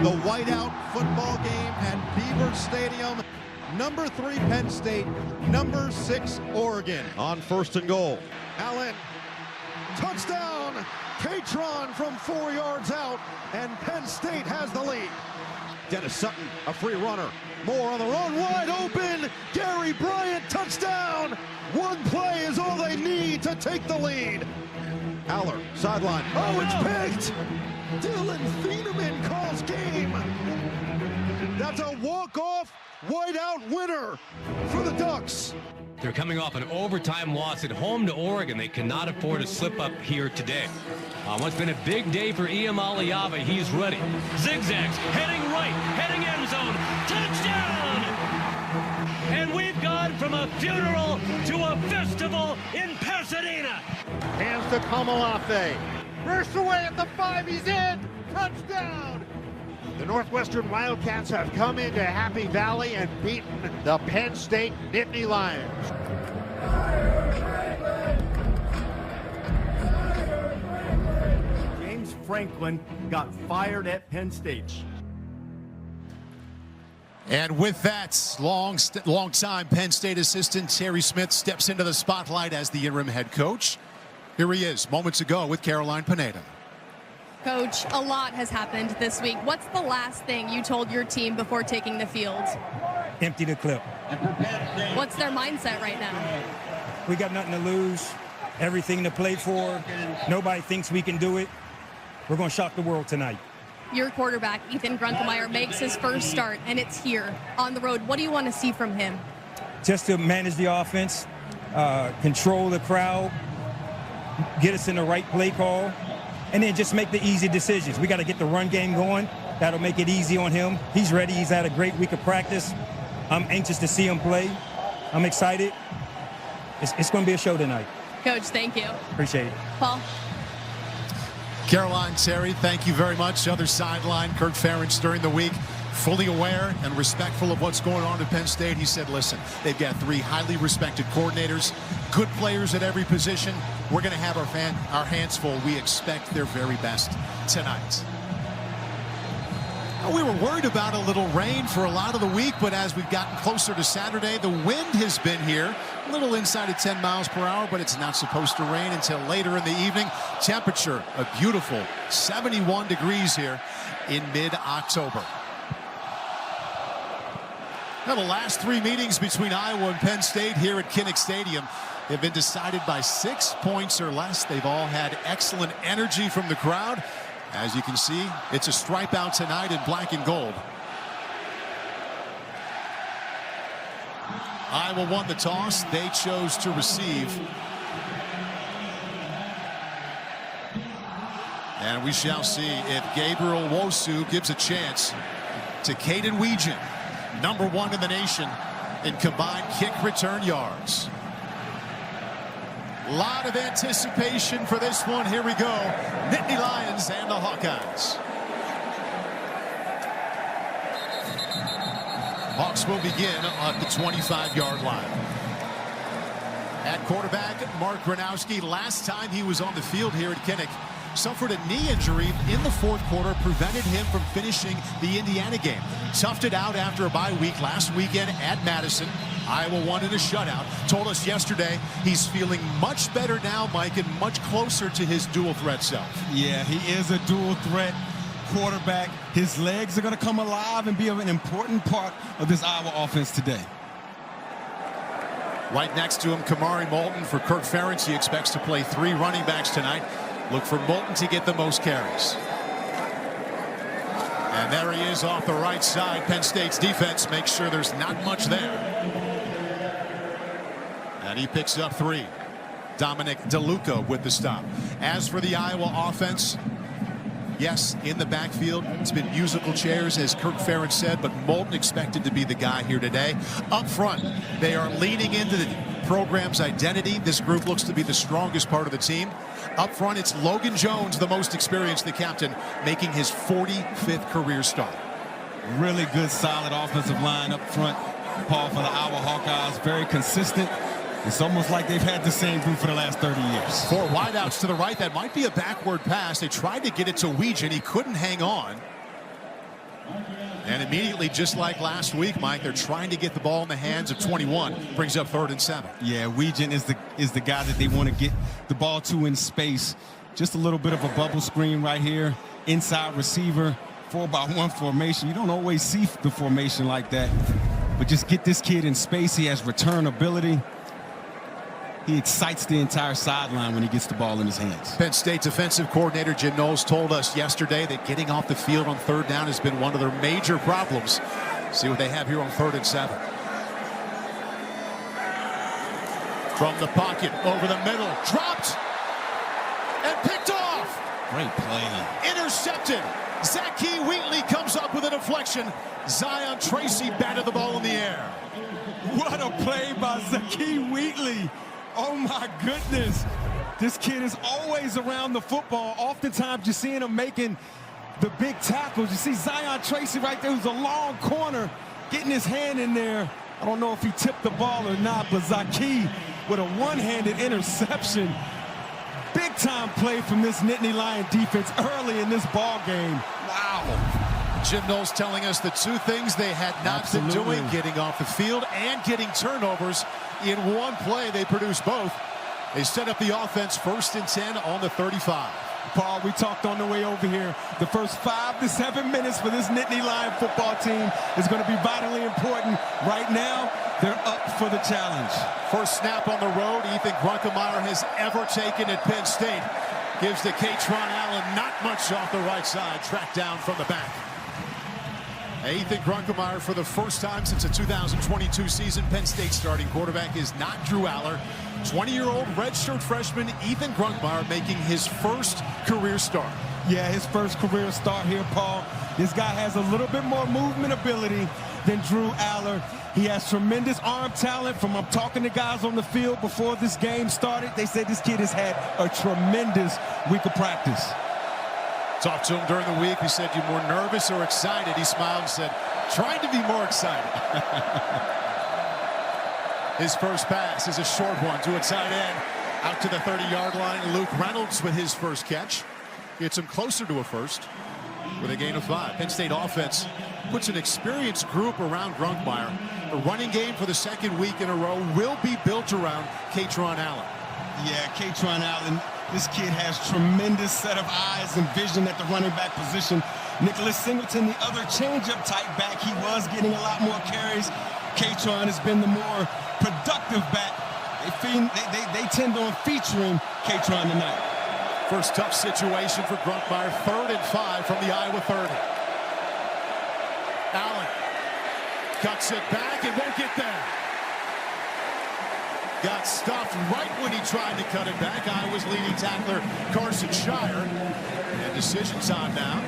The whiteout football game at Beaver Stadium. Number 3 Penn State, number 6 Oregon. On 1st and goal. Allen, touchdown! Catron from 4 yards out, and Penn State has the lead. Dennis Sutton, a free runner. Moore on the run, wide open. Gary Bryant, touchdown! One play is all they need to take the lead. Aller, sideline. Oh, it's picked! Dylan Thieneman calls game. That's a walk-off whiteout winner for the Ducks. They're coming off an overtime loss at home to Oregon. They cannot afford to slip up here today. What's been a big day for Iam Aliava. He's ready. Zigzags, heading right, heading end zone. Touchdown! And we've gone from a funeral to a festival in Pasadena. Hands to Kamalafe. Burst away at the 5, he's in! Touchdown! The Northwestern Wildcats have come into Happy Valley and beaten the Penn State Nittany Lions. James Franklin got fired at Penn State. And with that, long-time Penn State assistant Terry Smith steps into the spotlight as the interim head coach. Here he is moments ago with Caroline Pineda. Coach, a lot has happened this week. What's the last thing you told your team before taking the field? Empty the clip. What's their mindset right now? We got nothing to lose, everything to play for. Nobody thinks we can do it. We're going to shock the world tonight. Your quarterback, Ethan Grunkemeyer, makes his first start, and it's here on the road. What do you want to see from him? Just to manage the offense, control the crowd, get us in the right play call, and then just make the easy decisions. We got to get the run game going. That'll make it easy on him. He's ready. He's had a great week of practice. I'm anxious to see him play. I'm excited. It's going to be a show tonight. Coach, thank you. Appreciate it. Paul. Caroline, Terry, thank you very much. Other sideline, Kirk Ferentz during the week, fully aware and respectful of what's going on at Penn State. He said, listen, they've got 3 highly respected coordinators, good players at every position. We're going to have our hands full. We expect their very best tonight. We were worried about a little rain for a lot of the week, but as we've gotten closer to Saturday, the wind has been here. A little inside of 10 miles per hour, but it's not supposed to rain until later in the evening. Temperature, a beautiful 71 degrees here in mid-October. Now, the last 3 meetings between Iowa and Penn State here at Kinnick Stadium have been decided by 6 points or less. They've all had excellent energy from the crowd. As you can see, it's a stripe out tonight in black and gold. Iowa won the toss. They chose to receive. And we shall see if Gabriel Wosu gives a chance to Caden Weegan, number 1 in the nation in combined kick return yards. A lot of anticipation for this one. Here we go. Nittany Lions and the Hawkeyes. Hawks will begin at the 25-yard line. At quarterback, Mark Gronowski, last time he was on the field here at Kinnick, suffered a knee injury in the 4th quarter, prevented him from finishing the Indiana game. Toughed it out after a bye week last weekend at Madison. Iowa won in a shutout. Told us yesterday he's feeling much better now, Mike, and much closer to his dual threat self. Yeah, he is a dual threat quarterback. His legs are going to come alive and be an important part of this Iowa offense today. Right next to him, Kamari Moulton for Kirk Ferentz. He expects to play 3 running backs tonight. Look for Moulton to get the most carries. And there he is off the right side. Penn State's defense makes sure there's not much there. And he picks up 3. Dominic DeLuca with the stop. As for the Iowa offense, yes, in the backfield, it's been musical chairs, as Kirk Ferentz said, but Moulton expected to be the guy here today. Up front, they are leaning into the program's identity. This group looks to be the strongest part of the team. Up front, it's Logan Jones, the most experienced, the captain, making his 45th career start. Really good, solid offensive line up front. Paul, for the Iowa Hawkeyes, very consistent. It's almost like they've had the same group for the last 30 years. 4 wideouts to the right. That might be a backward pass. They tried to get it to Weegan. He couldn't hang on. And immediately, just like last week, Mike, they're trying to get the ball in the hands of 21. Brings up 3rd and 7. Yeah, Weegent is the guy that they want to get the ball to in space. Just a little bit of a bubble screen right here. Inside receiver, 4-by-1 formation. You don't always see the formation like that. But just get this kid in space. He has return ability. He excites the entire sideline when he gets the ball in his hands. Penn State defensive coordinator Jim Knowles told us yesterday that getting off the field on 3rd down has been one of their major problems. See what they have here on 3rd and 7. From the pocket, over the middle, dropped, and picked off. Great play. Intercepted. Zachy Wheatley comes up with a deflection. Zion Tracy batted the ball in the air. What a play by Zachy Wheatley. Oh, my goodness. This kid is always around the football. Oftentimes, you're seeing him making the big tackles. You see Zion Tracy right there, who's a long corner, getting his hand in there. I don't know if he tipped the ball or not, but Zachy with a one-handed interception. Big-time play from this Nittany Lion defense early in this ball game. Wow. Jim Knowles telling us the 2 things they had not been doing, getting off the field and getting turnovers. In one play, they produced both. They set up the offense 1st and 10 on the 35. Paul, we talked on the way over here. The first 5 to 7 minutes for this Nittany Lion football team is going to be vitally important. Right now, they're up for the challenge. First snap on the road Ethan Grunkemeyer has ever taken at Penn State. Gives to Kaytron Allen, not much off the right side, tracked down from the back. Ethan Grunkemeyer, for the first time since the 2022 season, Penn State starting quarterback is not Drew Aller. 20-year-old redshirt freshman Ethan Grunkemeyer making his first career start. Yeah, his first career start here, Paul. This guy has a little bit more movement ability than Drew Aller. He has tremendous arm talent. I'm talking to guys on the field before this game started. They said this kid has had a tremendous week of practice. Talked to him during the week. He said, "You more nervous or excited?" He smiled and said, "Trying to be more excited." His first pass is a short one to a tight end. Out to the 30-yard line, Luke Reynolds with his first catch. Gets him closer to a first with a gain of 5. Penn State offense puts an experienced group around Grunkemeyer. The running game for the 2nd week in a row will be built around Kaytron Allen. Yeah, Kaytron Allen. This kid has tremendous set of eyes and vision at the running back position. Nicholas Singleton, the other change-up type back, he was getting a lot more carries. Kaytron has been the more productive back. They tend on featuring Kaytron tonight. First tough situation for Grunkemeyer, 3rd and 5 from the Iowa 30. Allen cuts it back and won't get there. Got stuffed right when he tried to cut it back. Iowa's leading tackler Carson Shire. And decision time now.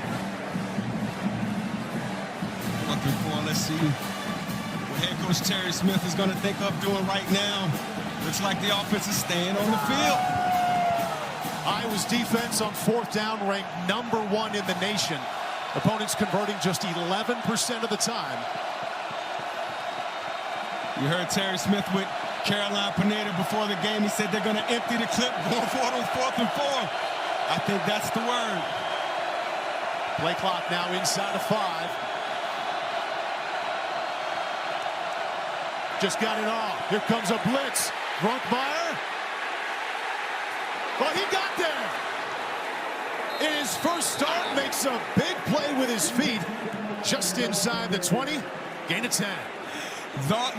Looking for, let's see what head coach Terry Smith is going to think of doing right now. Looks like the offense is staying on the field. Iowa's defense on 4th down ranked #1 in the nation. Opponents converting just 11% of the time. You heard Terry Smith with Caroline Pineda before the game. He said they're going to empty the clip going forward on 4th and 4. I think that's the word. Play clock now inside of 5. Just got it off. Here comes a blitz. Grunkemeyer. Well, he got there. In his first start, makes a big play with his feet. Just inside the 20. Gain of 10.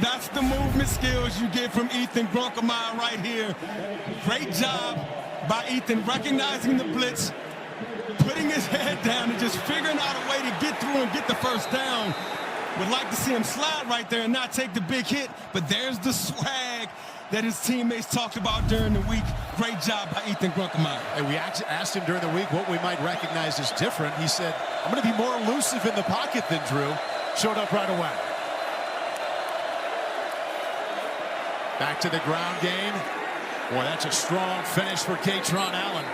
That's the movement skills you get from Ethan Grunkemeyer right here. Great job by Ethan recognizing the blitz, putting his head down and just figuring out a way to get through and get the first down. Would like to see him slide right there and not take the big hit, but there's the swag that his teammates talked about during the week. Great job by Ethan Grunkemeyer. And we asked him during the week what we might recognize as different. He said, "I'm going to be more elusive in the pocket than Drew." Showed up right away. Back to the ground game. Boy, that's a strong finish for Kaytron Allen.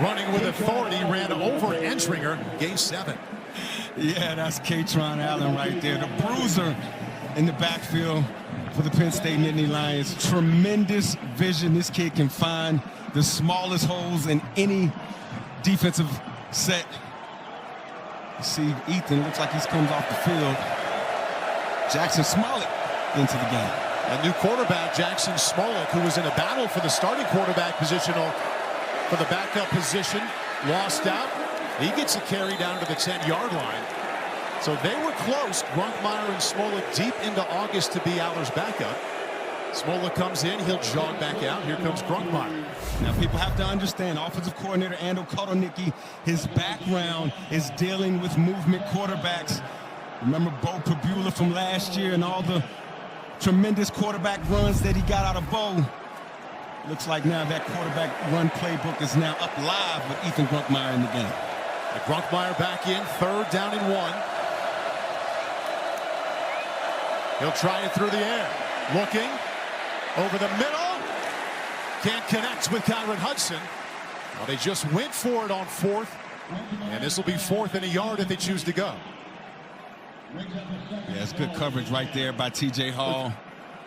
Running with authority, ran over Entringer, gained 7. Yeah, that's Kaytron Allen right there. The bruiser in the backfield for the Penn State Nittany Lions. Tremendous vision. This kid can find the smallest holes in any defensive set. See, Ethan looks like he comes off the field. Jackson Smollett into the game. A new quarterback, Jackson Smollett, who was in a battle for the starting quarterback position, for the backup position, lost out. He gets a carry down to the 10-yard line. So they were close, Grunkmeyer and Smollett, deep into August to be Aller's backup. Smollett comes in, he'll jog back out. Here comes Grunkmeyer. Now, people have to understand, offensive coordinator Andrew Kotelnicki, his background is dealing with movement quarterbacks. Remember Bo Pabula from last year and all the tremendous quarterback runs that he got out of Bo. Looks like now that quarterback run playbook is now up live with Ethan Grunkmeyer in the game. Grunkmeyer back in, 3rd down and 1. He'll try it through the air. Looking over the middle. Can't connect with Kyron Hudson. Well, they just went for it on 4th. And this will be 4th and a yard if they choose to go. Yeah, it's good coverage right there by T.J. Hall.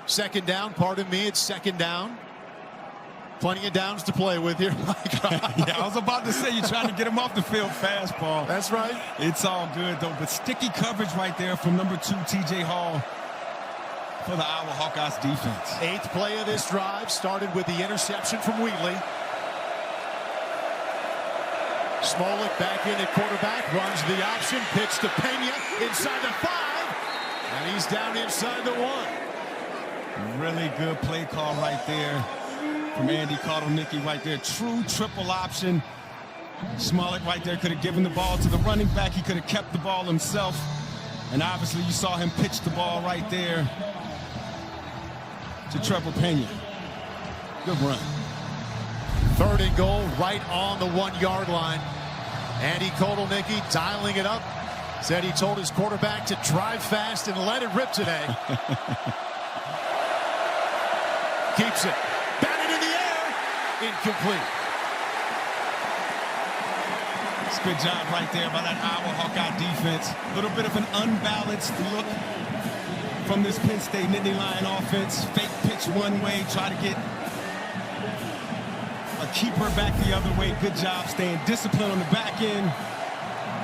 2nd down, pardon me, it's 2nd down. Plenty of downs to play with here. Yeah, I was about to say you're trying to get him off the field fast, Paul. That's right. It's all good, though. But sticky coverage right there from number 2, T.J. Hall, for the Iowa Hawkeyes defense. 8th play of this drive started with the interception from Wheatley. Smollett back in at quarterback, runs the option, pitch to Penn inside the 5, and he's down inside the 1. Really good play call right there from Andy Kotelnicki right there. True triple option. Smollett right there could have given the ball to the running back. He could have kept the ball himself. And obviously you saw him pitch the ball right there to Trevor Penn. Good run. 3rd and goal right on the 1-yard line. Andy Kotelnicki dialing it up. Said he told his quarterback to drive fast and let it rip today. Keeps it. Batted in the air. Incomplete. It's a good job right there by that Iowa Hawkeye defense. A little bit of an unbalanced look from this Penn State Nittany Lion offense. Fake pitch one way, try to get a keeper back the other way. Good job staying disciplined on the back end.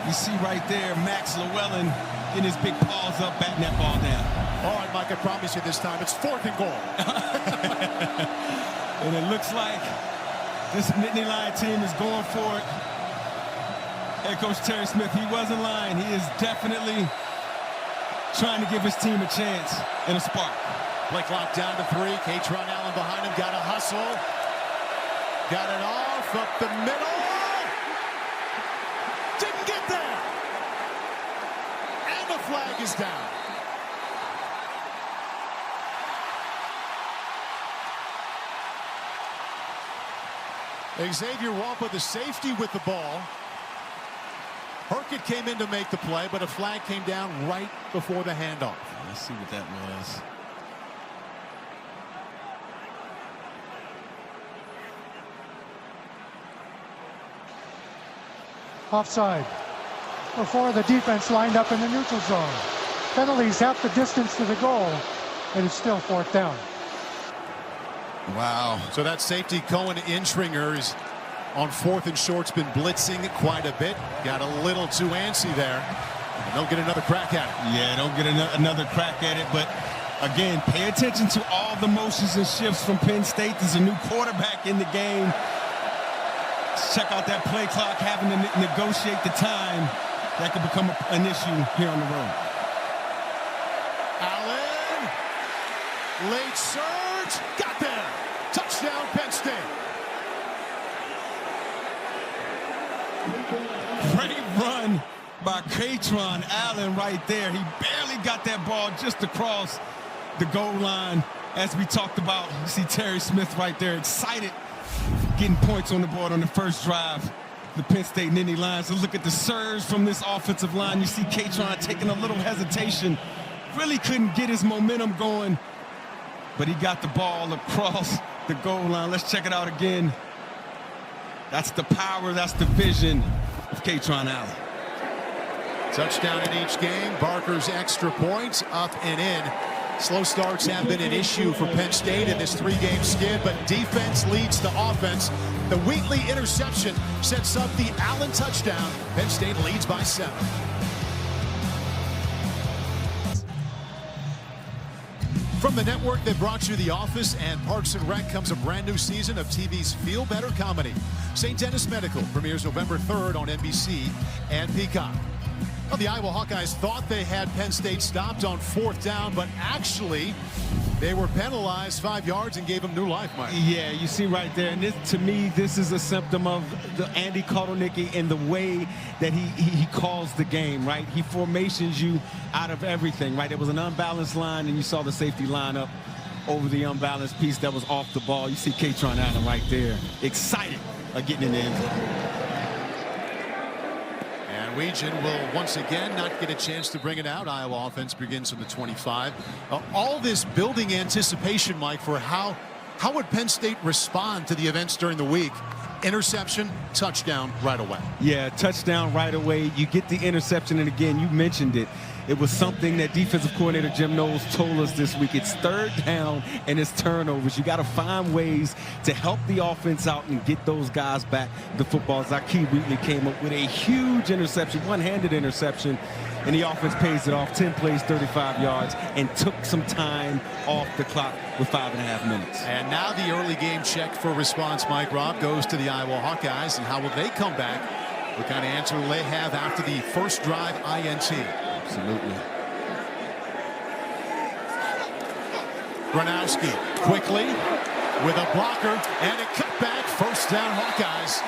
You see right there Max Llewellyn getting his big paws up, batting that ball down. All right, Mike, I promise you this time it's 4th and goal. And it looks like this Nittany Lion team is going for it. Head coach Terry Smith, he wasn't lying. He is definitely trying to give his team a chance and a spark. Play clock down to 3. Katron Allen behind him, got a hustle. Got it off up the middle. Didn't get there. And the flag is down. Xavier Wampa, the safety, with the ball. Herkett came in to make the play, but a flag came down right before the handoff. Let's see what that was. Offside. Before the defense lined up in the neutral zone. Penalties half the distance to the goal, and it's still 4th down. Wow. So that safety, Cohen Intringer, is on 4th and short's been blitzing quite a bit. Got a little too antsy there. And they'll get another crack at it. Yeah, don't get another crack at it. But again, pay attention to all the motions and shifts from Penn State. There's a new quarterback in the game. Let's check out that play clock, having to negotiate the time. That could become an issue here on the road. Allen, late surge, got there. Touchdown, Penn State. Great run by Katron Allen right there. He barely got that ball just across the goal line. As we talked about, you see Terry Smith right there, excited, getting points on the board on the first drive. The Penn State Nittany Lions. So look at the surge from this offensive line. You see Katron taking a little hesitation. Really couldn't get his momentum going, but he got the ball across the goal line. Let's check it out again. That's the power, that's the vision of Katron Allen. Touchdown in each game. Barker's extra points up and in. Slow starts have been an issue for Penn State in this 3-game skid, but defense leads to offense. The Wheatley interception sets up the Allen touchdown. Penn State leads by 7. From the network that brought you The Office and Parks and Rec comes a brand new season of TV's Feel Better comedy. St. Dennis Medical premieres November 3rd on NBC and Peacock. Well, the Iowa Hawkeyes thought they had Penn State stopped on 4th down, but actually they were penalized 5 yards and gave them new life, Mike. Yeah, you see right there, and this, to me, this is a symptom of the Andy Kotelnicki and the way that he calls the game, right? He formations you out of everything, right? It was an unbalanced line, and you saw the safety line up over the unbalanced piece that was off the ball. You see Katron Allen right there, excited of getting in the end zone. Weegen will once again not get a chance to bring it out. Iowa offense begins from the 25. All this building anticipation, Mike, for how would Penn State respond to the events during the week? Interception, touchdown right away. Yeah, touchdown right away. You get the interception, and again, you mentioned it. It was something that defensive coordinator Jim Knowles told us this week. It's 3rd down and it's turnovers. You got to find ways to help the offense out and get those guys back the football. Zakee Wheatley came up with a huge interception, one-handed interception, and the offense pays it off. 10 plays, 35 yards, and took some time off the clock with 5.5 minutes. And now the early game check for response, Mike Robb, goes to the Iowa Hawkeyes. And how will they come back? What kind of answer will they have after the first drive INT? Absolutely. Gronowski quickly with a blocker and a cutback. First down Hawkeyes.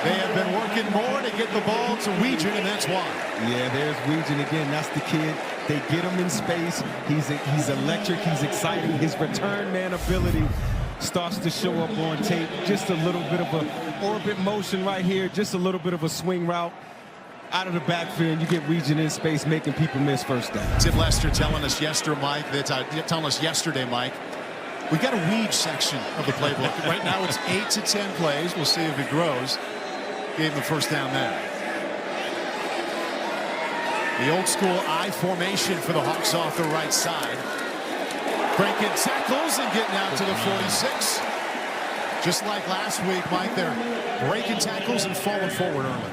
They have been working more to get the ball to Weegen, and that's why. Yeah, there's Weegen again. That's the kid. They get him in space. He's electric. He's exciting. His return man ability starts to show up on tape. Just a little bit of a orbit motion right here. Just a little bit of a swing route out of the backfield. You get Weegen in space, making people miss first down. Tim Lester telling us yesterday, Mike, we've got a weed section of the playbook. Right now it's 8 to 10 plays. We'll see if it grows. Gave him the first down there. The old school I formation for the Hawks off the right side. Breaking tackles and getting out to the 46. Just like last week, Mike, they're breaking tackles and falling forward early.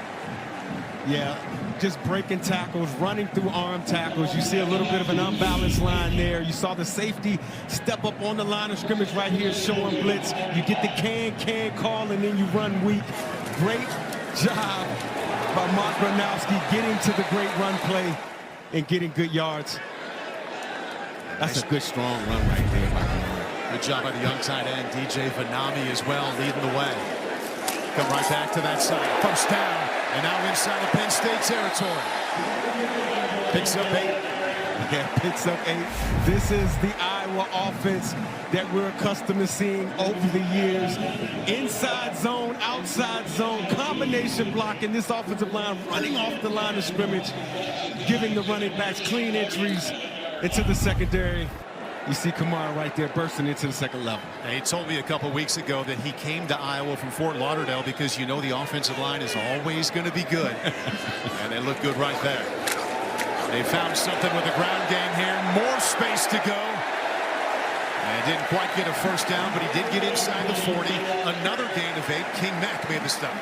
Yeah, just breaking tackles, running through arm tackles. You see a little bit of an unbalanced line there. You saw the safety step up on the line of scrimmage right here, showing blitz. You get the can call, and then you run weak. Great job by Mark Gronowski getting to the great run play and getting good yards. That's a good, strong run right there by Gronowski. Good job by the young tight end, DJ Vanami, as well, leading the way. Come right back to that side. First down. And now inside the Penn State territory. Picks up 8. Yeah, picks up 8. This is the Iowa offense that we're accustomed to seeing over the years. Inside zone, outside zone, combination blocking. This offensive line running off the line of scrimmage, giving the running backs clean entries into the secondary. You see Kamara right there bursting into the second level. He told me a couple weeks ago that he came to Iowa from Fort Lauderdale because you know the offensive line is always going to be good. And they look good right there. They found something with the ground game here. More space to go. And didn't quite get a first down, but he did get inside the 40. Another gain of 8. King Mack made the stop.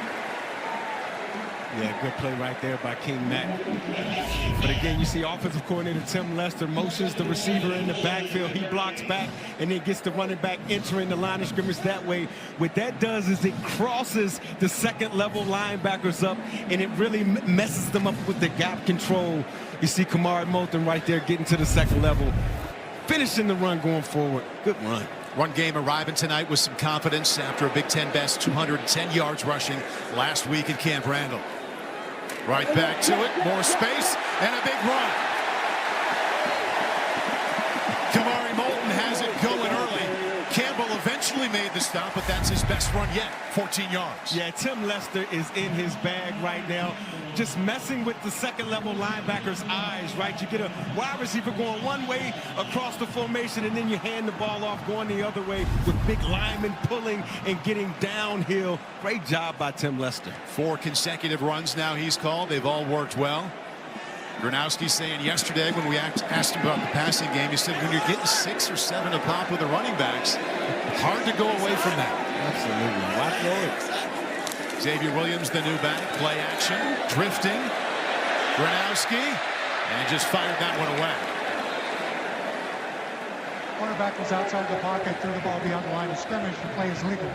Yeah, good play right there by King Mack. But again, you see offensive coordinator Tim Lester motions the receiver in the backfield. He blocks back and then gets the running back entering the line of scrimmage that way. What that does is it crosses the second level linebackers up, and it really messes them up with the gap control. You see Kamara Moulton right there getting to the second level, finishing the run going forward. Good run. Run game arriving tonight with some confidence after a Big Ten best 210 yards rushing last week at Camp Randall. Right back to it, more space, and a big run. Kamari Moulton has it going early. Campbell eventually made the stop, but that's his best run yet, 14 yards. Yeah, Tim Lester is in his bag right now, just messing with the second-level linebackers' eyes, right? You get a wide receiver going one way across the formation, and then you hand the ball off going the other way with big linemen pulling and getting downhill. Great job by Tim Lester. 4 consecutive runs now he's called. They've all worked well. Gronowski saying yesterday when we asked him about the passing game, he said when you're getting 6 or 7 a pop with the running backs, hard to go away from that. Absolutely. Watch Lloyd. Xavier Williams, the new back, play action, drifting. Gronowski, and just fired that one away. Quarterback was outside the pocket, threw the ball beyond the line of scrimmage. The play is legal.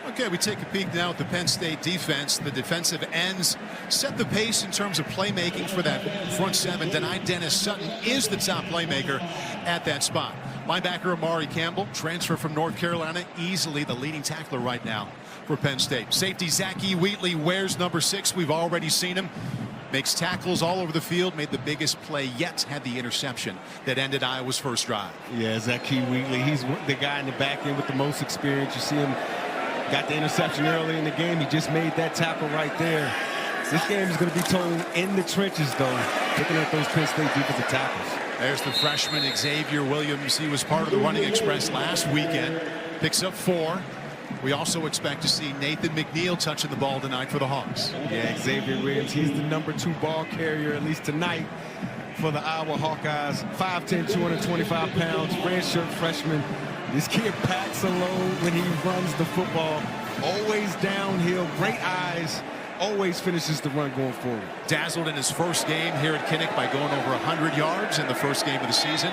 Okay, we take a peek now at the Penn State defense. The defensive ends set the pace in terms of playmaking for that front seven. Denied Dennis Sutton is the top playmaker at that spot. Linebacker Amari Campbell, transfer from North Carolina, easily the leading tackler right now for Penn State. Safety Zachy Wheatley wears number 6. We've already seen him. Makes tackles all over the field, made the biggest play yet, had the interception that ended Iowa's first drive. Yeah, Zachy Wheatley, he's the guy in the back end with the most experience. You see him, got the interception early in the game. He just made that tackle right there. This game is going to be told in the trenches, though, looking at those Penn State defensive tackles. There's the freshman Xavier Williams. He was part of the Running Express last weekend. Picks up 4. We also expect to see Nathan McNeil touching the ball tonight for the Hawks. Yeah, Xavier Williams, he's the number 2 ball carrier, at least tonight, for the Iowa Hawkeyes. 5'10", 225 pounds, redshirt freshman. This kid packs a load when he runs the football. Always downhill, great eyes, always finishes the run going forward. Dazzled in his first game here at Kinnick by going over 100 yards in the first game of the season.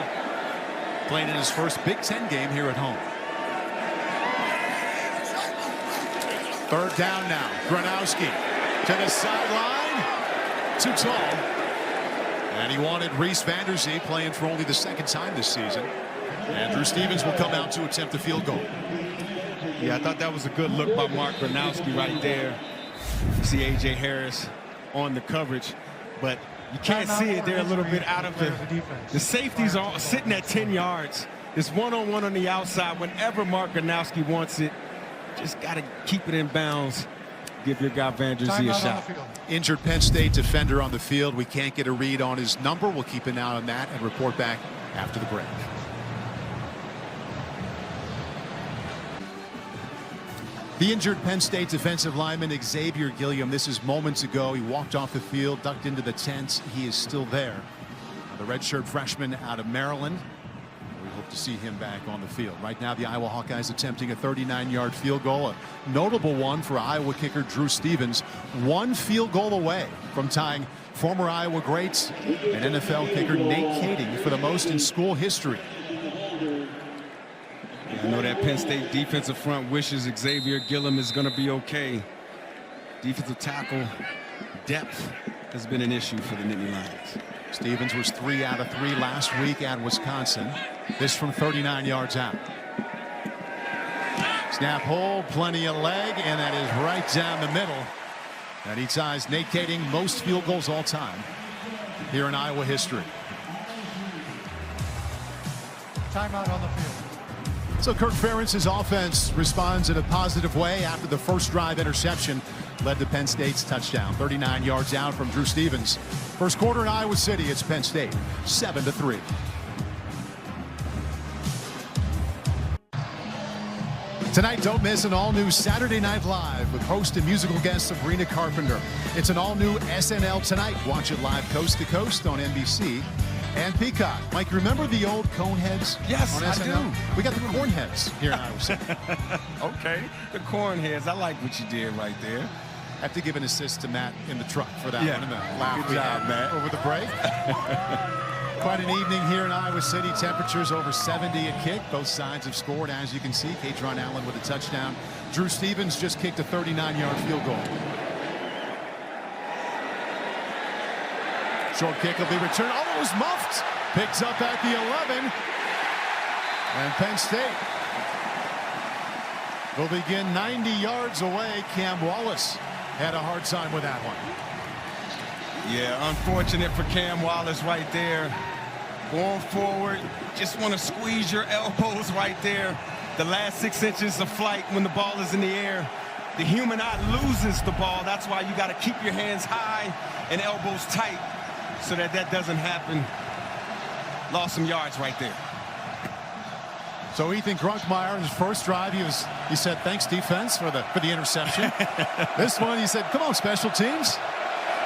Playing in his first Big Ten game here at home. Third down now. Gronowski to the sideline. Too tall. And he wanted Reese Vanderzee, playing for only the 2nd time this season. Andrew Stevens will come out to attempt a field goal. Yeah, I thought that was a good look by Mark Gronowski right there. You see A.J. Harris on the coverage, but you can't see it. They're a little bit out of the safeties are sitting at 10 yards. It's one-on-one on the outside. Whenever Mark Gronowski wants it, just got to keep it in bounds. Give your guy Vanderzee a shot. Injured Penn State defender on the field. We can't get a read on his number. We'll keep an eye on that and report back after the break. The injured Penn State defensive lineman Xavier Gilliam. This is moments ago. He walked off the field, ducked into the tent. He is still there. The redshirt freshman out of Maryland. We hope to see him back on the field. Right now, the Iowa Hawkeyes attempting a 39-yard field goal. A notable one for Iowa kicker Drew Stevens. 1 field goal away from tying former Iowa greats and NFL kicker Nate Kading for the most in school history. I know that Penn State defensive front wishes Xavier Gilliam is going to be okay. Defensive tackle depth has been an issue for the Nittany Lions. Stevens was 3 out of 3 last week at Wisconsin. This from 39 yards out. Snap hold, plenty of leg, and that is right down the middle. And he ties Nate Kading most field goals all time here in Iowa history. Timeout on the field. So Kirk Ferentz's offense responds in a positive way after the first drive interception led to Penn State's touchdown. 39 yards out from Drew Stevens. First quarter in Iowa City, it's Penn State 7-3. Tonight, don't miss an all-new Saturday Night Live with host and musical guest Sabrina Carpenter. It's an all-new SNL Tonight. Watch it live coast to coast on NBC and Peacock. Mike, remember the old Coneheads? Yes, on SNL? I do. We got the Cornheads here in Iowa City. Okay, the Cornheads. I like what you did right there. Have to give an assist to Matt in the truck for that Yeah. one. And the laugh Good job, Matt. over the break. Quite an evening here in Iowa City. Temperatures over 70 at kick. Both sides have scored, as you can see. Katron Allen with a touchdown. Drew Stevens just kicked a 39-yard field goal. Short kick will be returned. Oh, it was muffed. Picks up at the 11. And Penn State will begin 90 yards away. Cam Wallace had a hard time with that one. Yeah, unfortunate for Cam Wallace right there. Going forward, just want to squeeze your elbows right there. The last 6 inches of flight when the ball is in the air. The human eye loses the ball. That's why you got to keep your hands high and elbows tight so that doesn't happen. Lost some yards right there. So Ethan Grunkmeyer in his first drive, he said thanks defense for the interception. This one he said, come on special teams.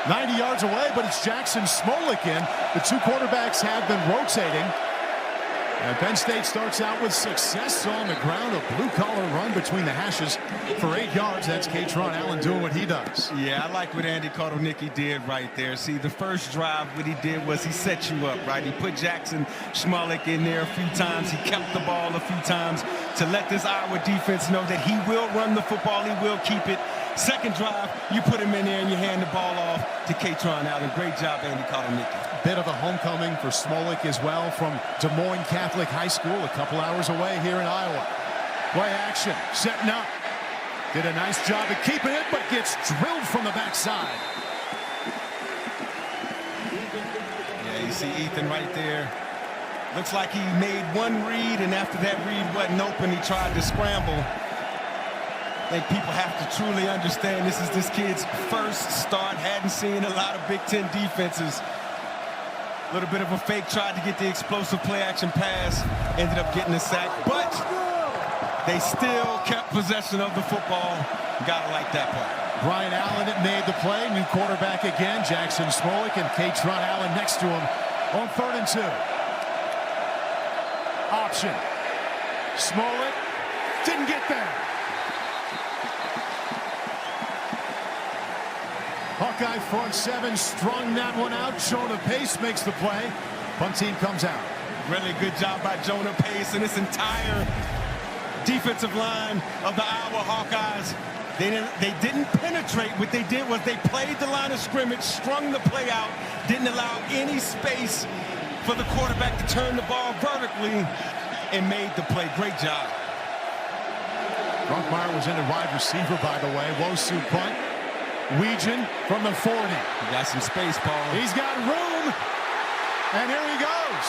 90 yards away, but it's Jackson Smolik in. The 2 quarterbacks have been rotating. And Penn State starts out with success on the ground. A blue-collar run between the hashes for 8 yards. That's Kaytron Allen doing what he does. Yeah, I like what Andy Kotelnicki did right there. See, the first drive, what he did was he set you up, right? He put Jackson Smolik in there a few times. He kept the ball a few times to let this Iowa defense know that he will run the football. He will keep it. Second drive, you put him in there and you hand the ball off to Kaytron Allen. Great job, Andy Kotelnicki. Bit of a homecoming for Smolik as well from Des Moines Catholic High School, a couple hours away here in Iowa. Play action, setting up. Did a nice job of keeping it, but gets drilled from the backside. Yeah, you see Ethan right there. Looks like he made one read, and after that read wasn't open, he tried to scramble. I think people have to truly understand this is this kid's first start. Hadn't seen a lot of Big Ten defenses. A little bit of a fake, tried to get the explosive play action pass, ended up getting a sack, but they still kept possession of the football. Gotta like that part. Brian Allen made the play. New quarterback again, Jackson Smolik, and Kaytron Allen next to him on 3rd and 2. Option. Smolik didn't get there. Hawkeye front 7 strung that one out. Jonah Pace makes the play. Punt team comes out. Really good job by Jonah Pace and this entire defensive line of the Iowa Hawkeyes. They didn't penetrate. What they did was they played the line of scrimmage, strung the play out, didn't allow any space for the quarterback to turn the ball vertically, and made the play. Great job. Brunkmeyer was in at wide receiver, by the way. Wosu punt. Weegan from the 40. He got some space, Paul. He's got room. And here he goes.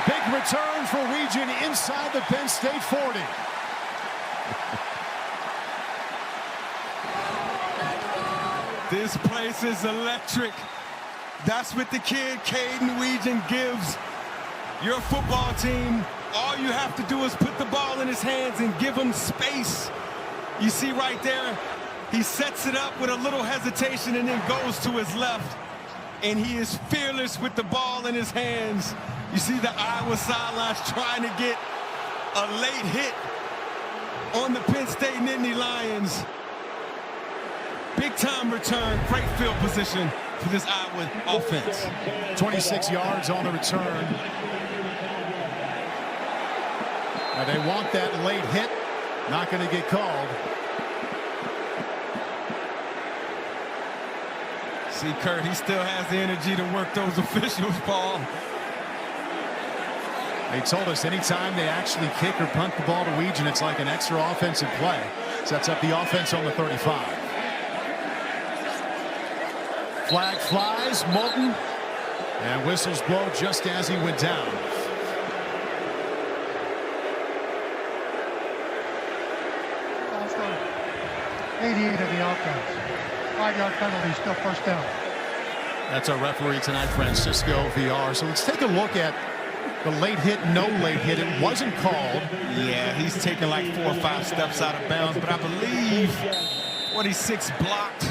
Big return for Weegan inside the Penn State 40. This place is electric. That's what the kid, Caden Weegan, gives your football team. All you have to do is put the ball in his hands and give him space. You see right there, he sets it up with a little hesitation and then goes to his left. And he is fearless with the ball in his hands. You see the Iowa sidelines trying to get a late hit on the Penn State Nittany Lions. Big time return, great field position for this Iowa offense. 26 yards on the return. Now they want that late hit. Not going to get called. See, Kurt, he still has the energy to work those officials, Paul. They told us anytime they actually kick or punt the ball to Weegan, it's like an extra offensive play. Sets up the offense on the 35. Flag flies, Moulton, and whistles blow just as he went down. Also, 88 of the offense. 5-yard penalty, still first down. That's our referee tonight, Francisco VR. So let's take a look at the late hit, no late hit. It wasn't called. Yeah, he's taken like 4 or 5 steps out of bounds, but I believe 46 blocked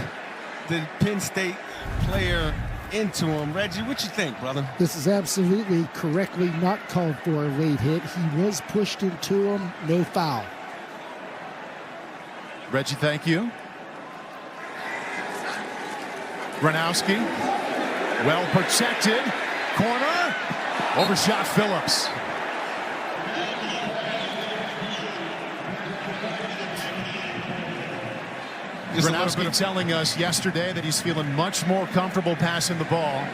the Penn State player into him. Reggie, what you think, brother? This is absolutely correctly not called for a late hit. He was pushed into him, no foul. Reggie, thank you. Gronowski, well protected, corner, overshot Phillips. Gronowski telling us yesterday that he's feeling much more comfortable passing the ball.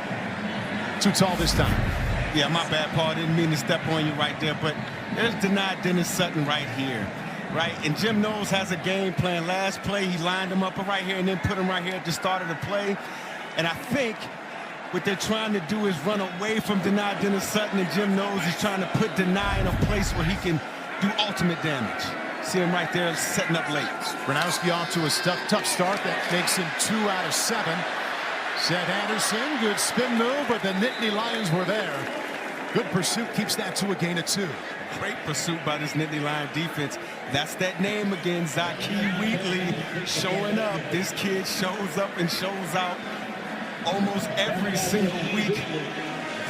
Too tall this time. Yeah, my bad, Paul. Didn't mean to step on you right there, but there's denied Dennis Sutton right here. Right, and Jim Knowles has a game plan. Last play, he lined him up right here and then put him right here at the start of the play. And I think what they're trying to do is run away from Deni Dennis Sutton, and Jim Knowles is trying to put Deni in a place where he can do ultimate damage. See him right there setting up late. Gronowski off to a tough start that makes him 2 out of 7. Seth Anderson, good spin move, but the Nittany Lions were there. Good pursuit, keeps that to a gain of 2. Great pursuit by this Nittany Lion defense. That's that name again, Hawkeyes Wheatley, showing up. This kid shows up and shows out almost every single week.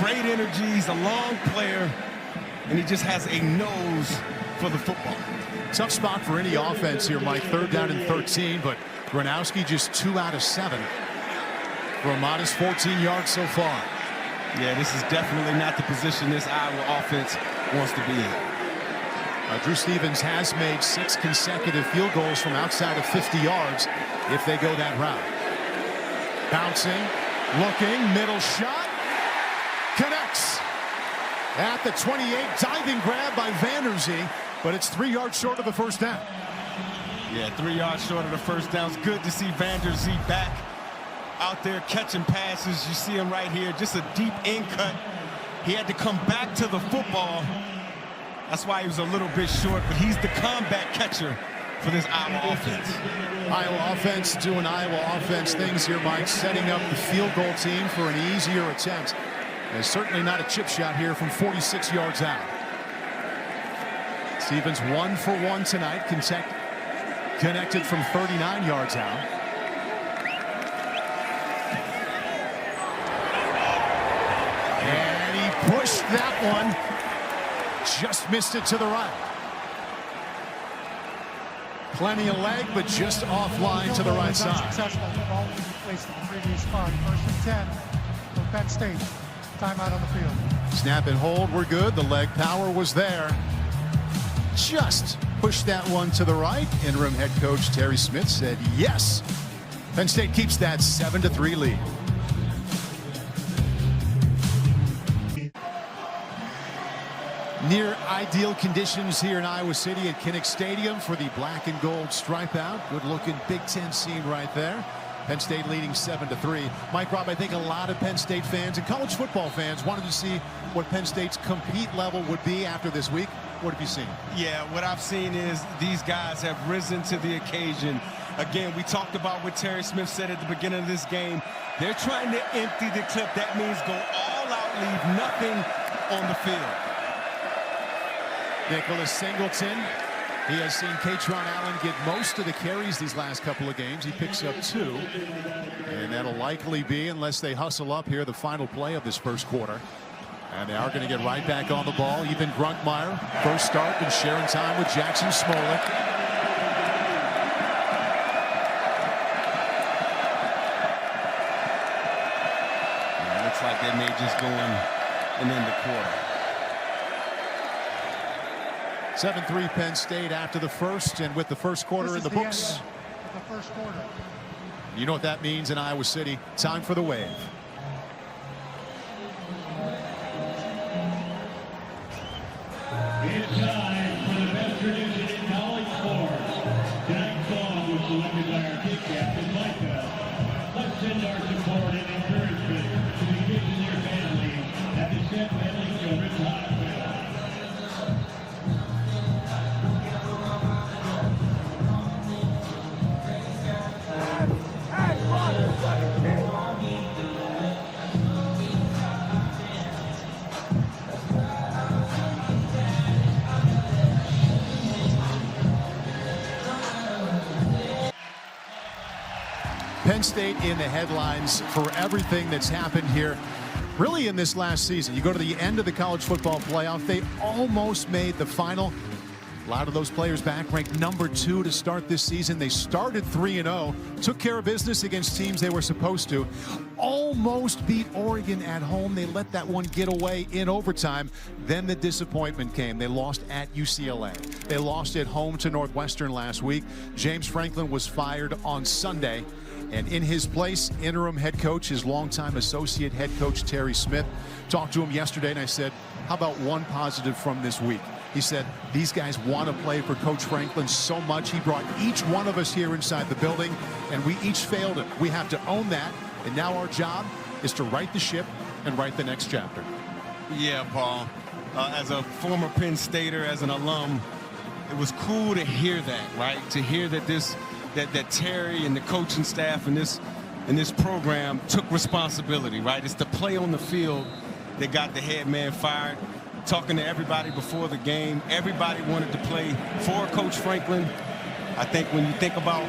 great energy. He's a long player, and he just has a nose for the football. Tough spot for any offense here, Mike. 3rd down and 13, but Gronowski just 2 out of 7 for a modest 14 yards so far. Yeah, this is definitely not the position this Iowa offense wants to be in. Drew Stevens has made 6 consecutive field goals from outside of 50 yards if they go that route. Bouncing, looking, middle shot, connects at the 28, diving grab by Vanderzee, but it's 3 yards short of the first down. Yeah, 3 yards short of the first down. It's good to see Vanderzee back out there catching passes. You see him right here, just a deep in cut. He had to come back to the football. That's why he was a little bit short, but he's the combat catcher for this Iowa offense. Iowa offense doing Iowa offense things here, Mike, setting up the field goal team for an easier attempt. There's certainly not a chip shot here from 46 yards out. Stevens 1 for 1 tonight, connected from 39 yards out. And he pushed that one, just missed it to the right. Plenty of leg, but just offline to the right side. Successful. The ball was placed in the previous spot. 1st and 10 for Penn State. Timeout on the field. Snap and hold were good. The leg power was there. Just pushed that one to the right. Interim head coach Terry Smith said yes. Penn State keeps that 7-3 lead. Near ideal conditions here in Iowa City at Kinnick Stadium for the black and gold stripe out. Good looking Big Ten scene right there. Penn State leading 7-3. Mike, Rob, I think a lot of Penn State fans and college football fans wanted to see what Penn State's compete level would be after this week. What have you seen? Yeah, what I've seen is these guys have risen to the occasion. Again, we talked about what Terry Smith said at the beginning of this game. They're trying to empty the clip. That means go all out, leave nothing on the field. Nicholas Singleton. He has seen Katron Allen get most of the carries these last couple of games. He picks up 2. And that'll likely be, unless they hustle up here, the final play of this first quarter. And they are going to get right back on the ball. Ethan Grunkmeyer, first start, and sharing time with Jackson Smolik. It looks like they may just go in and end the quarter. 7-3 Penn State after the first, and with the first quarter in the books. The first quarter. You know what that means in Iowa City. Time for the wave. It's time for the best tradition in college sports. Tonight's song was selected by our team captain, Micah. Let's send our support and encouragement to the kids and their families at the Step Family Children's Hospital. Penn State in the headlines for everything that's happened here, really in this last season. You go to the end of the college football playoff, they almost made the final. A lot of those players back, ranked number 2 to start this season. They started 3-0, took care of business against teams they were supposed to. Almost beat Oregon at home. They let that one get away in overtime. Then the disappointment came. They lost at UCLA. They lost at home to Northwestern last week. James Franklin was fired on Sunday. And in his place, interim head coach, his longtime associate head coach, Terry Smith. Talked to him yesterday, and I said, how about one positive from this week? He said, these guys want to play for Coach Franklin so much. He brought each one of us here inside the building, and we each failed him. We have to own that, and now our job is to right the ship and write the next chapter. Yeah, Paul. As a former Penn Stater, as an alum, it was cool to hear that, right? To hear that that Terry and the coaching staff and this program took responsibility, right? It's the play on the field that got the head man fired. Talking to everybody before the game, everybody wanted to play for Coach Franklin. I think when you think about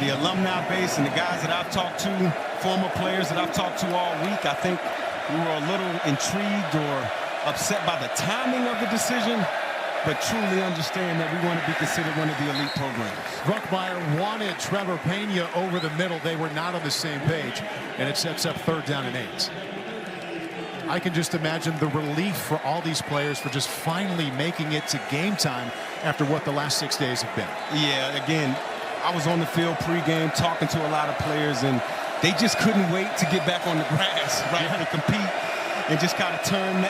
the alumni base and the guys that I've talked to, former players that I've talked to all week, I think we were a little intrigued or upset by the timing of the decision, but truly understand that we want to be considered one of the elite programs. Bruckmeyer wanted Trevor Pena over the middle. They were not on the same page, and it sets up 3rd down and 8. I can just imagine the relief for all these players for just finally making it to game time after what the last 6 days have been. Yeah, again, I was on the field pregame talking to a lot of players, and they just couldn't wait to get back on the grass, right, to compete, and just kind of turn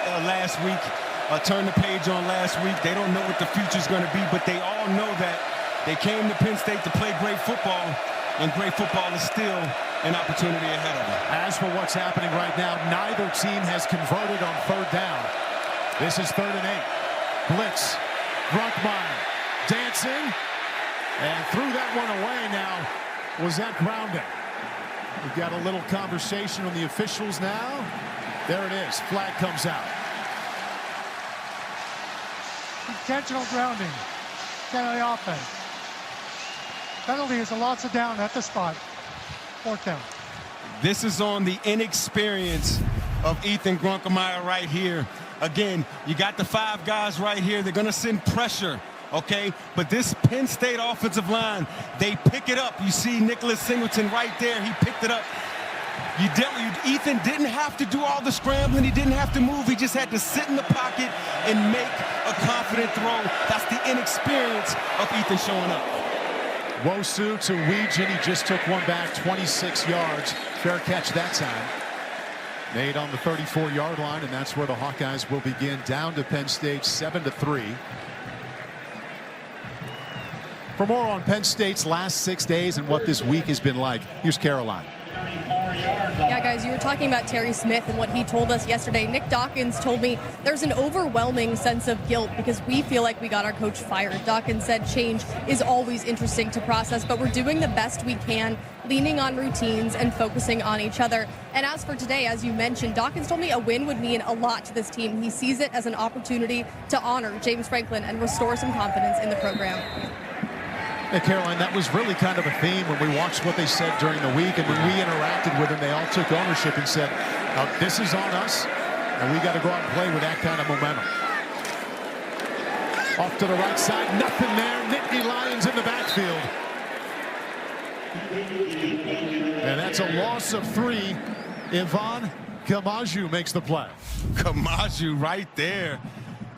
turn the page on last week. They don't know what the future's going to be, but they all know that they came to Penn State to play great football, and great football is still an opportunity ahead of them. As for what's happening right now, neither team has converted on 3rd down. This is 3rd and 8. Blitz. Bruckmeyer dancing, and threw that one away. Now, was that grounding? We've got a little conversation on the officials now. There it is. Flag comes out. Intentional grounding. Penalty offense. Penalty is a loss of down at the spot. 4th down. This is on the inexperience of Ethan Grunkemeyer right here. Again, you got the 5 guys right here. They're going to send pressure, okay? But this Penn State offensive line, they pick it up. You see Nicholas Singleton right there. He picked it up. Ethan didn't have to do all the scrambling. He didn't have to move. He just had to sit in the pocket and make a confident throw. That's the inexperience of Ethan showing up. Wosu to Weegan. He just took one back, 26 yards. Fair catch that time. Made on the 34-yard line, and that's where the Hawkeyes will begin. Down to Penn State, 7-3. For more on Penn State's last 6 days and what this week has been like, here's Caroline. Yeah, guys, you were talking about Terry Smith and what he told us yesterday. Nick Dawkins told me there's an overwhelming sense of guilt because we feel like we got our coach fired. Dawkins said change is always interesting to process, but we're doing the best we can, leaning on routines and focusing on each other. And as for today, as you mentioned, Dawkins told me a win would mean a lot to this team. He sees it as an opportunity to honor James Franklin and restore some confidence in the program. Hey, Caroline, that was really kind of a theme when we watched what they said during the week, and when we interacted with them, they all took ownership and said, this is on us, and we got to go out and play with that kind of momentum. Off to the right side, nothing there. Nittany Lions in the backfield. And that's a loss of 3. Ivan Kamaju makes the play. Kamaju right there.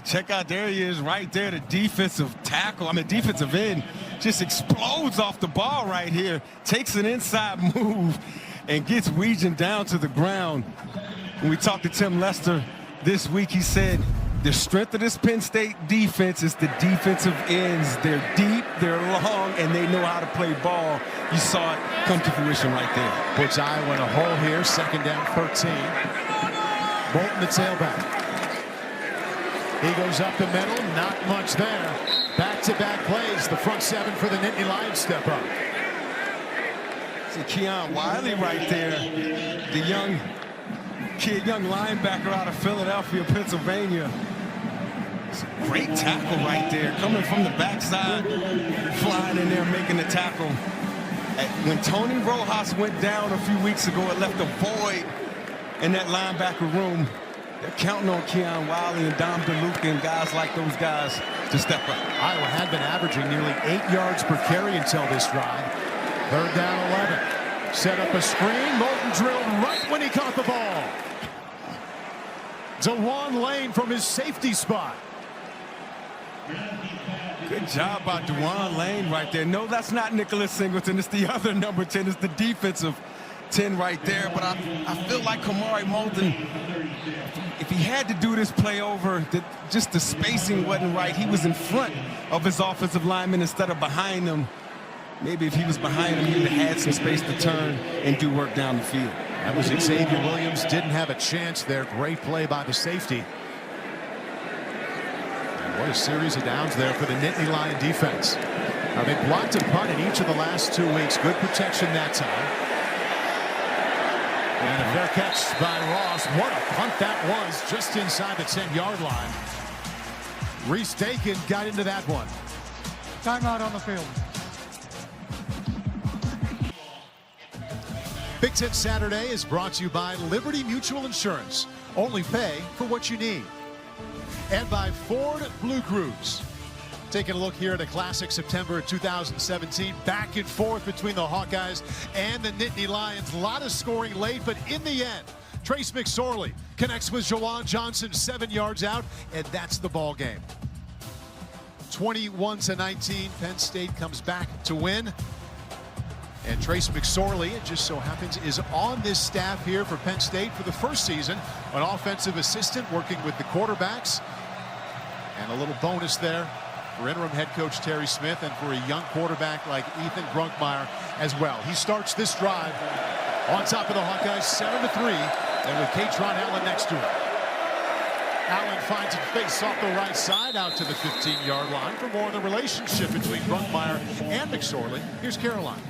Check out, there he is right there, the defensive end, just explodes off the ball right here, takes an inside move and gets Weegan down to the ground. When we talked to Tim Lester this week, he said the strength of this Penn State defense is the defensive ends. They're deep, they're long, and they know how to play ball. You saw it come to fruition right there. Puts Iowa in a hole here, 2nd down 13. Bolton the tailback. He goes up the middle, not much there. Back-to-back plays. The front 7 for the Nittany Lions step up. See Keon Wiley right there, the young linebacker out of Philadelphia, Pennsylvania. It's a great tackle right there, coming from the backside, flying in there, making the tackle. When Tony Rojas went down a few weeks ago, it left a void in that linebacker room. They're counting on Keon Wiley and Dom DeLuca and guys like those guys to step up. Iowa had been averaging nearly 8 yards per carry until this drive. 3rd down 11. Set up a screen. Moulton drilled right when he caught the ball. DeJuan Lane from his safety spot. Good job by DeJuan Lane right there. No, that's not Nicholas Singleton. It's the other number 10. It's the defensive 10 right there. But I feel like Kamari Moulton, if he had to do this play over, just the spacing wasn't right. He was in front of his offensive lineman instead of behind him. Maybe if he was behind him, he would have had some space to turn and do work down the field. That was Xavier Williams. Didn't have a chance there. Great play by the safety. And what a series of downs there for the Nittany Lion defense. Now, they blocked a punt in each of the last 2 weeks. Good protection that time. And a fair catch by Ross. What a punt that was, just inside the 10-yard line. Reese Dakin got into that one. Timeout on the field. Big Ten Saturday is brought to you by Liberty Mutual Insurance. Only pay for what you need. And by Ford Blue Crews. Taking a look here at a classic September 2017. Back and forth between the Hawkeyes and the Nittany Lions. A lot of scoring late, but in the end, Trace McSorley connects with Jawan Johnson 7 yards out, and that's the ball game. 21-19, Penn State comes back to win. And Trace McSorley, it just so happens, is on this staff here for Penn State for the first season. An offensive assistant working with the quarterbacks. And a little bonus there for interim head coach Terry Smith and for a young quarterback like Ethan Grunkmeyer as well. He starts this drive on top of the Hawkeyes, 7-3, and with Katron Allen next to him. Allen finds it face off the right side out to the 15-yard line. For more of the relationship between Grunkmeyer and McSorley, here's Caroline.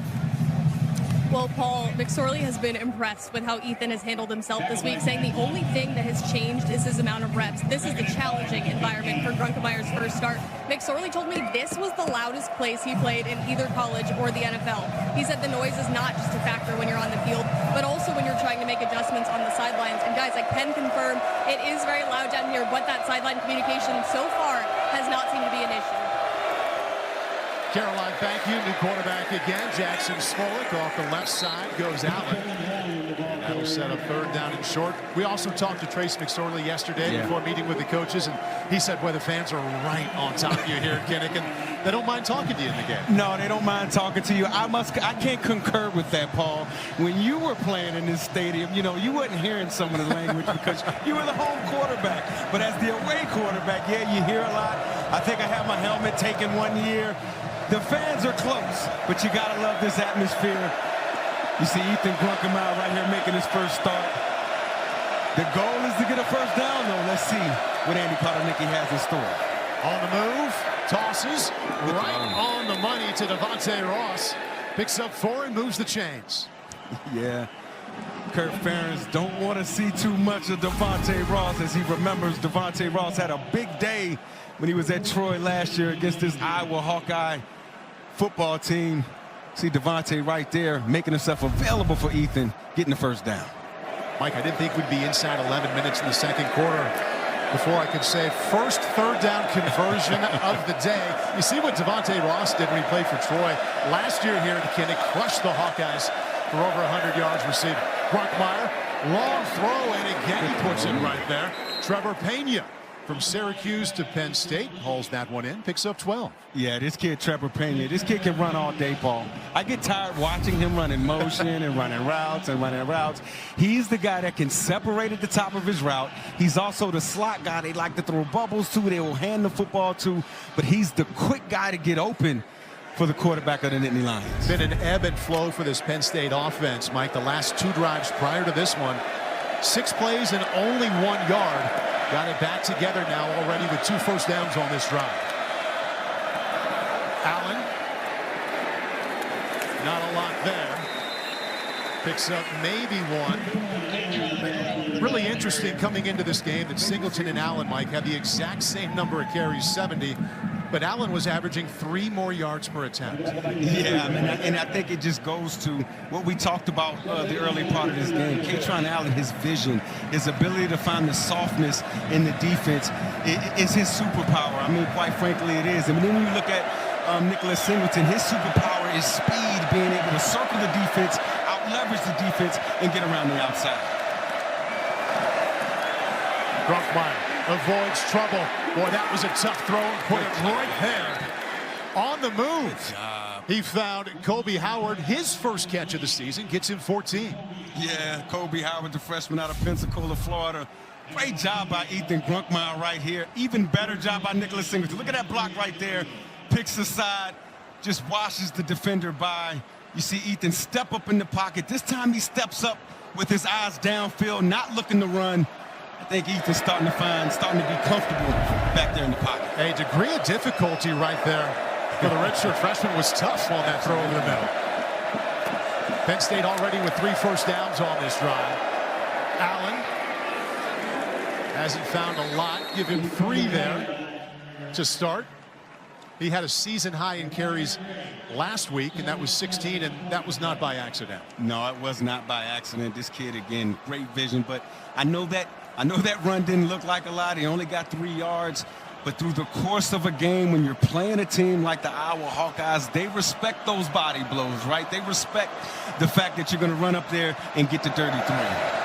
Well, Paul, McSorley has been impressed with how Ethan has handled himself this week, saying the only thing that has changed is his amount of reps. This is the challenging environment for Grunkmeyer's first start. McSorley told me this was the loudest place he played in either college or the NFL. He said the noise is not just a factor when you're on the field, but also when you're trying to make adjustments on the sidelines. And guys, I can confirm it is very loud down here, but that sideline communication so far has not seemed to be an issue. Caroline, thank you. New quarterback again. Jackson Smolik off the left side goes Allen. That'll set up third down and short. We also talked to Trace McSorley yesterday before meeting with the coaches, and he said, boy, the fans are right on top of you here in Kinnick, and they don't mind talking to you in the game. No, they don't mind talking to you. I can't concur with that, Paul. When you were playing in this stadium, you know, you wasn't hearing some of the language because you were the home quarterback. But as the away quarterback, yeah, you hear a lot. I think I had my helmet taken one year. The fans are close, but you got to love this atmosphere. You see Ethan Grunkmeyer right here making his first start. The goal is to get a first down, though. Let's see what Andy Kotelnicki has in store. On the move, tosses, right on the money to Devontae Ross. Picks up 4 and moves the chains. Yeah. Kirk Ferentz don't want to see too much of Devontae Ross, as he remembers Devontae Ross had a big day when he was at Troy last year against this Iowa Hawkeye football team. See Devontae right there making himself available for Ethan, getting the first down. Mike, I didn't think we'd be inside 11 minutes in the second quarter before I could say first third down conversion of the day. You see what Devontae Ross did when he played for Troy last year here in Kinnick, crushed the Hawkeyes for over 100 yards receiving. Grunkmeyer, long throw, and again he puts it right there. Trevor Pena from Syracuse to Penn State hauls that one in, picks up 12. Yeah, this kid, Trevor Pena, this kid can run all day, Paul. I get tired watching him run in motion and running routes and running routes. He's the guy that can separate at the top of his route. He's also the slot guy they like to throw bubbles to. They will hand the football to, but he's the quick guy to get open for the quarterback of the Nittany Lions. Been an ebb and flow for this Penn State offense, Mike. The last 2 drives prior to this one, 6 plays and only 1 yard. Got it back together now already with 2 first downs on this drive. Allen, not a lot there. Picks up maybe 1. Really interesting coming into this game that Singleton and Allen, Mike, had the exact same number of carries, 70. But Allen was averaging 3 more yards per attempt. Yeah, and I think it just goes to what we talked about the early part of this game. Katron Allen, his vision, his ability to find the softness in the defense is his superpower. I mean, quite frankly, it is. And then when you look at Nicholas Singleton, his superpower is speed, being able to circle the defense, out-leverage the defense, and get around the outside. Grunkmeyer avoids trouble. Boy, that was a tough throw. Put it right there. On the move. He found Kobe Howard. His first catch of the season gets him 14. Yeah, Kobe Howard, the freshman out of Pensacola, Florida. Great job by Ethan Grunkmeyer right here. Even better job by Nicholas Singleton. Look at that block right there. Picks aside, just washes the defender by. You see Ethan step up in the pocket. This time he steps up with his eyes downfield, not looking to run. I think Ethan's starting to be comfortable back there in the pocket. A degree of difficulty right there for the redshirt freshman was tough on that throw over the middle. Penn State already with 3 first downs on this drive. Allen hasn't found a lot. Give him 3 there to start. He had a season high in carries last week, and that was 16, and that was not by accident. No, it was not by accident. This kid, again, great vision, but I know that run didn't look like a lot. He only got 3 yards, but through the course of a game, when you're playing a team like the Iowa Hawkeyes, they respect those body blows, right? They respect the fact that you're going to run up there and get the dirty three.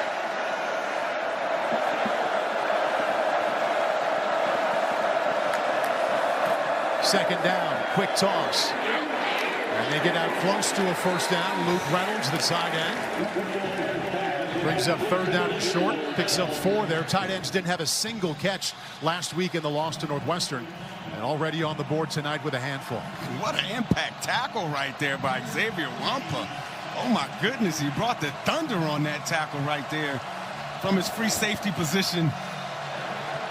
Second down, quick toss. And they get out close to a first down. Luke Reynolds, the tight end. Brings up third down and short. Picks up 4 there. Tight ends didn't have a single catch last week in the loss to Northwestern. And already on the board tonight with a handful. What an impact tackle right there by Xavier Wampa. Oh, my goodness. He brought the thunder on that tackle right there from his free safety position.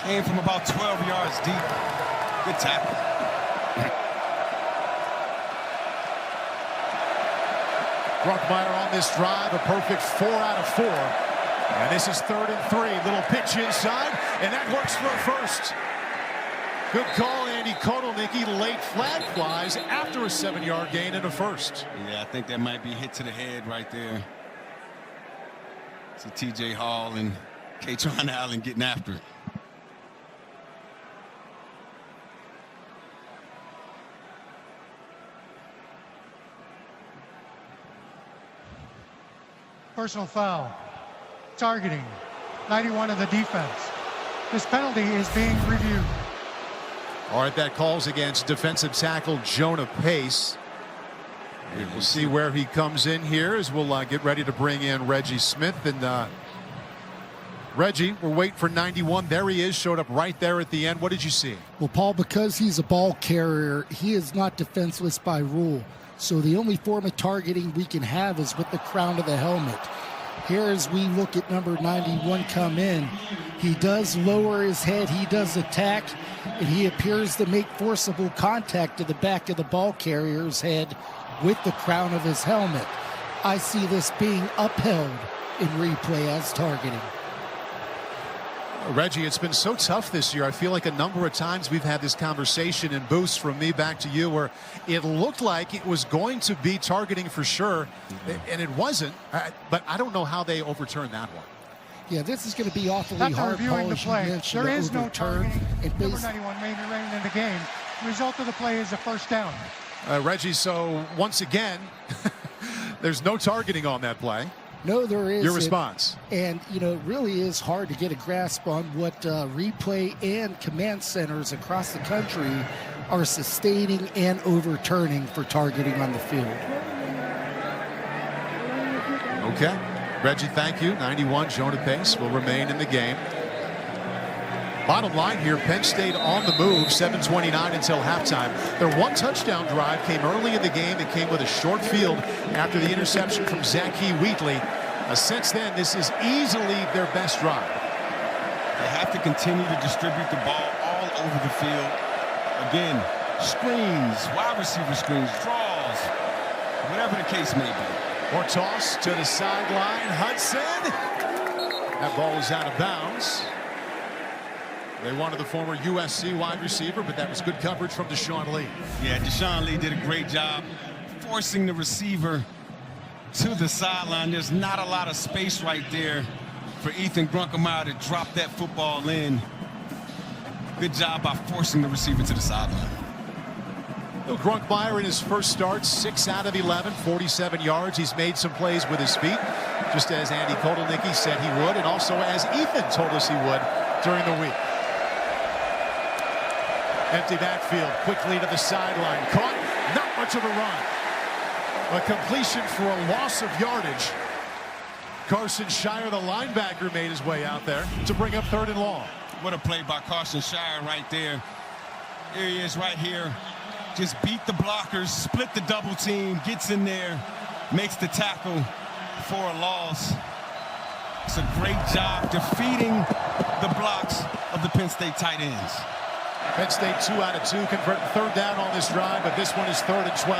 Came from about 12 yards deep. Good tackle. Bruckmeyer on this drive, a perfect 4 out of 4. And this is 3rd and 3. Little pitch inside, and that works for a first. Good call, Andy Kotelnicki. Late flag flies after a 7-yard gain and a first. Yeah, I think that might be hit to the head right there. See T.J. Hall and Katron Allen getting after it. Personal foul. Targeting. 91 of the defense. This penalty is being reviewed. All right, that calls against defensive tackle Jonah Pace. We'll see where he comes in here as we'll get ready to bring in Reggie Smith. And Reggie, we're waiting for 91. There he is, showed up right there at the end. What did you see? Well, Paul, because he's a ball carrier, he is not defenseless by rule. So the only form of targeting we can have is with the crown of the helmet. Here, as we look at number 91 come in, he does lower his head, he does attack, and he appears to make forcible contact to the back of the ball carrier's head with the crown of his helmet. I see this being upheld in replay as targeting. Reggie, it's been so tough this year. I feel like a number of times we've had this conversation in booths from me back to you where it looked like it was going to be targeting for sure, and it wasn't. But I don't know how they overturned that one. Yeah, this is going to be awfully After hard. reviewing the play, there is no targeting. Number Base 91 may remain in the game. The result of the play is a first down. Reggie, so once again, there's no targeting on that play. No, there is. Your response. And, you know, it really is hard to get a grasp on what replay and command centers across the country are sustaining and overturning for targeting on the field. Okay. Reggie, thank you. 91, Jonah Pace will remain in the game. Bottom line here, Penn State on the move, 7:29 until halftime. Their one touchdown drive came early in the game. It came with a short field after the interception from Zachy Wheatley. Since then, this is easily their best drive. They have to continue to distribute the ball all over the field. Again, screens, wide receiver screens, draws, whatever the case may be. Or toss to the sideline. Hudson. That ball is out of bounds. They wanted the former USC wide receiver, but that was good coverage from Deshaun Lee. Yeah, Deshaun Lee did a great job forcing the receiver to the sideline. There's not a lot of space right there for Ethan Grunkemeyer to drop that football in. Good job by forcing the receiver to the sideline. Grunkemeyer in his first start, 6 out of 11, 47 yards. He's made some plays with his feet, just as Andy Kotelnicki said he would, and also as Ethan told us he would during the week. Empty backfield, quickly to the sideline. Caught, not much of a run. A completion for a loss of yardage. Carson Shire, the linebacker, made his way out there to bring up 3rd and long. What a play by Carson Shire right there. Here he is right here. Just beat the blockers, split the double team, gets in there, makes the tackle for a loss. It's a great job defeating the blocks of the Penn State tight ends. Penn State 2 out of 2, converting 3rd down on this drive, but this one is 3rd and 12.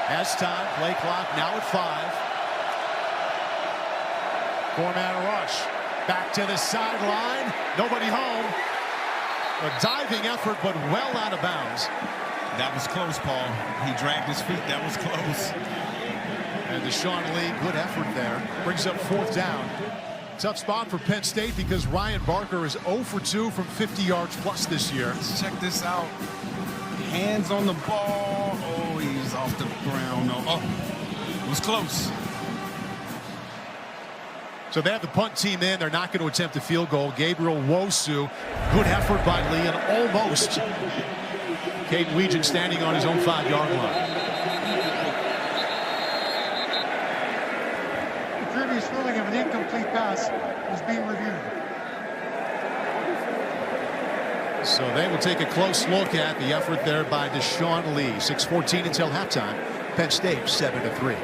As time, play clock now at 5. 4-man rush. Back to the sideline. Nobody home. A diving effort, but well out of bounds. That was close, Paul. He dragged his feet. That was close. And Deshaun Lee, good effort there. Brings up 4th down. Tough spot for Penn State because Ryan Barker is 0 for 2 from 50 yards plus this year. Let's check this out. Hands on the ball. Oh, he's off the ground. Oh, it was close. So they have the punt team in. They're not going to attempt a field goal. Gabriel Wosu, good effort by Lee, and almost Caden Weegan standing on his own 5-yard line. The previous ruling of an incomplete pass is being reviewed. So they will take a close look at the effort there by Deshaun Lee. 6:14 until halftime. Penn State 7-3.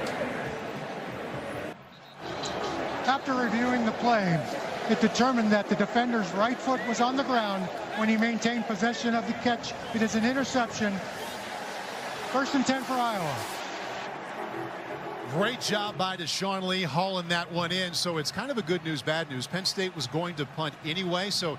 After reviewing the play, it determined that the defender's right foot was on the ground when he maintained possession of the catch. It is an interception. 1st and 10 for Iowa. Great job by Deshaun Lee hauling that one in. So it's kind of a good news, bad news. Penn State was going to punt anyway. So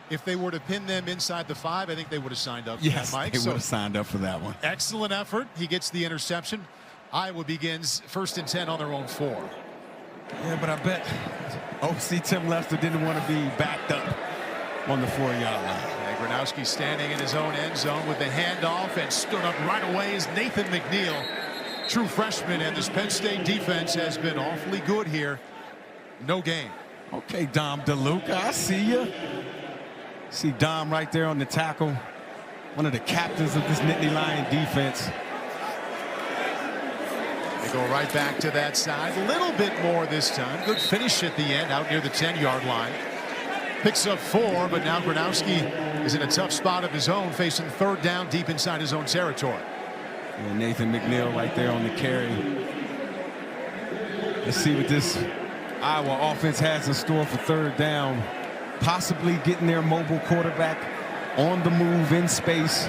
if they were to pin them inside the 5, I think they would have signed up for that, Mike. They would have signed up for that one. Excellent effort. He gets the interception. Iowa begins 1st and 10 on their own 4. Yeah, but I bet OC Tim Lester didn't want to be backed up on the 4-yard line. And Gronowski standing in his own end zone with the handoff, and stood up right away is Nathan McNeil, true freshman, and this Penn State defense has been awfully good here. No gain. Okay, Dom DeLuca, I see you. See Dom right there on the tackle. One of the captains of this Nittany Lion defense. They go right back to that side. A little bit more this time. Good finish at the end out near the 10-yard line. Picks up 4, but now Gronowski is in a tough spot of his own, facing 3rd down deep inside his own territory. And Nathan McNeil right there on the carry. Let's see what this Iowa offense has in store for 3rd down. Possibly getting their mobile quarterback on the move in space,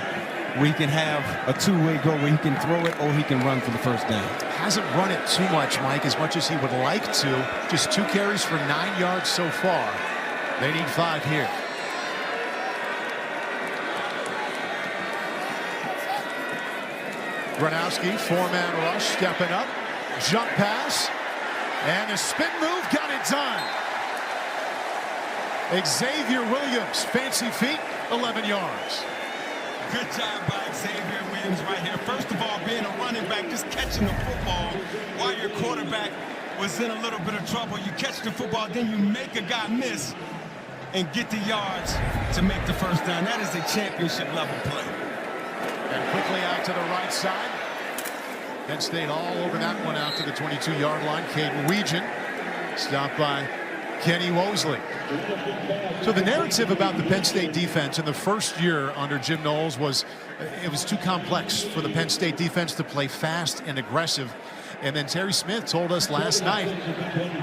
where he can have a 2-way go where he can throw it or he can run for the 1st down. Hasn't run it too much, Mike, as much as he would like to. Just 2 carries for 9 yards so far. They need 5 here. Gronowski, 4-man rush, stepping up. Jump pass. And a spin move, got it done. Xavier Williams, fancy feet, 11 yards. Good job by Xavier Williams right here. First of all, being a running back, just catching the football while your quarterback was in a little bit of trouble. You catch the football, then you make a guy miss and get the yards to make the 1st down. That is a championship level play. And quickly out to the right side. Penn State all over that one out to the 22-yard line. Caden Weegan stopped by Kenny Wosley. So the narrative about the Penn State defense in the first year under Jim Knowles was it was too complex for the Penn State defense to play fast and aggressive. And then Terry Smith told us last night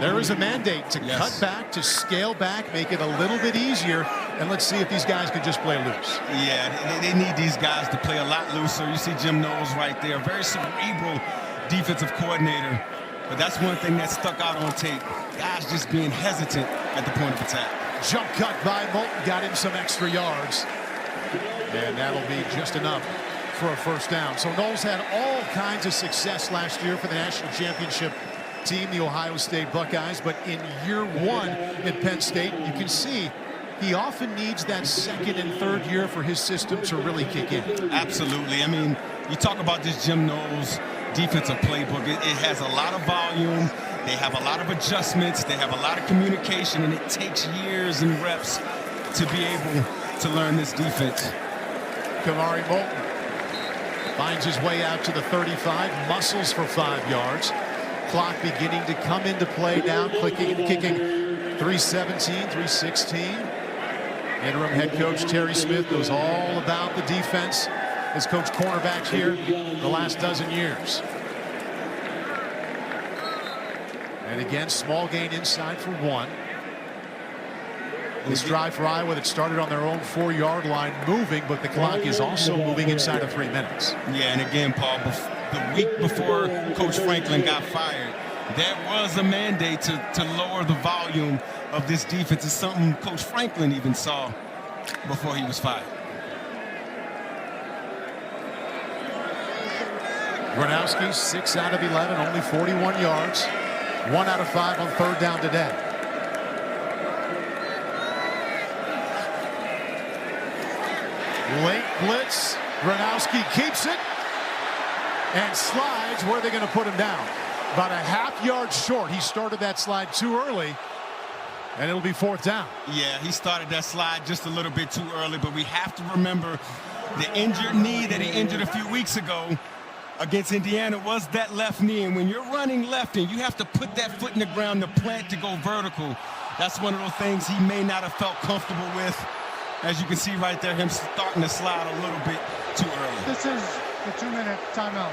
there is a mandate to cut back, to scale back, make it a little bit easier, and let's see if these guys can just play loose. Yeah, they need these guys to play a lot looser. You see Jim Knowles right there, very cerebral defensive coordinator. But that's one thing that stuck out on tape. Guys just being hesitant at the point of attack. Jump cut by Moulton, got him some extra yards. And that'll be just enough for a 1st down. So Knowles had all kinds of success last year for the national championship team, the Ohio State Buckeyes. But in year 1 at Penn State, you can see he often needs that 2nd and 3rd year for his system to really kick in. Absolutely. I mean, you talk about this Jim Knowles defensive playbook. It has a lot of volume. They have a lot of adjustments. They have a lot of communication, and it takes years and reps to be able to learn this defense. Kamari Moulton finds his way out to the 35, muscles for 5 yards. Clock beginning to come into play now, clicking and kicking. 3:17, 3:16. Interim head coach Terry Smith knows all about the defense. Has coached cornerbacks here the last dozen years. And again, small gain inside for 1. This drive for Iowa that started on their own 4-yard line moving, but the clock is also moving inside of 3 minutes. Yeah, and again, Paul, the week before Coach Franklin got fired, That was a mandate to lower the volume of this defense. It's something Coach Franklin even saw before he was fired. Gronowski, 6 out of 11, only 41 yards. 1 out of 5 on third down today. Late blitz. Gronowski keeps it and slides. Where are they going to put him down? About a half yard short. He started that slide too early, and it'll be fourth down. Yeah, he started that slide just a little bit too early, but we have to remember the injured knee that he injured a few weeks ago against Indiana was that left knee. And when you're running left and you have to put that foot in the ground to plant to go vertical, that's one of those things he may not have felt comfortable with. As you can see right there, him starting to slide a little bit too early. This is the 2-minute timeout.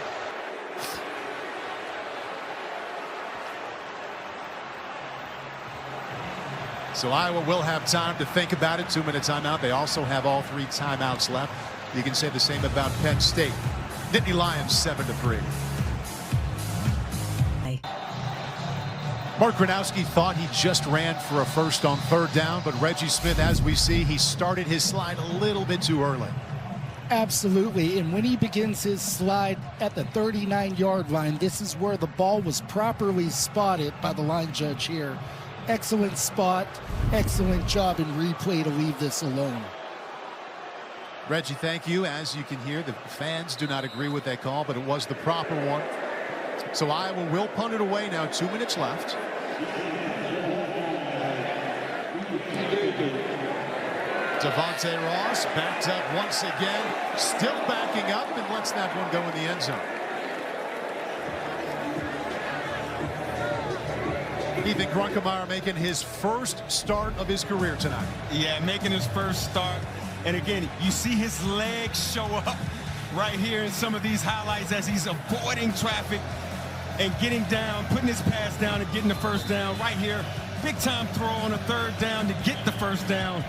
So Iowa will have time to think about it. 2-minute timeout. They also have all 3 timeouts left. You can say the same about Penn State. Nittany Lions 7-3. Mark Gronowski thought he just ran for a first on third down, but Reggie Smith, as we see, he started his slide a little bit too early. Absolutely, and when he begins his slide at the 39-yard line, this is where the ball was properly spotted by the line judge here. Excellent spot, excellent job in replay to leave this alone. Reggie, thank you. As you can hear, the fans do not agree with that call, but it was the proper one. So Iowa will punt it away now. 2 minutes left. Devontae Ross backed up once again, still backing up, and lets that one go in the end zone. Ethan Grunkemeyer making his first start of his career tonight. Yeah, making his first start. And again, you see his legs show up right here in some of these highlights as he's avoiding traffic and getting down, putting his pass down and getting the first down right here. Big time throw on a third down to get the first down.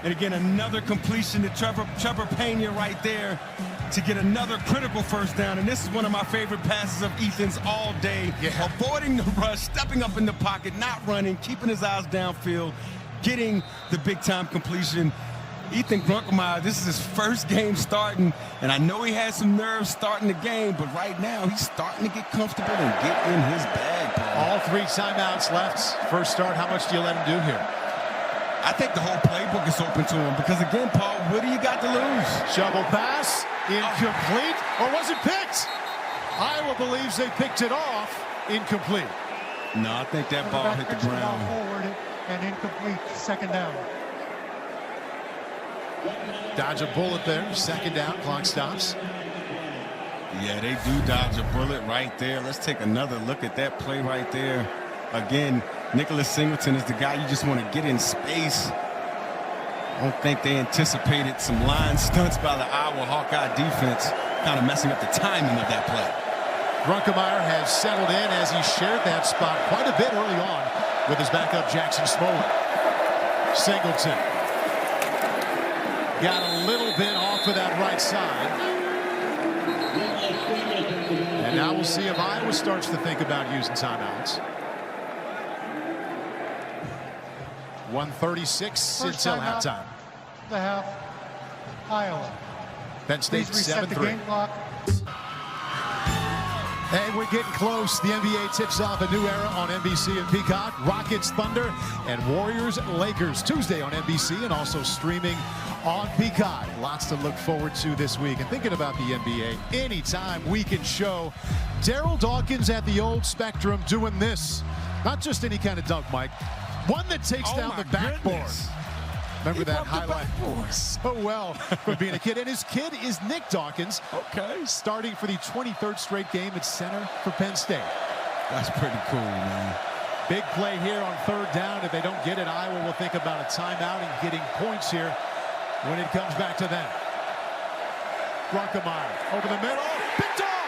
And again, another completion to Trevor Pena right there to get another critical first down. And this is one of my favorite passes of Ethan's all day. Yeah. Avoiding the rush, stepping up in the pocket, not running, keeping his eyes downfield, getting the big time completion. Ethan Grunkemeyer, this is his first game starting, and I know he had some nerves starting the game, but right now he's starting to get comfortable and get in his bag, Paul. All 3 timeouts left. First start, how much do you let him do here? I think the whole playbook is open to him because, again, Paul, what do you got to lose? Shovel pass, incomplete, or was it picked? Iowa believes they picked it off, incomplete. No, I think that ball hit the ground. Forward and incomplete, second down. Dodge a bullet there, second down, clock stops. Yeah, they do dodge a bullet right there. Let's take another look at that play right there. Again, Nicholas Singleton is the guy you just want to get in space. I don't think they anticipated some line stunts by the Iowa Hawkeye defense, kind of messing up the timing of that play. Grunkemeyer has settled in as he shared that spot quite a bit early on with his backup Jackson Smollett. Singleton got a little bit off of that right side. And now we'll see if Iowa starts to think about using timeouts. 1:36 until halftime. The half, Iowa. Penn State 7-3. Hey, we're getting close. The NBA tips off a new era on NBC and Peacock. Rockets, Thunder, and Warriors, Lakers. Tuesday on NBC and also streaming on Peacock. Lots to look forward to this week. And thinking about the NBA, anytime we can show Daryl Dawkins at the old Spectrum doing this. Not just any kind of dunk, Mike. One that takes down the backboard. Remember that highlight so well from being a kid. And his kid is Nick Dawkins. Okay. Starting for the 23rd straight game at center for Penn State. That's pretty cool, man. Big play here on third down. If they don't get it, Iowa will think about a timeout and getting points here when it comes back to them. Grunkemeyer over the middle. Picked off.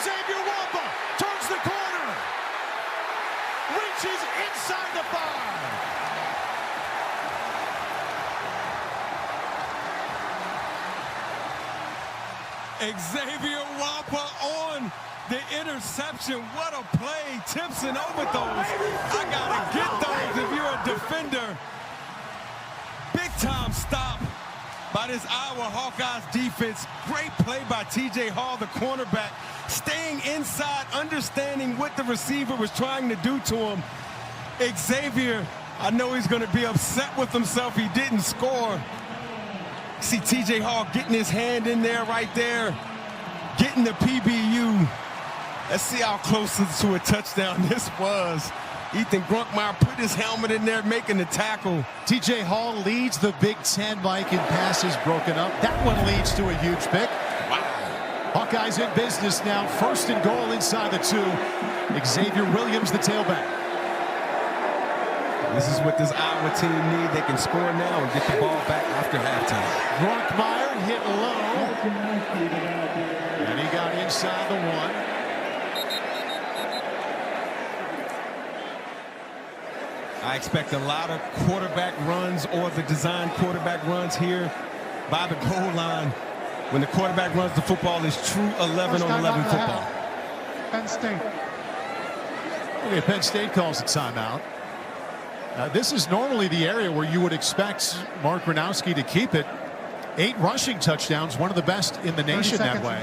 Xavier Wampa turns the corner. Reaches inside the 5. Xavier Wampa on The interception, what a play. Tips and overthrows. I gotta get those if you're a defender. Big time stop by this Iowa Hawkeyes defense. Great play by TJ Hall, the cornerback, staying inside, understanding what the receiver was trying to do to him. Xavier, I know he's going to be upset with himself he didn't score. See TJ Hall getting his hand in there right there, getting the PBU. Let's see how close to a touchdown this was. Ethan Grunkmeyer put his helmet in there, making the tackle. TJ Hall leads the Big Ten, Mike, in passes broken up. That one leads to a huge pick. Wow. Hawkeyes in business now. 1st and goal inside the 2. Xavier Williams, the tailback. This is what this Iowa team need. They can score now and get the ball back after halftime. Grunkmeyer hit low. And he got inside the 1. I expect a lot of quarterback runs or the design quarterback runs here by the goal line. When the quarterback runs the football, is true 11-on-11 football. Penn State. Okay, Penn State calls a timeout. This is normally the area where you would expect Mark Gronowski to keep it. 8 rushing touchdowns, one of the best in the nation that way.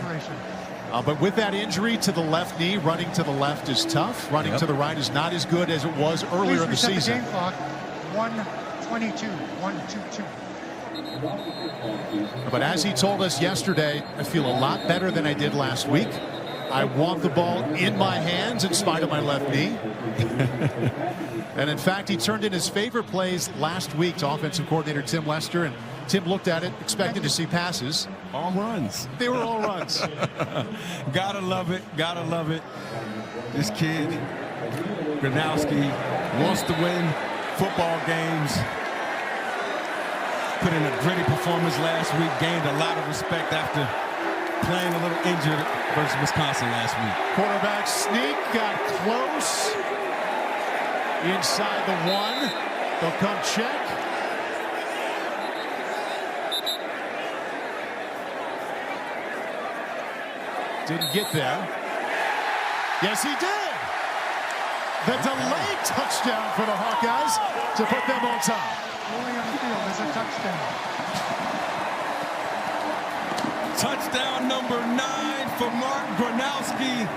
But with that injury to the left knee, running to the left is tough. Running to the right is not as good as it was earlier in the season. The game clock, 1:22, 1:22. But as he told us yesterday, I feel a lot better than I did last week. I want the ball in my hands in spite of my left knee. And in fact, he turned in his favorite plays last week to offensive coordinator Tim Lester, and Tim looked at it, expecting to see passes. All runs. They were all runs. Gotta love it. Gotta love it. This kid, Gronowski, wants to win football games. Put in a gritty performance last week. Gained a lot of respect after playing a little injured versus Wisconsin last week. Quarterback sneak, got close. Inside the 1. They'll come check. Didn't get there. Yes, he did. The delayed touchdown for the Hawkeyes to put them on top. Rolling on the field is a touchdown. Touchdown number 9 for Mark Gronowski.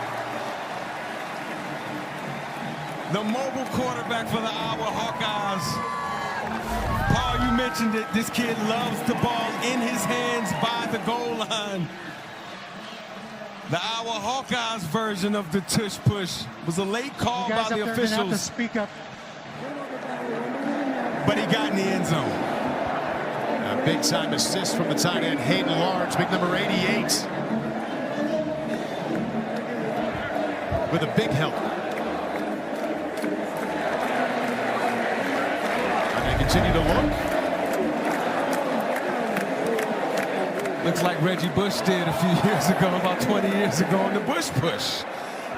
The mobile quarterback for the Iowa Hawkeyes. Paul, you mentioned it. This kid loves the ball in his hands by the goal line. The Iowa Hawkeyes version of the tush push was a late call by the officials. Have to speak up. But he got in the end zone. A big time assist from the tight end Hayden Large, big number 88, with a big help. And they continue to look. Looks like Reggie Bush did a few years ago, about 20 years ago, on the Bush push.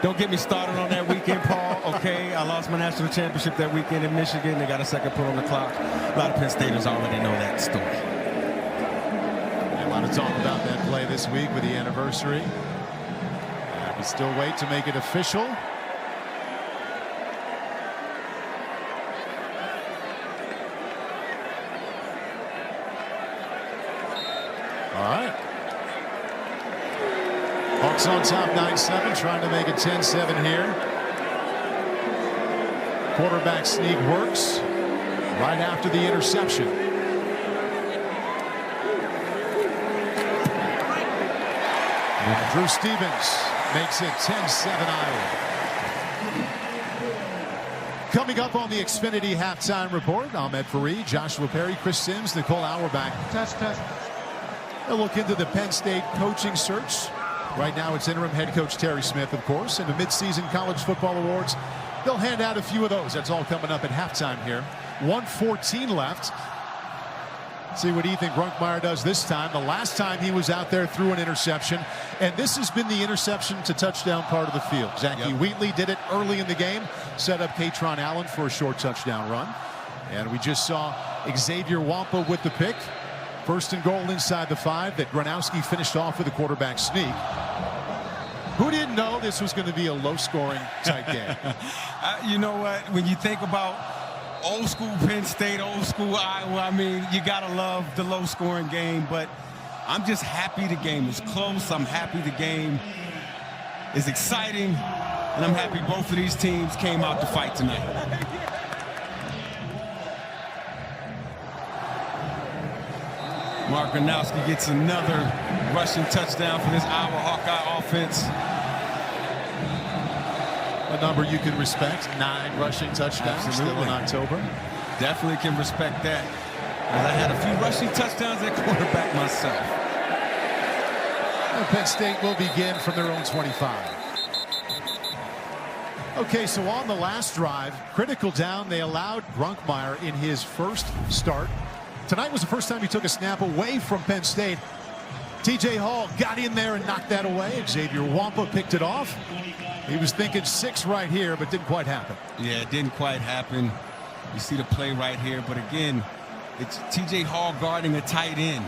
Don't get me started on that weekend, Paul. Okay, I lost my national championship that weekend in Michigan. They got a second put on the clock. A lot of Penn Staters already know that story. A lot of talk about that play this week with the anniversary. We still wait to make it official. All right. Hawks on top 9-7, trying to make it 10-7 here. Quarterback sneak works right after the interception. And Drew Stevens makes it 10-7 Iowa. Coming up on the Xfinity halftime report, Ahmed Fareed, Joshua Perry, Chris Sims, Nicole Auerbach. Test. A look into the Penn State coaching search. Right now it's interim head coach Terry Smith, of course, and the midseason college football awards. They'll hand out a few of those. That's all coming up at halftime here. 1:14 left. See what Ethan Grunkmeyer does this time. The last time he was out there threw an interception, and this has been the interception to touchdown part of the field. Zachy Wheatley did it early in the game, set up Katron Allen for a short touchdown run. And we just saw Xavier Wampa with the pick. 1st and goal inside the 5 that Gronowski finished off with a quarterback sneak. Who didn't know this was going to be a low-scoring type game? You know what? When you think about old school Penn State, old school Iowa, I mean, you got to love the low-scoring game. But I'm just happy the game is close. I'm happy the game is exciting. And I'm happy both of these teams came out to fight tonight. Mark Gronowski gets another rushing touchdown for this Iowa Hawkeye offense. A number you can respect, 9 rushing touchdowns still in October. Definitely can respect that. As I had a few rushing touchdowns at quarterback myself. And Penn State will begin from their own 25. Okay, so on the last drive, critical down, they allowed Grunkmeyer in his first start. Tonight was the first time he took a snap away from Penn State. TJ Hall got in there and knocked that away. Xavier Wampa picked it off. He was thinking 6 right here, but didn't quite happen. Yeah, it didn't quite happen. You see the play right here, but again, it's TJ Hall guarding a tight end,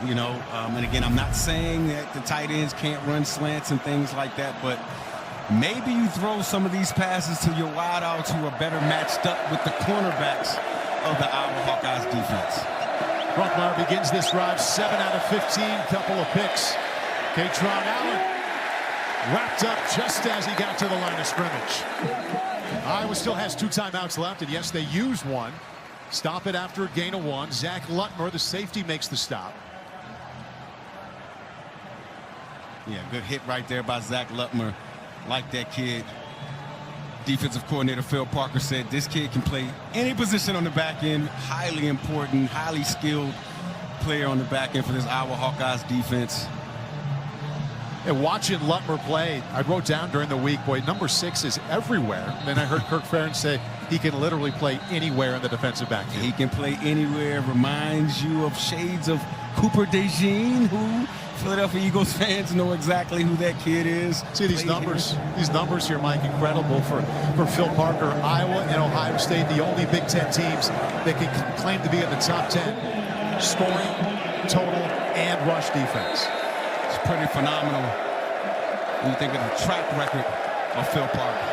you know. And again, I'm not saying that the tight ends can't run slants and things like that, but maybe you throw some of these passes to your wideouts who are better matched up with the cornerbacks of the Iowa Hawkeyes defense. Grunkmeyer begins this drive 7 out of 15, couple of picks. Katron Allen wrapped up just as he got to the line of scrimmage. Iowa still has 2 timeouts left, and yes, they used one. Stop it after a gain of 1. Zach Lutmer, the safety, makes the stop. Yeah, good hit right there by Zach Lutmer. Like that kid. Defensive coordinator Phil Parker said this kid can play any position on the back end. Highly important, highly skilled player on the back end for this Iowa Hawkeyes defense. And watching Lutmer play, I wrote down during the week, boy, number 6 is everywhere. Then I heard Kirk Ferentz say he can literally play anywhere in the defensive backfield. He can play anywhere. Reminds you of shades of Cooper DeJean, who Philadelphia Eagles fans know exactly who that kid is. See these numbers here, Mike, incredible for Phil Parker. Iowa and Ohio State, the only Big Ten teams that can claim to be in the top 10 scoring, total, and rush defense. It's pretty phenomenal when you think of the track record of Phil Parker.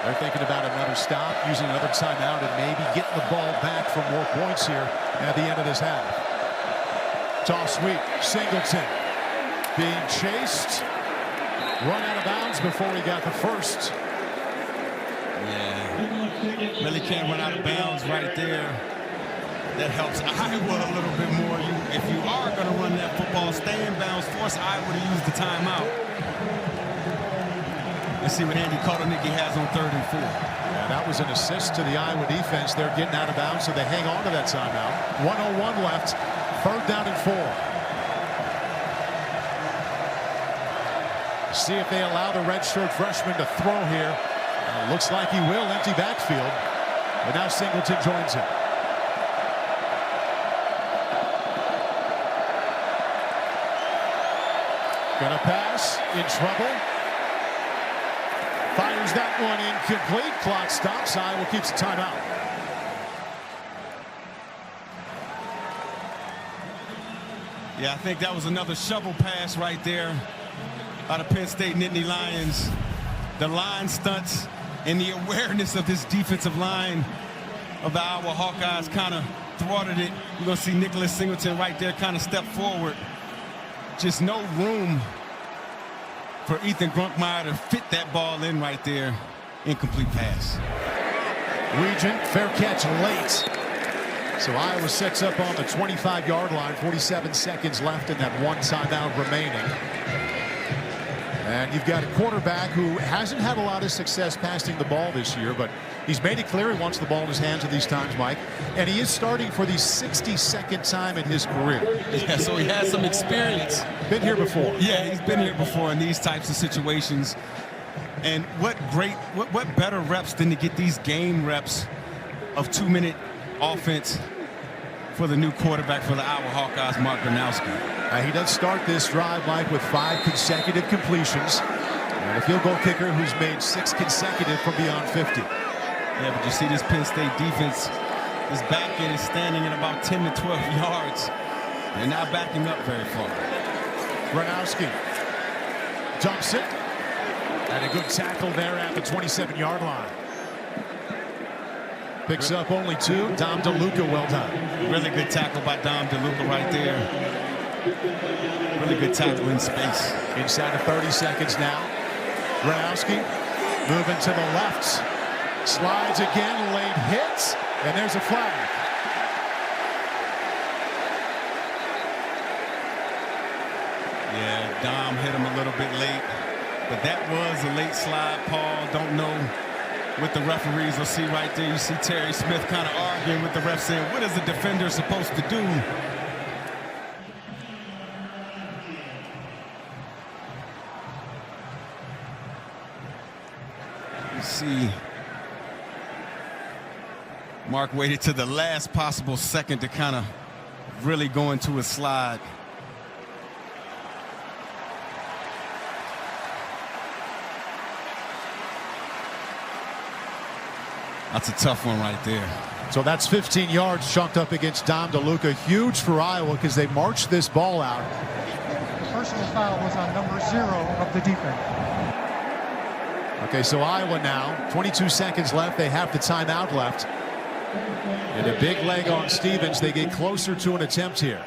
They're thinking about another stop, using another timeout, and maybe getting the ball back for more points here at the end of this half. Toss sweep, Singleton being chased, run out of bounds before he got the first. Yeah, really can't run out of bounds right there. That helps Iowa a little bit more. If you are going to run that football, stay in bounds, force Iowa to use the timeout. Let's see what Andy Kotelnicki has on 3rd and 4. Yeah, that was an assist to the Iowa defense. They're getting out of bounds, so they hang on to that timeout. 1:01 left. 3rd down and 4. See if they allow the redshirt freshman to throw here. Looks like he will. Empty backfield. But now Singleton joins him. Gonna pass. In trouble. Fires that one incomplete. Clock stops. Iowa keeps the timeout. Yeah, I think that was another shovel pass right there out of Penn State Nittany Lions. The line stunts and the awareness of this defensive line of the Iowa Hawkeyes kind of thwarted it. You're going to see Nicholas Singleton right there kind of step forward. Just no room for Ethan Grunkmeyer to fit that ball in right there. Incomplete pass. Regent, fair catch late. So Iowa sets up on the 25-yard line, 47 seconds left in that 1 timeout remaining. And you've got a quarterback who hasn't had a lot of success passing the ball this year, but he's made it clear he wants the ball in his hands at these times, Mike. And he is starting for the 62nd time in his career. Yeah, so he has some experience. Been here before. Yeah, he's been here before in these types of situations. And what better reps than to get these game reps of 2-minute offense for the new quarterback for the Iowa Hawkeyes, Mark Gronowski. He does start this drive, Mike, with 5 consecutive completions. And a field goal kicker who's made 6 consecutive from beyond 50. Yeah, but you see this Penn State defense, this back end is standing at about 10 to 12 yards. They're not backing up very far. Gronowski dumps it. And a good tackle there at the 27-yard line. Picks up only 2. Dom DeLuca, well done. Really good tackle by Dom DeLuca right there. Really good tackle in space. Inside of 30 seconds now. Gronowski moving to the left. Slides again, late hits, and there's a flag. Yeah, Dom hit him a little bit late, but that was a late slide, Paul. Don't know what the referees will see right there. You see Terry Smith kind of arguing with the ref saying, what is the defender supposed to do? You see Mark waited to the last possible second to kind of really go into a slide. That's a tough one right there. So that's 15 yards chunked up against Dom DeLuca. Huge for Iowa because they marched this ball out. The personal foul was on number 0 of the defense. Okay, so Iowa now, 22 seconds left. They have the timeout left. And a big leg on Stevens. They get closer to an attempt here.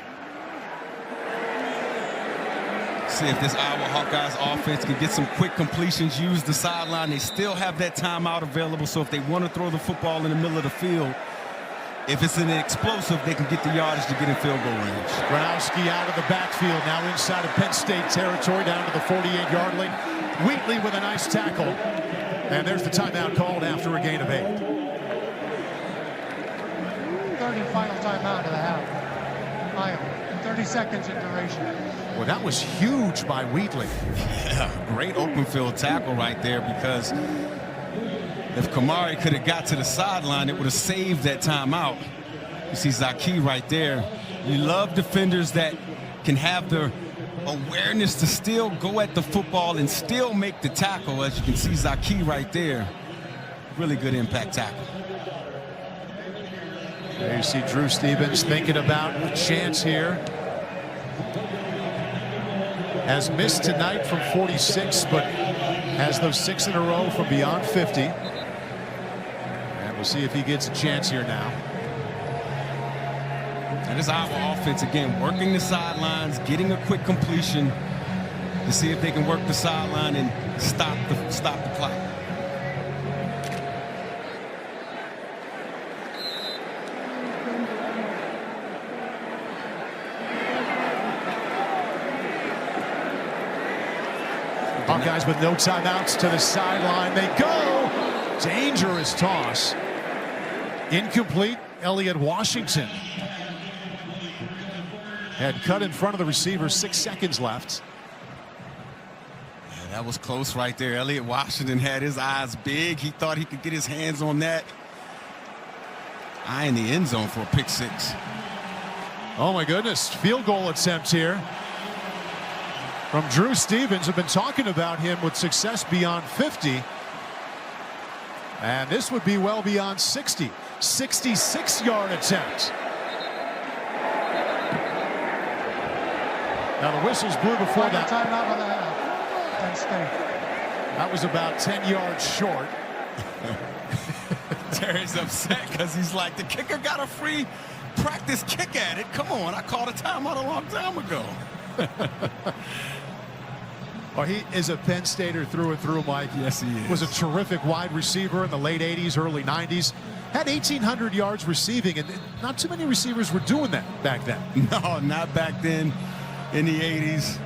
See if this Iowa Hawkeyes offense can get some quick completions, use the sideline. They still have that timeout available, so if they want to throw the football in the middle of the field, if it's an explosive, they can get the yardage to get in field goal range. Gronowski out of the backfield, now inside of Penn State territory, down to the 48-yard line. Wheatley with a nice tackle. And there's the timeout called after a gain of 8. Third and final timeout of the half. Iowa, 30 seconds in duration. Well, that was huge by Wheatley. Yeah, great open field tackle right there, because if Kamari could have got to the sideline, it would have saved that timeout. You see Zaki right there. You love defenders that can have the awareness to still go at the football and still make the tackle. As you can see Zaki right there. Really good impact tackle. There you see Drew Stevens thinking about a chance here. Has missed tonight from 46, but has those 6 in a row from beyond 50. And we'll see if he gets a chance here now. And this Iowa offense, again, working the sidelines, getting a quick completion to see if they can work the sideline and stop the clock. Hawkeyes with no timeouts to the sideline. They go. Dangerous toss. Incomplete. Elliott Washington had cut in front of the receiver. 6 seconds left. Yeah, that was close right there. Elliott Washington had his eyes big. He thought he could get his hands on that. Eye in the end zone for a pick 6. Oh my goodness. Field goal attempt here from Drew Stevens. Have been talking about him with success beyond 50. And this would be well beyond 60. 66-yard attempt. Now the whistles blew before that. Timeout of the half. Penn State. That was about 10 yards short. Terry's upset because he's like, the kicker got a free practice kick at it. Come on, I called a timeout a long time ago. Well, he is a Penn Stater through and through, Mike. Yes, he is. Was a terrific wide receiver in the late 80s, early 90s. Had 1,800 yards receiving, and not too many receivers were doing that back then. No, not back then in the 80s.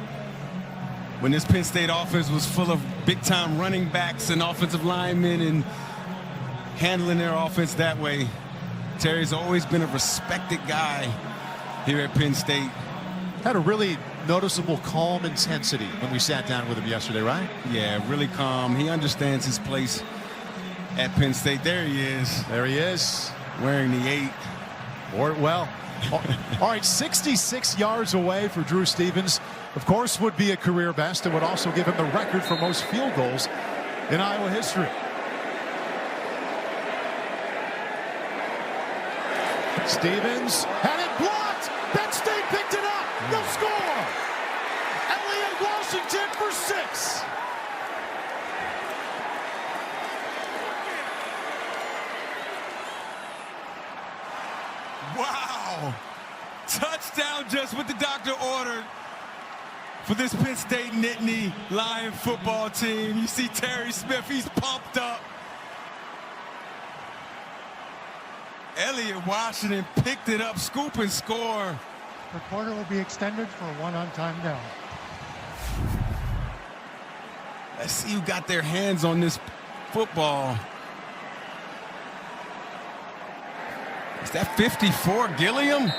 When this Penn State offense was full of big-time running backs and offensive linemen and handling their offense that way. Terry's always been a respected guy here at Penn State. Had a really noticeable calm intensity when we sat down with him yesterday, right? Yeah, really calm. He understands his place at Penn State. There he is. There he is. Wearing the 8. Wore it well. All right, 66 yards away for Drew Stevens. Of course, would be a career best. It would also give him the record for most field goals in Iowa history. Stevens had it blocked. Penn State picked it up. They'll score. Elliott Washington Washington for 6. Wow. Touchdown just what the doctor ordered for this Penn State Nittany Lion football team. You see Terry Smith, he's pumped up. Elliott Washington picked it up, scoop and score. The quarter will be extended for a 1 on time down. Let's see who got their hands on this football. Is that 54 Gilliam?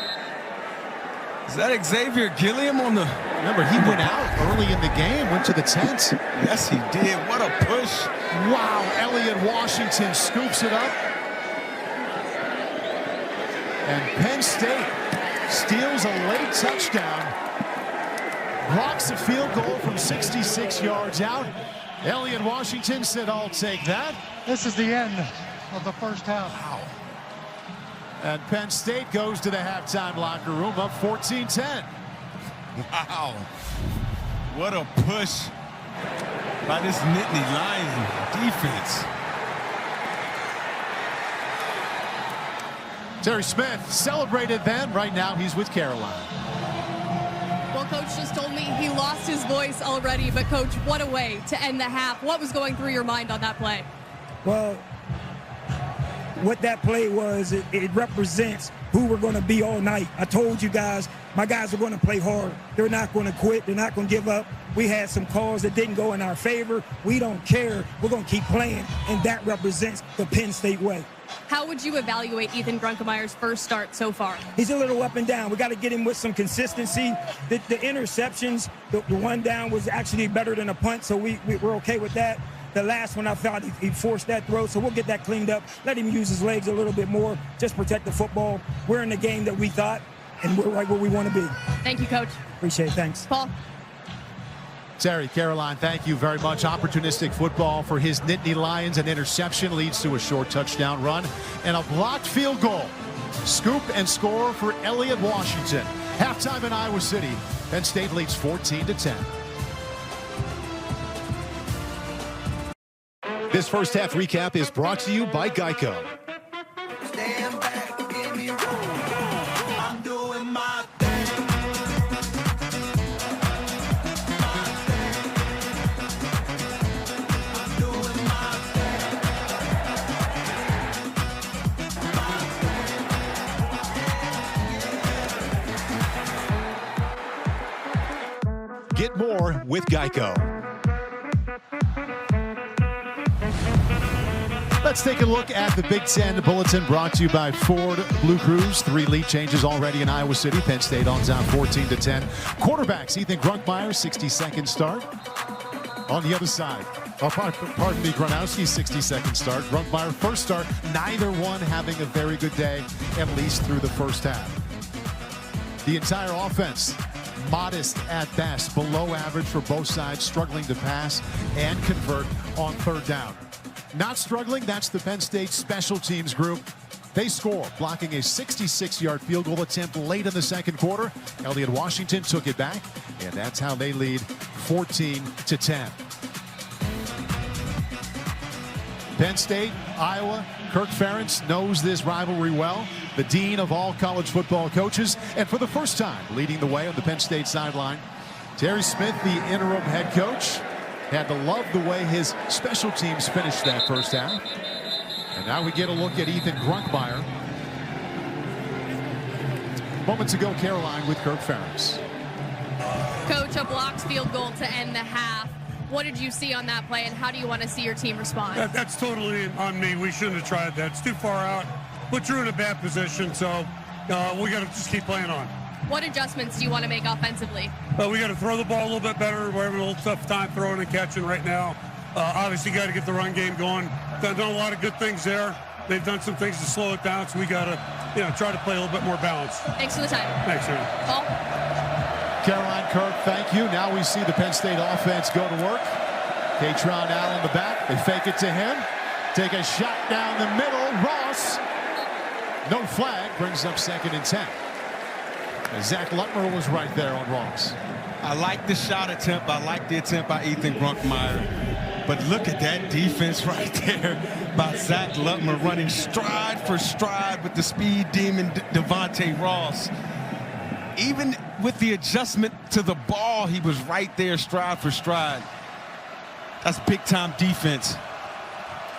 Is that Xavier Gilliam on the... Remember, he went out early in the game, went to the tent. Yes, he did. What a push. Wow, Elliott Washington scoops it up. And Penn State steals a late touchdown. Blocks a field goal from 66 yards out. Elliott Washington said, "I'll take that." This is the end of the first half. Wow. And Penn State goes to the halftime locker room up 14-10. Wow. What a push by this Nittany Lion defense. Terry Smith celebrated then. Right now he's with Carolina. Well, Coach just told me he lost his voice already, but Coach, what a way to end the half. What was going through your mind on that play? Well, what that play was, it represents who we're going to be all night. I told you guys, my guys are going to play hard. They're not going to quit. They're not going to give up. We had some calls that didn't go in our favor. We don't care. We're going to keep playing, and that represents the Penn State way. How would you evaluate Ethan Grunkemeier's first start so far? He's a little up and down. We got to get him with some consistency. The interceptions, the one down was actually better than a punt, so we're okay with that. The last one, I thought he forced that throw, so we'll get that cleaned up. Let him use his legs a little bit more. Just protect the football. We're in the game that we thought, and we're right where we want to be. Thank you, Coach. Appreciate it. Thanks. Paul. Terry, Caroline, thank you very much. Opportunistic football for his Nittany Lions. An interception leads to a short touchdown run and a blocked field goal. Scoop and score for Elliott Washington. Halftime in Iowa City. Penn State leads 14-10. This first half recap is brought to you by Geico. Stand back, give me room. I'm doing my thing. I'm doing my thing. Get more with Geico. Let's take a look at the Big Ten Bulletin brought to you by Ford Blue Crews. 3 lead changes already in Iowa City. Penn State on down 14-10. Quarterbacks, Ethan Grunkemeyer, 60-second start. On the other side, pardon me, Gronowski's 60-second start. Grunkemeyer, first start. Neither one having a very good day, at least through the first half. The entire offense, modest at best, below average for both sides, struggling to pass and convert on third down. Not struggling, that's the Penn State special teams group. They score, blocking a 66-yard field goal attempt late in the second quarter. Elliott Washington took it back, and that's how they lead 14-10. Penn State, Iowa, Kirk Ferentz knows this rivalry well. The dean of all college football coaches, and for the first time, leading the way on the Penn State sideline. Terry Smith, the interim head coach, had to love the way his special teams finished that first half. And now we get a look at Ethan Grunkemeyer. Moments ago, Caroline with Kirk Ferentz. Coach, a blocked field goal to end the half. What did you see on that play, and how do you want to see your team respond? That's totally on me. We shouldn't have tried that. It's too far out. Put you in a bad position, so we got to just keep playing on. What adjustments do you want to make offensively? We got to throw the ball a little bit better. We're having a little tough time throwing and catching right now. Obviously, got to get the run game going. They've done a lot of good things there. They've done some things to slow it down, so we got to, try to play a little bit more balance. Thanks for the time. Thanks, Aaron. Paul? Caroline, Kirk, thank you. Now we see the Penn State offense go to work. Katron Allen in the back. They fake it to him. Take a shot down the middle. Ross. No flag. Brings up 2nd and 10. Zach Lutmer was right there on Ross. I like the shot attempt. I like the attempt by Ethan Grunkmeyer. But look at that defense right there by Zach Lutmer, running stride for stride with the speed demon Devontae Ross. Even with the adjustment to the ball, he was right there stride for stride. That's big-time defense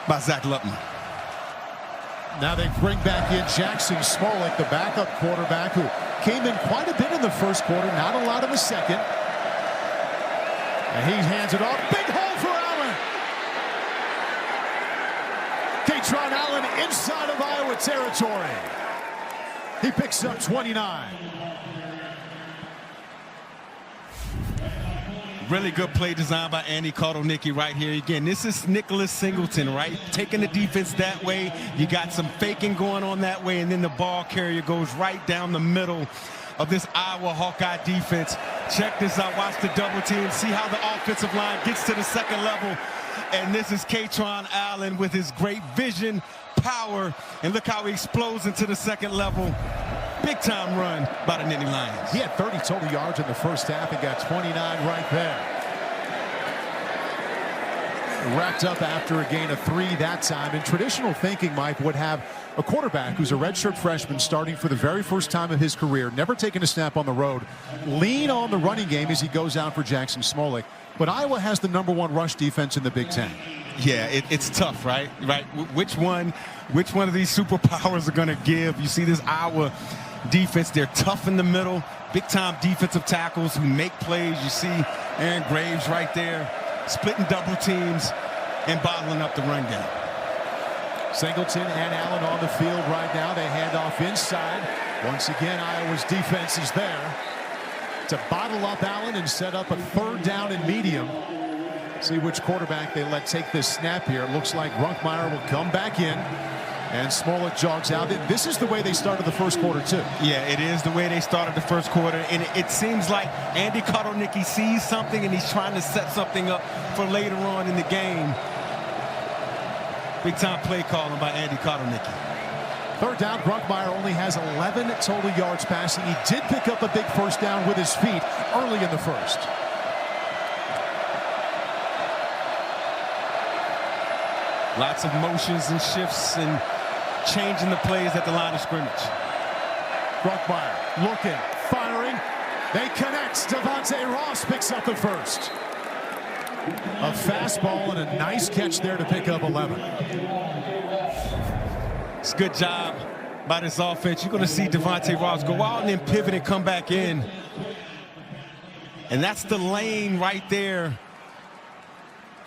by Zach Lutman. Now they bring back in Jackson Smolik, the backup quarterback, who came in quite a bit in the first quarter, not a lot in the second. And he hands it off. Big hole for Allen. Katron Allen inside of Iowa territory. He picks up 29. Really good play design by Andy Kotelnicki right here. Again, this is Nicholas Singleton, right? Taking the defense that way. You got some faking going on that way, and then the ball carrier goes right down the middle of this Iowa Hawkeye defense. Check this out. Watch the double team. See how the offensive line gets to the second level. And this is Katron Allen with his great vision, power, and look how he explodes into the second level. Big-time run by the Nittany Lions. He had 30 total yards in the first half and got 29 right there. Racked up after a gain of 3 that time. In traditional thinking, Mike would have a quarterback who's a redshirt freshman starting for the very first time of his career, never taken a snap on the road, lean on the running game as he goes out for Jackson Smolik. But Iowa has the #1 rush defense in the Big Ten. Yeah, it's tough, right? Which one of these superpowers are going to give? You see this Iowa defense, they're tough in the middle, big-time defensive tackles who make plays. You see Aaron Graves right there, splitting double teams and bottling up the run game. Singleton and Allen on the field right now. They hand off inside. Once again, Iowa's defense is there to bottle up Allen and set up a 3rd down and medium. See which quarterback they let take this snap here. It looks like Grunkmeyer will come back in. And Smolik jogs out. This is the way they started the first quarter, too. Yeah, it is the way they started the first quarter. And it seems like Andy Kotelnicki sees something and he's trying to set something up for later on in the game. Big-time play calling by Andy Kotelnicki. 3rd down, Grunkmeyer only has 11 total yards passing. He did pick up a big first down with his feet early in the first. Lots of motions and shifts and changing the plays at the line of scrimmage. Grunkmeyer looking, firing. They connect. Devontae Ross picks up the first. A fastball and a nice catch there to pick up 11. It's a good job by this offense. You're going to see Devontae Ross go out and then pivot and come back in. And that's the lane right there,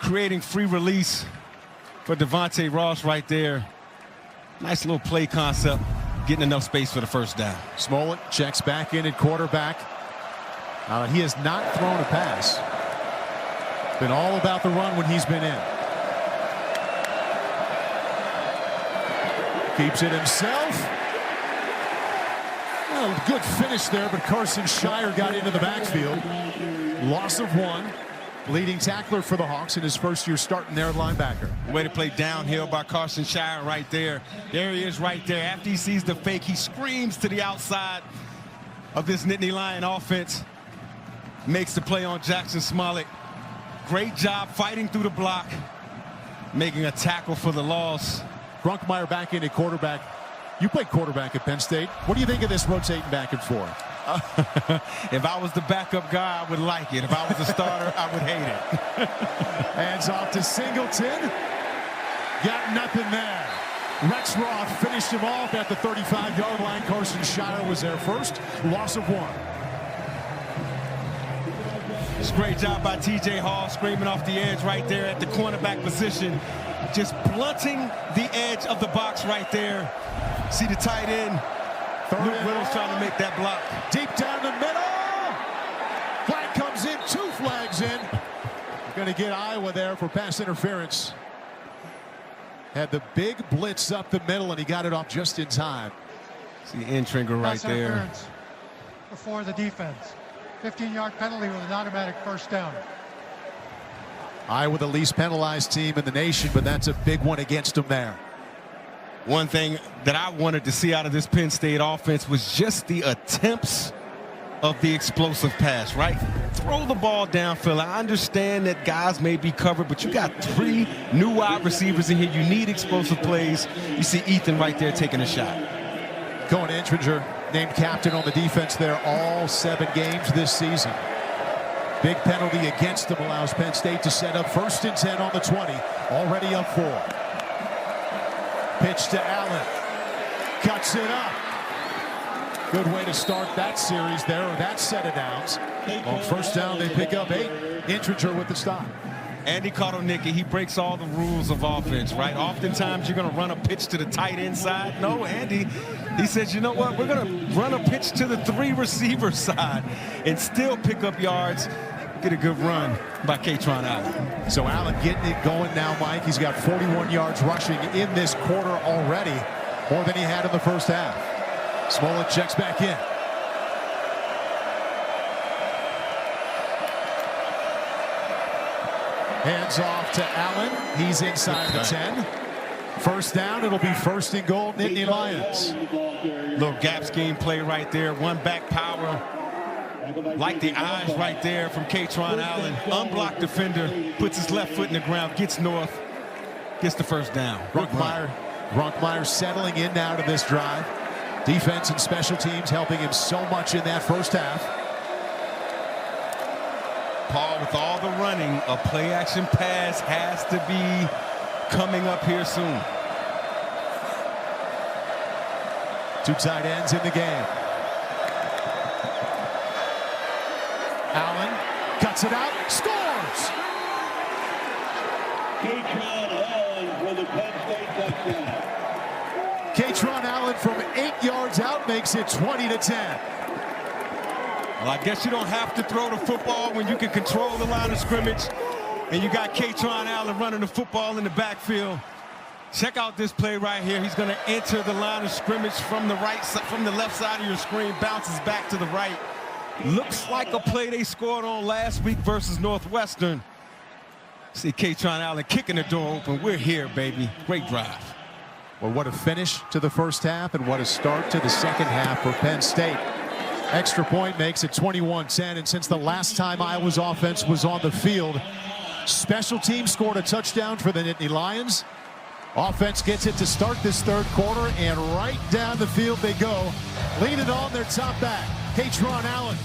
creating free release for Devontae Ross right there. Nice little play concept, getting enough space for the first down. Smolik checks back in at quarterback. He has not thrown a pass. Been all about the run when he's been in. Keeps it himself. Well, good finish there, but Carson Shire got into the backfield. Loss of 1. Leading tackler for the Hawks in his first year starting there at linebacker. Way to play downhill by Carson Shire right there. There he is right there. After he sees the fake, he screams to the outside of this Nittany Lion offense. Makes the play on Jackson Smolik. Great job fighting through the block, making a tackle for the loss. Grunkmeyer back in at quarterback. You played quarterback at Penn State. What do you think of this rotating back and forth? If I was the backup guy, I would like it. If I was the starter, I would hate it. Hands off to Singleton. Got nothing there. Rex Roth finished him off at the 35-yard line. Carson Shire was there first. Loss of 1. It's a great job by T.J. Hall, screaming off the edge right there at the cornerback position. Just blunting the edge of the box right there. See the tight end. Luke Little's trying to make that block. Deep down the middle. Flag comes in. 2 flags in. Going to get Iowa there for pass interference. Had the big blitz up the middle, and he got it off just in time. See the end trigger right there. Before the defense. 15-yard penalty with an automatic first down. Iowa the least penalized team in the nation, but that's a big one against them there. One thing that I wanted to see out of this Penn State offense was just the attempts of the explosive pass, right? Throw the ball downfield. I understand that guys may be covered, but you got 3 new wide receivers in here. You need explosive plays. You see Ethan right there taking a shot. Cohen Intringer named captain on the defense there all 7 games this season. Big penalty against him allows Penn State to set up 1st and 10 on the 20. Already up 4. Pitch to Allen. Cuts it up. Good way to start that series there, or that set of downs. On 1st down, they pick up 8. Intringer with the stop. Andy Kotelnicki, he breaks all the rules of offense, right? Oftentimes, you're going to run a pitch to the tight end side. No, Andy, he says, you know what? We're going to run a pitch to the 3 receiver side and still pick up yards. Get a good run by Kaytron Allen. So Allen getting it going now, Mike. He's got 41 yards rushing in this quarter already, more than he had in the first half. Smollett checks back in. Hands off to Allen. He's inside the 10. 1st down. It'll be 1st and goal, Nittany Lions. Little gap scheme play right there. One back power. Like the eyes right there from Kaytron Allen. Unblocked defender. Puts his left foot in the ground. Gets north. Gets the 1st down. Runkmeyer settling in now to this drive. Defense and special teams helping him so much in that first half. Paul, with all the running, a play-action pass has to be coming up here soon. 2 tight ends in the game. Allen cuts it out, scores! Kaytron Allen for the Penn State touchdown. Kaytron Allen from 8 yards out makes it 20-10. Well, I guess you don't have to throw the football when you can control the line of scrimmage, and you got Kaytron Allen running the football in the backfield. Check out this play right here. He's going to enter the line of scrimmage from the left side of your screen, bounces back to the right. Looks like a play they scored on last week versus Northwestern. See Kaytron Allen kicking the door open. We're here, baby. Great drive. Well, what a finish to the first half and what a start to the second half for Penn State. Extra point makes it 21-10, and since the last time Iowa's offense was on the field, special teams scored a touchdown for the Nittany Lions. Offense gets it to start this 3rd quarter, and right down the field they go. Lead it on their top back, Kaytron Allen,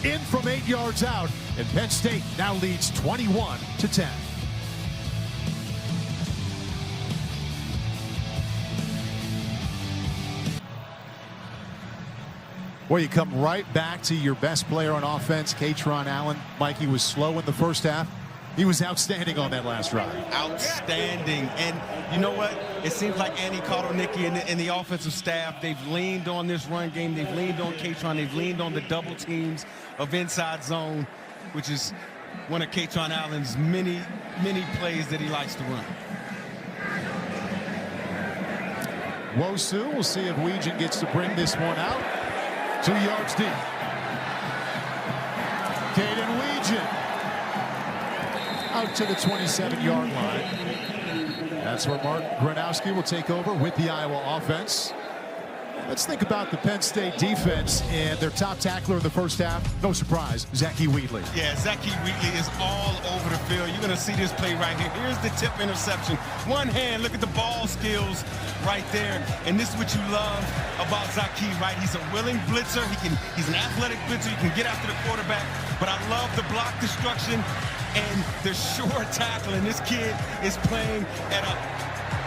in from 8 yards out, and Penn State now leads 21-10. Well, you come right back to your best player on offense, Kaytron Allen. Mikey was slow in the first half. He was outstanding on that last drive. Outstanding. And you know what? It seems like Andy Kotelnicki and the offensive staff, they've leaned on this run game. They've leaned on Kaytron. They've leaned on the double teams of inside zone, which is one of Kaytron Allen's many, many plays that he likes to run. Wosu, we'll see if Weegan gets to bring this one out. 2 yards deep. Caden Weegan out to the 27-yard line. That's where Mark Gronowski will take over with the Iowa offense. Let's think about the Penn State defense and their top tackler in the first half. No surprise, Zachy Wheatley. Yeah, Zachy Wheatley is all over the field. You're going to see this play right here. Here's the tip interception. One hand, look at the ball skills right there. And this is what you love about Zachy, right? He's a willing blitzer. He's an athletic blitzer. He can get after the quarterback. But I love the block destruction and the short tackle. And this kid is playing at a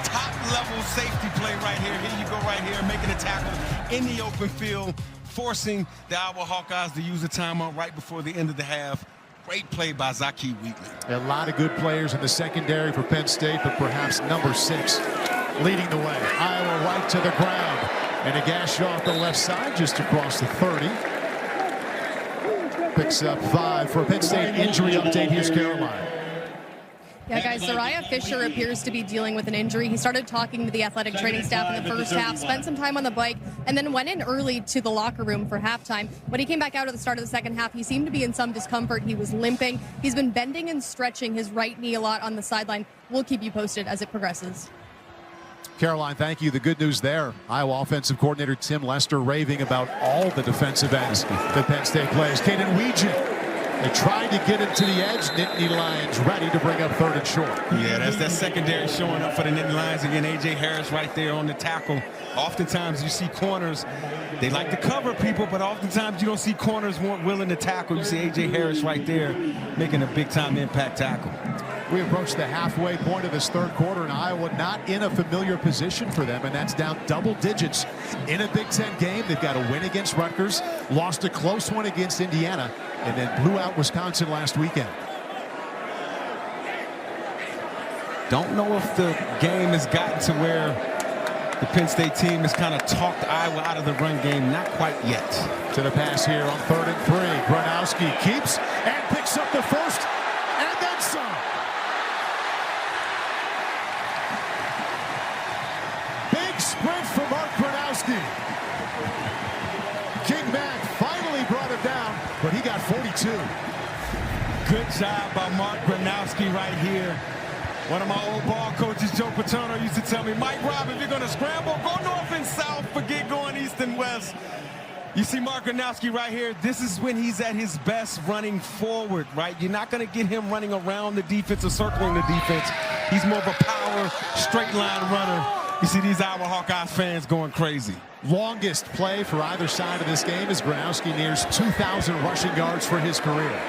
top-level safety play right here. Here you go right here, making a tackle in the open field, forcing the Iowa Hawkeyes to use a timeout right before the end of the half. Great play by Zachy Wheatley. A lot of good players in the secondary for Penn State, but perhaps number 6 leading the way. Iowa right to the ground. And a gash off the left side just across the 30. Picks up 5 for a Penn State injury update. Here's Caroline. Yeah, guys, Zariah Fisher appears to be dealing with an injury. He started talking to the athletic training staff in the first half, spent some time on the bike, and then went in early to the locker room for halftime. When he came back out at the start of the second half, he seemed to be in some discomfort. He was limping. He's been bending and stretching his right knee a lot on the sideline. We'll keep you posted as it progresses. Caroline, thank you. The good news there, Iowa offensive coordinator Tim Lester raving about all the defensive ends that Penn State plays. Caden Weegan, they tried to get it to the edge. Nittany Lions ready to bring up 3rd and short. Yeah, that's that secondary showing up for the Nittany Lions. Again, A.J. Harris right there on the tackle. Oftentimes you see corners, they like to cover people, but oftentimes you don't see corners weren't willing to tackle. You see A.J. Harris right there making a big-time impact tackle. We approach the halfway point of this 3rd quarter, and Iowa not in a familiar position for them, and that's down double digits in a Big Ten game. They've got a win against Rutgers, lost a close one against Indiana, and then blew out Wisconsin last weekend. Don't know if the game has gotten to where the Penn State team has kind of talked Iowa out of the run game. Not quite yet. To the pass here on 3rd and 3. Gronowski keeps and picks up the first, and then some. Big sprint for Mark Gronowski. King Mack finally brought him down, but he got 42. Good job by Mark Gronowski right here. One of my old ball coaches, Joe Paterno, used to tell me, Mike Robb, if you're going to scramble, go north and south, forget going east and west. You see Mark Gronowski right here. This is when he's at his best running forward, right? You're not going to get him running around the defense or circling the defense. He's more of a power, straight line runner. You see these Iowa Hawkeyes fans going crazy. Longest play for either side of this game as Gronowski nears 2,000 rushing yards for his career.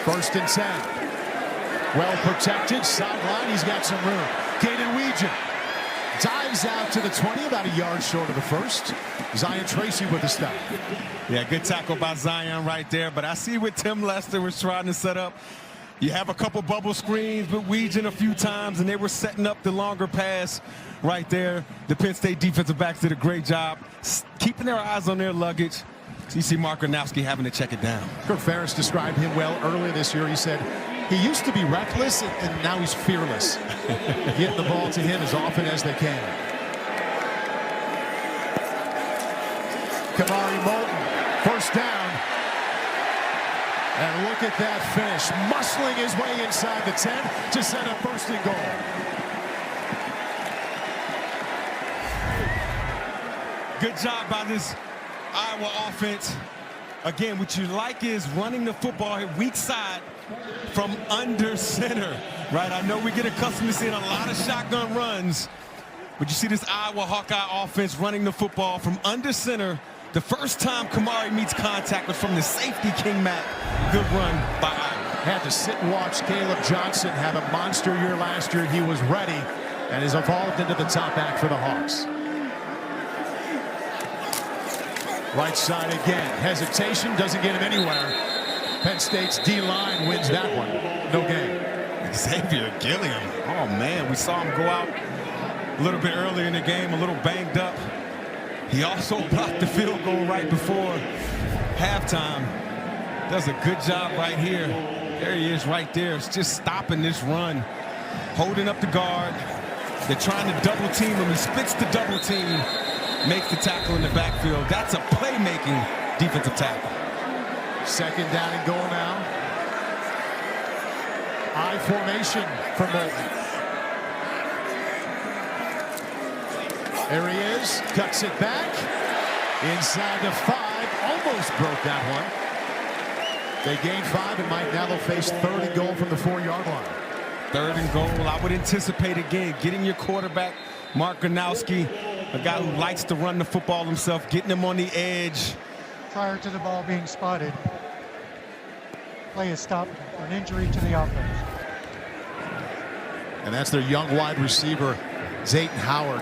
1st and 10. Well protected. Sideline. He's got some room. Caden Weegan dives out to the 20, about a yard short of the first. Zion Tracy with the stop. Yeah, good tackle by Zion right there. But I see what Tim Lester was trying to set up. You have a couple bubble screens with Weegan a few times, and they were setting up the longer pass right there. The Penn State defensive backs did a great job keeping their eyes on their luggage. So you see Mark Gronowski having to check it down. Kirk Ferentz described him well earlier this year. He said he used to be reckless, and now he's fearless. Getting the ball to him as often as they can. Kamari Moulton, 1st down. And look at that finish. Muscling his way inside the 10 to set up 1st and goal. Good job by this Iowa offense. Again, what you like is running the football here, weak side from under center, right? I know we get accustomed to seeing a lot of shotgun runs, but you see this Iowa Hawkeye offense running the football from under center. The first time Kamari meets contact was from the safety, King Mack. Good run by Iowa. Had to sit and watch Caleb Johnson have a monster year last year. He was ready and has evolved into the top back for the Hawks. Right side again. Hesitation doesn't get him anywhere. Penn State's D-line wins that one. No game. Xavier Gilliam. Oh, man. We saw him go out a little bit earlier in the game, a little banged up. He also blocked the field goal right before halftime. Does a good job right here. There he is right there. It's just stopping this run. Holding up the guard. They're trying to double team him. He splits the double team. Makes the tackle in the backfield. That's a playmaking defensive tackle. 2nd down and goal now. I formation for Moulton. There he is. Cuts it back. Inside the 5. Almost broke that one. They gain 5, and Mike now they'll face 3rd and goal from the 4-yard line. 3rd and goal. I would anticipate again getting your quarterback, Mark Gronowski, a guy who likes to run the football himself, getting him on the edge. Prior to the ball being spotted, play is stopped for an injury to the offense. And that's their young wide receiver, Zayton Howard.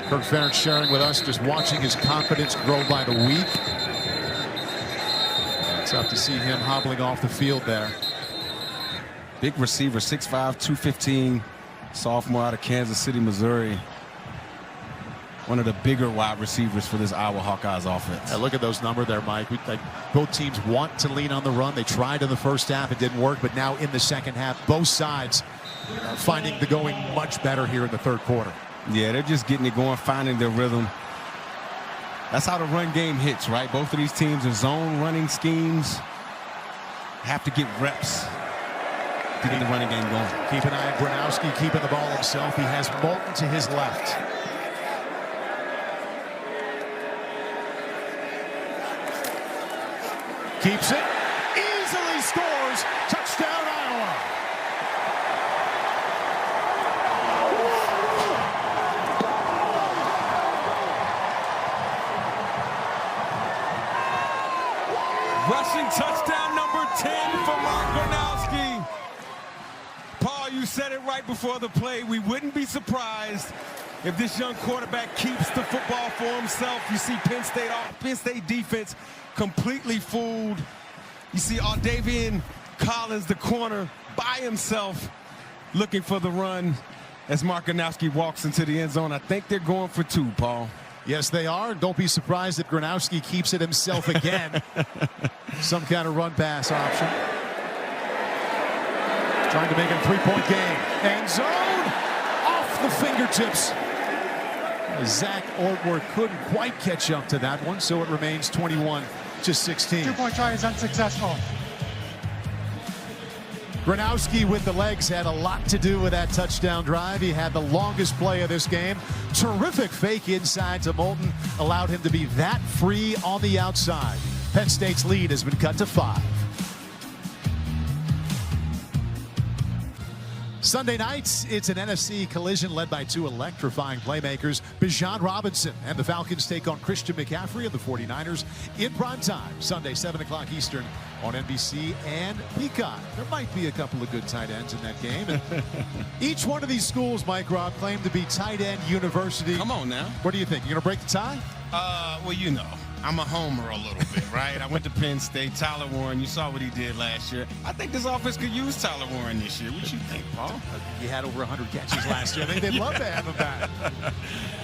Kirk Ferentz sharing with us, just watching his confidence grow by the week. It's tough to see him hobbling off the field there. Big receiver, 6'5", 215, sophomore out of Kansas City, Missouri. One of the bigger wide receivers for this Iowa Hawkeyes offense. Look at those numbers there, Mike. Both teams want to lean on the run. They tried in the first half. It didn't work. But now in the second half, both sides are finding the going much better here in the 3rd quarter. Yeah, they're just getting it going, finding their rhythm. That's how the run game hits, right? Both of these teams are zone running schemes. Have to get reps to get the running game going. Keep an eye on Gronowski keeping the ball himself. He has Moulton to his left. Keeps it. Easily scores. Touchdown, Iowa. Rushing touchdown number 10 for Mark Gronowski. Paul, you said it right before the play. We wouldn't be surprised if this young quarterback keeps the football for himself. You see Penn State defense completely fooled. You see Aldavian Collins, the corner, by himself looking for the run as Mark Gronowski walks into the end zone. I think they're going for 2, Paul. Yes, they are. Don't be surprised that Gronowski keeps it himself again. Some kind of run pass option. Trying to make it a 3-point game. End zone off the fingertips. Zach Ortworth couldn't quite catch up to that one, so it remains 21-16. 2-point try is unsuccessful. Gronowski with the legs had a lot to do with that touchdown drive. He had the longest play of this game. Terrific fake inside to Moulton. Allowed him to be that free on the outside. Penn State's lead has been cut to 5. Sunday nights, it's an NFC collision led by 2 electrifying playmakers. Bijan Robinson and the Falcons take on Christian McCaffrey and the 49ers in prime time. Sunday, 7 o'clock Eastern on NBC and Peacock. There might be a couple of good tight ends in that game. And each one of these schools, Mike Rob, claim to be tight end university. Come on now. What do you think? You going to break the tie? Well, you know, I'm a homer a little bit, right? I went to Penn State. Tyler Warren, you saw what he did last year. I think this offense could use Tyler Warren this year. What you think, Paul? He had over 100 catches last year. They'd love to have him back.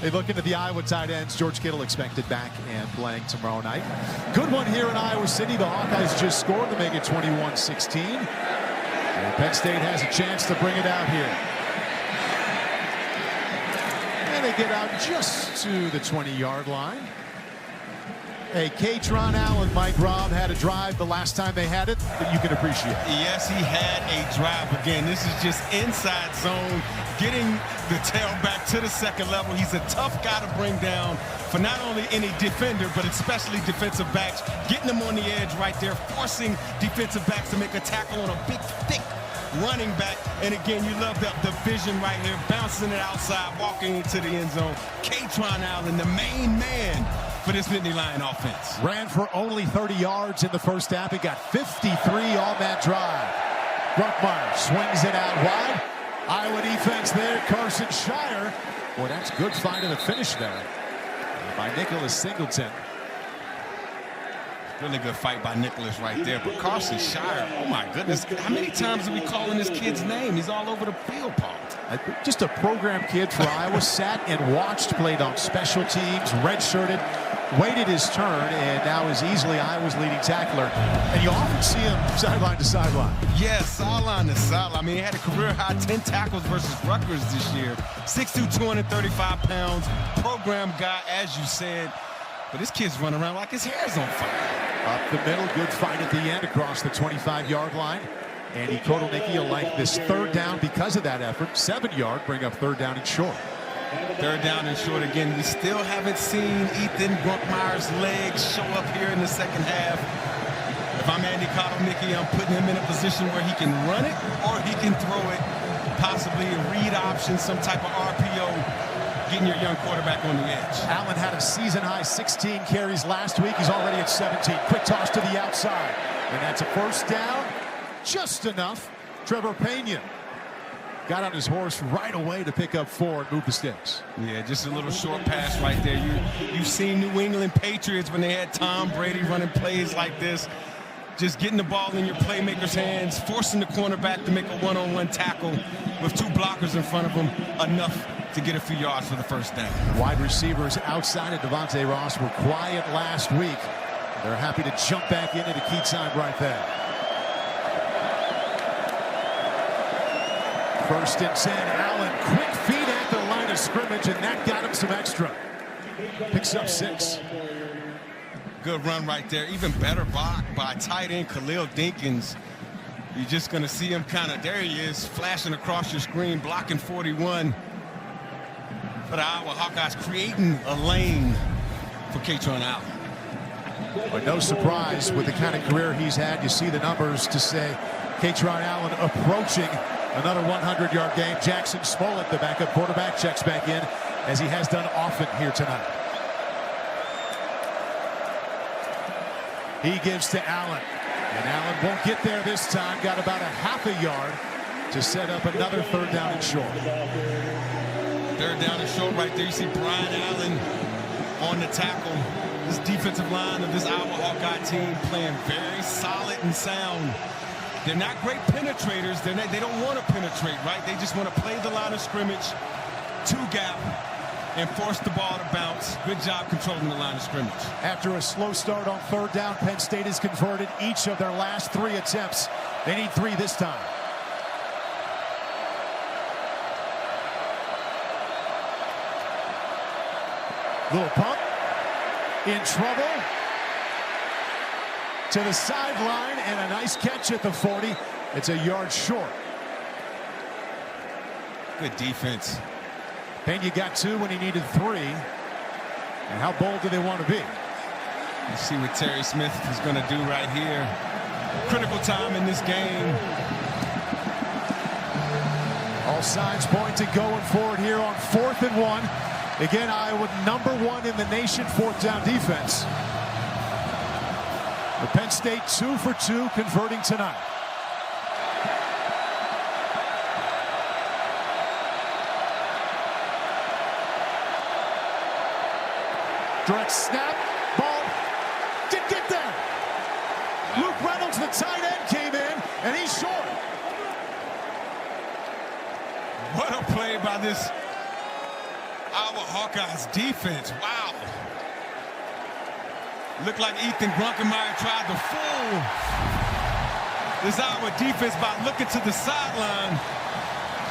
They look into the Iowa tight ends. George Kittle expected back and playing tomorrow night. Good one here in Iowa City. The Hawkeyes just scored to make it 21-16. And Penn State has a chance to bring it out here. And they get out just to the 20-yard line. Hey, Katron Allen, Mike Robb, had a drive the last time they had it that you can appreciate. Yes, he had a drive. Again, this is just inside zone, getting the tailback to the second level. He's a tough guy to bring down for not only any defender, but especially defensive backs, getting them on the edge right there, forcing defensive backs to make a tackle on a big, thick running back. And again, you love the vision right here, bouncing it outside, walking into the end zone. Katron Allen, the main man for this Nittany Lion offense. Ran for only 30 yards in the first half. He got 53 on that drive. Bruckmeyer swings it out wide. Iowa defense there. Carson Shire. Boy, that's good find to the finish there by Nicholas Singleton. Really good fight by Nicholas right there. But Carson Shire, oh my goodness. How many times are we calling this kid's name? He's all over the field, Paul. Just a program kid for Iowa. Sat and watched, played on special teams, redshirted, waited his turn, and now is easily Iowa's leading tackler. And you often see him sideline to sideline. Yeah, sideline to sideline. I mean, he had a career-high 10 tackles versus Rutgers this year. 6'2", 235 pounds. Program guy, as you said. But this kid's running around like his hair's on fire. Up the middle, good fight at the end across the 25-yard line. Andy Kotelnicki will like this third down because of that effort. 7-yard, bring up third down and short. Third down and short again. We still haven't seen Ethan Bruckmeyer's legs show up here in the second half. If I'm Andy Kotelnicki, I'm putting him in a position where he can run it or he can throw it, possibly a read option, some type of RPO. Getting your young quarterback on the edge. Allen had a season-high 16 carries last week. He's already at 17. Quick toss to the outside. And that's a first down. Just enough. Trevor Pena got on his horse right away to pick up 4 and move the sticks. Yeah, just a little short pass right there. You've seen New England Patriots when they had Tom Brady running plays like this. Just getting the ball in your playmaker's hands, forcing the cornerback to make a one-on-one tackle with 2 blockers in front of him, enough to get a few yards for the first down. Wide receivers outside of Devontae Ross were quiet last week. They're happy to jump back into the key time right there. First and 10, Allen, quick feed at the line of scrimmage, and that got him some extra. Picks up 6. Good run right there. Even better block by tight end Khalil Dinkins. You're just going to see him kind of, there he is, flashing across your screen, blocking 41 for the Iowa Hawkeyes, creating a lane for Kaytron Allen. But no surprise with the kind of career he's had. You see the numbers to say Kaytron Allen approaching another 100-yard game. Jackson Smollett, the backup quarterback, checks back in, as he has done often here tonight. He gives to Allen. And Allen won't get there this time. Got about a half a yard to set up another third down and short. Third down and short right there. You see Brian Allen on the tackle. This defensive line of this Iowa Hawkeye team playing very solid and sound. They're not great penetrators. They don't want to penetrate, right? They just want to play the line of scrimmage, two-gap, and force the ball to bounce. Good job controlling the line of scrimmage. After a slow start on third down, Penn State has converted each of their last 3 attempts. They need 3 this time. Little pump. In trouble. To the sideline, and a nice catch at the 40. It's a yard short. Good defense. Penn, you got 2 when he needed 3. And how bold do they want to be? You see what Terry Smith is going to do right here. Critical time in this game. All signs point to going forward here on 4th and 1. Again, Iowa #1 in the nation 4th down defense. The Penn State 2 for 2 converting tonight. Direct snap, ball didn't get there. Luke Reynolds, the tight end, came in, and he's short. What a play by this Iowa Hawkeyes defense. Wow. Looked like Ethan Grunkemeyer tried to fool this Iowa defense by looking to the sideline.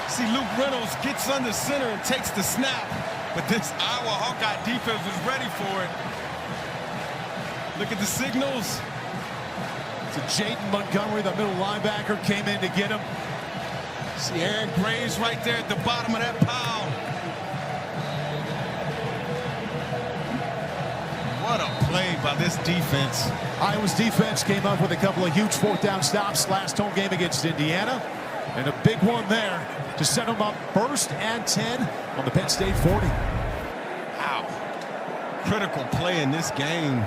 See, Luke Reynolds gets under center and takes the snap. But this Iowa Hawkeye defense was ready for it. Look at the signals. So Jaden Montgomery, the middle linebacker, came in to get him. See Aaron Graves right there at the bottom of that pile. What a play by this defense. Iowa's defense came up with a couple of huge 4th down stops last home game against Indiana. And a big one there to set them up 1st and 10 on the Penn State 40. Wow. Critical play in this game.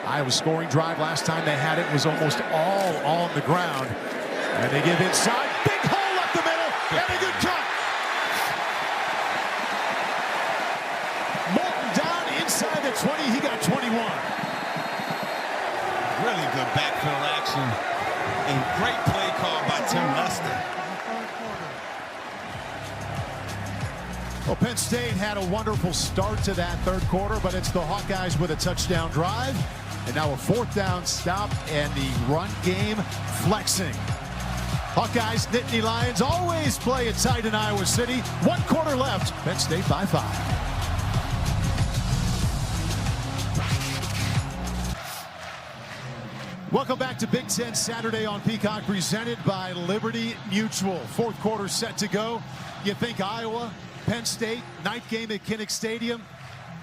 Iowa's scoring drive last time they had it was almost all on the ground. And they give inside. Big hole up the middle. And a good cut. Moulton down inside the 20. He got 21. Really good backfield action. And great play call by Tim Lester. Well, Penn State had a wonderful start to that third quarter, but it's the Hawkeyes with a touchdown drive. And now a 4th down stop and the run game flexing. Hawkeyes, Nittany Lions always play it tight in Iowa City. 1 quarter left. Penn State by 5. Welcome back to Big Ten Saturday on Peacock, presented by Liberty Mutual. 4th quarter set to go. You think Iowa, Penn State, night game at Kinnick Stadium.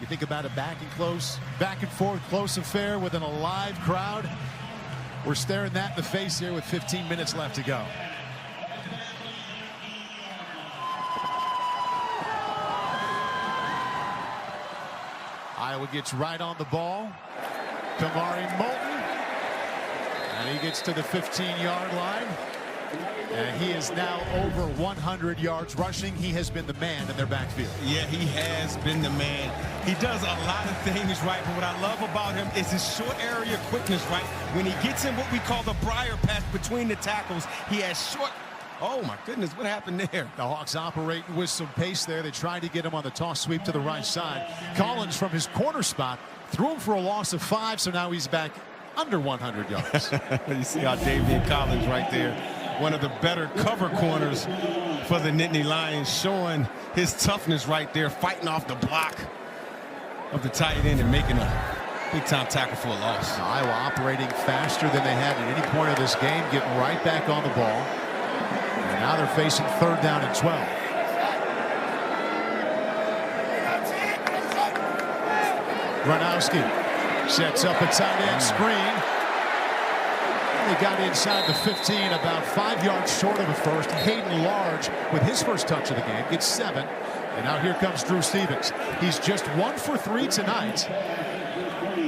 You think about a back and forth, close affair with an alive crowd. We're staring that in the face here with 15 minutes left to go. Iowa gets right on the ball. Kamari Moulton. And he gets to the 15-yard line. And he is now over 100 yards rushing. He has been the man in their backfield. Yeah, he has been the man. He does a lot of things right, but what I love about him is his short area quickness, right? When he gets in what we call the briar patch between the tackles, he has short. Oh, my goodness, what happened there? The Hawks operating with some pace there. They tried to get him on the toss sweep to the right side. Collins from his corner spot threw him for a loss of 5, so now he's back under 100 yards. You see how Davian Collins right there, one of the better cover corners for the Nittany Lions, showing his toughness right there, fighting off the block of the tight end and making a Big time tackle for a loss. Iowa operating faster than they had at any point of this game, getting right back on the ball. And now they're facing 3rd down and 12. Gronowski sets up a tight end screen. They got inside the 15, about 5 yards short of the first. Hayden Large, with his first touch of the game, gets 7. And now here comes Drew Stevens. He's just 1 for 3 tonight.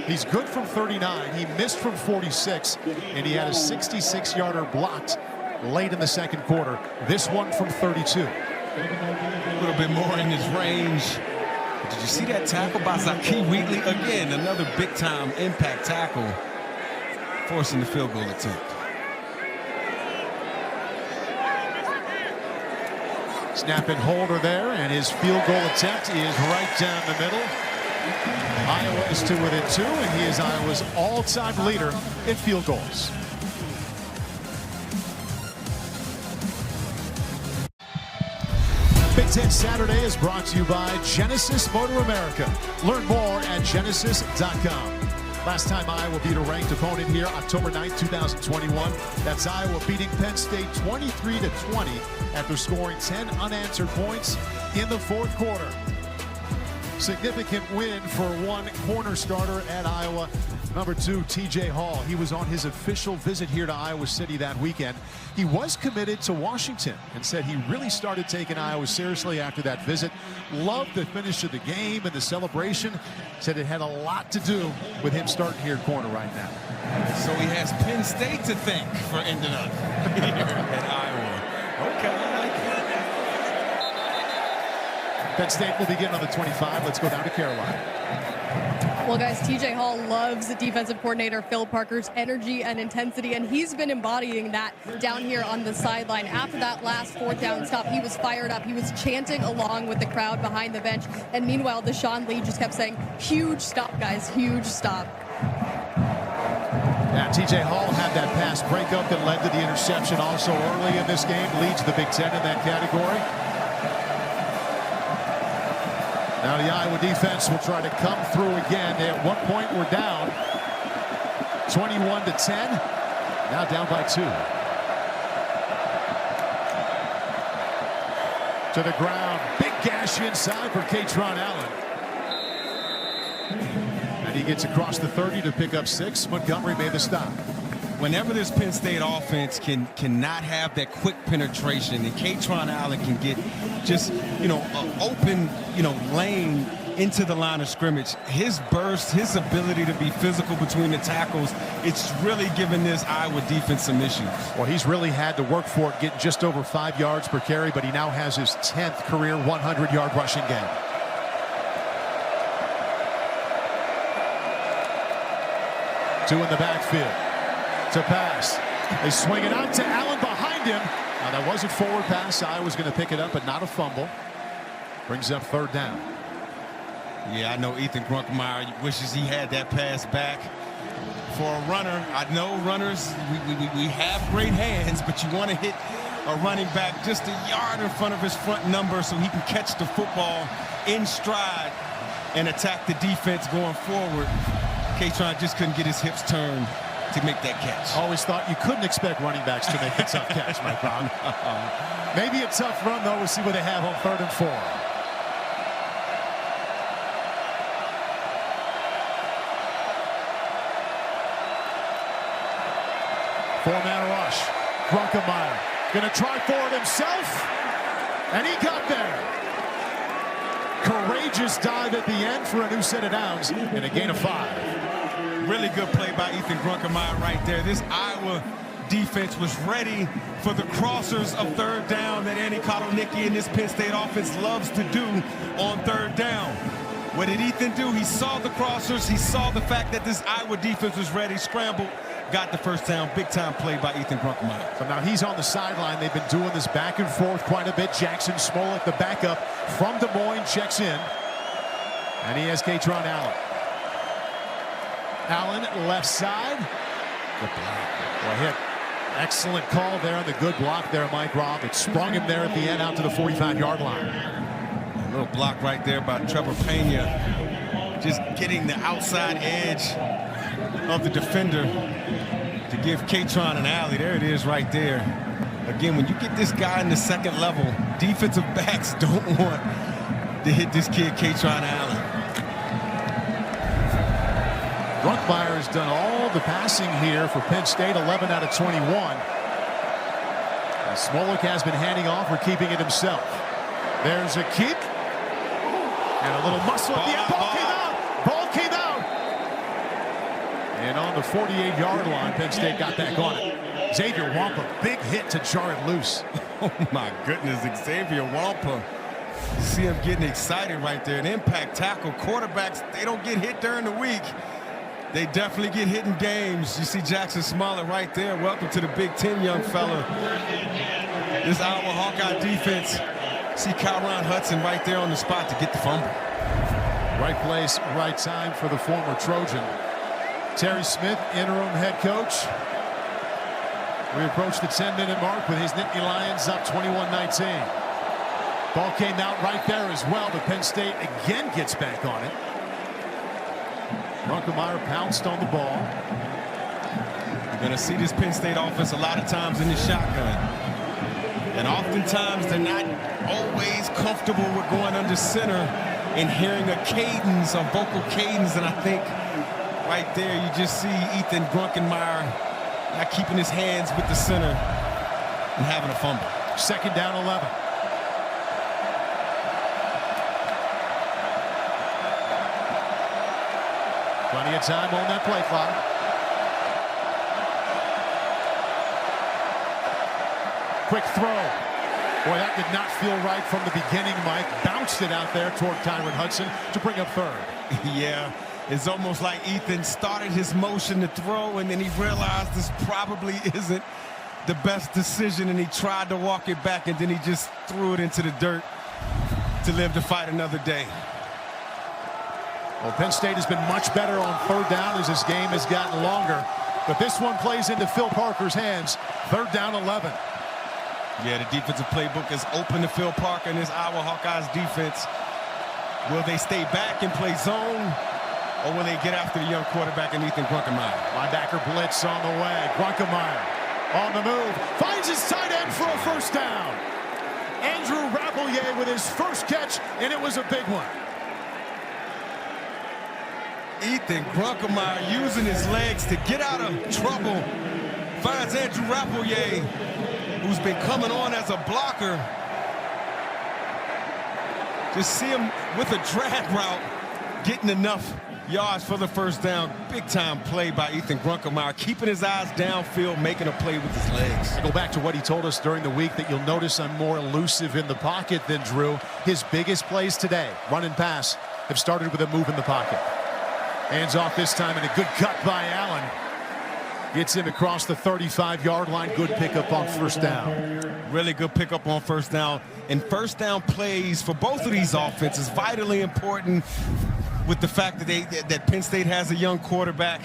He's good from 39. He missed from 46, and he had a 66-yarder blocked late in the second quarter. This one from 32. A little bit more in his range. Did you see that tackle by Zakee Wheatley? Again, another big-time impact tackle, forcing the field goal attempt. Snap and holder there, and his field goal attempt is right down the middle. Iowa is to within 2, and he is Iowa's all-time leader in field goals. Big Ten Saturday is brought to you by Genesis Motor America. Learn more at genesis.com. Last time Iowa beat a ranked opponent here, October 9th, 2021. That's Iowa beating Penn State 23-20 after scoring 10 unanswered points in the fourth quarter. Significant win for one corner starter at Iowa. Number 2, TJ Hall. He was on his official visit here to Iowa City that weekend. He was committed to Washington and said he really started taking Iowa seriously after that visit. Loved the finish of the game and the celebration. Said it had a lot to do with him starting here at corner right now. So he has Penn State to thank for ending up here at Iowa. Okay, I like it. Penn State will begin on the 25. Let's go down to Carolina. Well, guys, TJ Hall loves the defensive coordinator Phil Parker's energy and intensity, and he's been embodying that down here on the sideline. After that last 4th down stop, he was fired up. He was chanting along with the crowd behind the bench. And meanwhile, Deshaun Lee just kept saying, huge stop, guys, huge stop. Yeah, TJ Hall had that pass breakup that led to the interception also early in this game. Leads the Big Ten in that category. Now the Iowa defense will try to come through again. They at one point were down 21-10. Now down by 2. To the ground. Big gash inside for Katron Allen. And he gets across the 30 to pick up 6. Montgomery made the stop. Whenever this Penn State offense cannot have that quick penetration, and Katron Allen can get just, an open, lane into the line of scrimmage, his burst, his ability to be physical between the tackles, it's really given this Iowa defense some issues. Well, he's really had to work for it, getting just over 5 yards per carry, but he now has his 10th career 100-yard rushing game. Two in the backfield. To pass. They swing it out to Allen behind him. Now that was a forward pass. Iowa's going to pick it up, but not a fumble. Brings up 3rd down. Yeah, I know Ethan Grunkemeyer wishes he had that pass back for a runner. I know runners, we have great hands, but you want to hit a running back just a yard in front of his front number so he can catch the football in stride and attack the defense going forward. Katron just couldn't get his hips turned to make that catch. Always thought you couldn't expect running backs to make a tough catch, Mike Brown. Maybe a tough run, though. We'll see what they have on 3rd and 4. Four-man rush. Grunkemeyer going to try for it himself, and he got there. Courageous dive at the end for a new set of downs and a gain of 5. Really good play by Ethan Grunkemeyer right there. This Iowa defense was ready for the crossers of 3rd down that Andy Kotelnicki and this Penn State offense loves to do on 3rd down. What did Ethan do? He saw the crossers. He saw the fact that this Iowa defense was ready, scrambled, got the 1st down. Big time play by Ethan Grunkemeyer. So now he's on the sideline. They've been doing this back and forth quite a bit. Jackson Smollett, the backup from Des Moines, checks in. And he has Katron Allen. Allen, left side. Good block. Well hit. Excellent call there on the good block there, Mike Robb. It sprung him there at the end out to the 45-yard line. A little block right there by Trevor Pena. just getting the outside edge of the defender to give Kaytron an alley. There it is right there. Again, when you get this guy in the second level, defensive backs don't want to hit this kid Kaytron Allen. Brunkmeyer has done all the passing here for Penn State, 11 out of 21. Smolik has been handing off or keeping it himself. There's a kick. And a little muscle at the end. Ball came out. Ball came out. And on the 48-yard line, Penn State got back on it. Xavier Wampa, big hit to jar it loose. Oh, my goodness, Xavier Wampa. See him getting excited right there. An impact tackle. Quarterbacks, they don't get hit during the week. They definitely get hit in games. You see Jackson Smollett right there. Welcome to the Big Ten, young fella. This Iowa Hawkeye defense. See Kyron Hudson right there on the spot to get the fumble. Right place, right time for the former Trojan. Terry Smith, interim head coach. We approach the 10-minute mark with his Nittany Lions up 21-19. Ball came out right there as well, but Penn State again gets back on it. Brunkmeyer pounced on the ball. You're going to see this Penn State offense a lot of times in the shotgun. And oftentimes they're not always comfortable with going under center and hearing a cadence, a vocal cadence. And I think right there you just see Ethan Brunkmeyer not keeping his hands with the center and having a fumble. Second down 11. Plenty of time on that play clock. Quick throw. Boy, that did not feel right from the beginning, Mike. Bounced it out there toward Kyron Hudson to bring up third. Yeah, it's almost like Ethan started his motion to throw, and then he realized this probably isn't the best decision, and he tried to walk it back, and then he just threw it into the dirt to live to fight another day. Well, Penn State has been much better on third down as this game has gotten longer. But this one plays into Phil Parker's hands. Third down 11. Yeah, the defensive playbook is open to Phil Parker and his Iowa Hawkeyes defense. Will they stay back and play zone, or will they get after the young quarterback and Ethan Brunkmeyer? Linebacker blitz on the way. Brunkmeyer on the move. Finds his tight end for a first down. Andrew Rappleyea with his first catch, and it was a big one. Ethan Brunkmeyer using his legs to get out of trouble. Finds Andrew Rappleyea, who's been coming on as a blocker. Just see him with a drag route, getting enough yards for the first down. Big time play by Ethan Brunkmeyer, keeping his eyes downfield, making a play with his legs. I go back to what he told us during the week, that you'll notice I'm more elusive in the pocket than Drew. His biggest plays today, run and pass, have started with a move in the pocket. Hands off this time, and a good cut by Allen. Gets him across the 35-yard line. Good pickup on first down. Really good pickup on first down. And first down plays for both of these offenses vitally important, with the fact that that Penn State has a young quarterback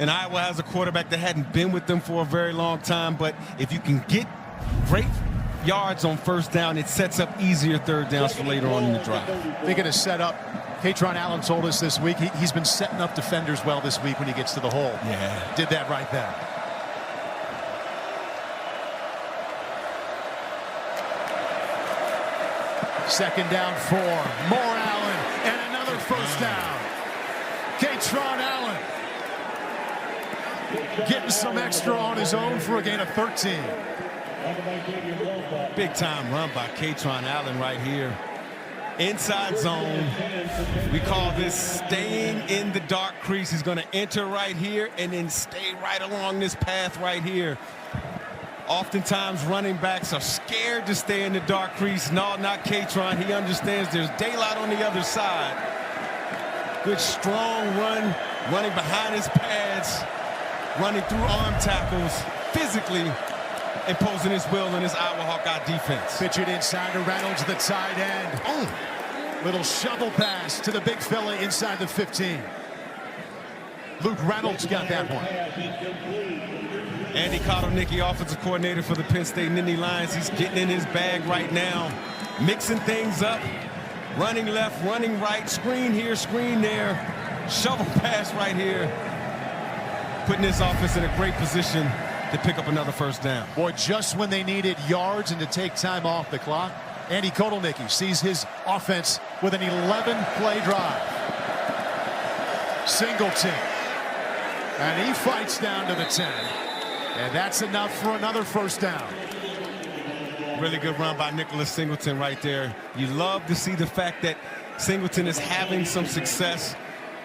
and Iowa has a quarterback that hadn't been with them for a very long time. But if you can get great yards on first down, it sets up easier third downs for later on in the drive. Thinking of set up, Kaytron Allen told us this week he's been setting up defenders well this week when he gets to the hole. Yeah. Did that right there. Second down 4. More Allen and another first down. Kaytron Allen getting some extra on his own for a gain of 13. Big time run by Kaytron Allen right here. Inside zone. We call this staying in the dark crease. He's going to enter right here and then stay right along this path right here. Oftentimes running backs are scared to stay in the dark crease. No, not Kaytron. He understands there's daylight on the other side. Good strong run, running behind his pads, running through arm tackles, physically imposing his will in his Iowa Hawkeye defense. Pitch it inside to Reynolds, the tight end. Oh, little shovel pass to the big fella inside the 15. Luke Reynolds got that one. Andy Kotelnicki, offensive coordinator for the Penn State Nittany Lions. He's getting in his bag right now, mixing things up, Running left, running right, screen here, screen there, shovel pass right here. Putting this offense in a great position to pick up another first down. Boy, just when they needed yards and to take time off the clock, Andy Kotelnicki sees his offense with an 11-play drive. Singleton. And he fights down to the 10. And that's enough for another first down. Really good run by Nicholas Singleton right there. You love to see the fact that Singleton is having some success,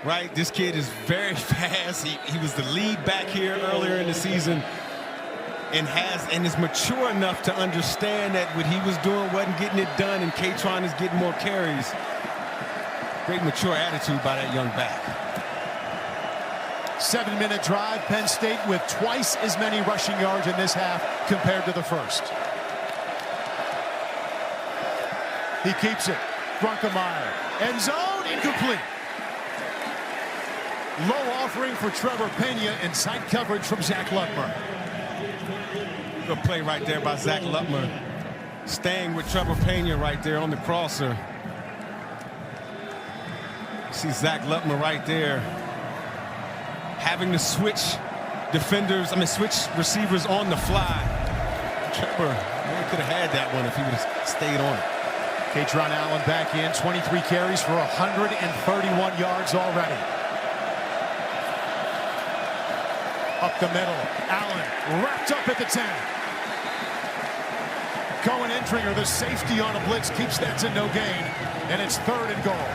right? This kid is very fast. He was the lead back here earlier in the season and is mature enough to understand that what he was doing wasn't getting it done, and K-Tron is getting more carries. Great mature attitude by that young back. 7-minute drive. Penn State with twice as many rushing yards in this half compared to the first. He keeps it. Grunkemeyer. End zone. Incomplete. Low offering for Trevor Penn, and side coverage from Zach Lutmer. Good play right there by Zach Lutmer. Staying with Trevor Penn right there on the crosser. See Zach Lutmer right there. Having to switch switch receivers on the fly. Trevor really could have had that one if he would have stayed on it. K-Tron Allen back in, 23 carries for 131 yards already. Up the middle, Allen wrapped up at the 10. Cohen Entringer, the safety on a blitz, keeps that to no gain, and it's 3rd and goal.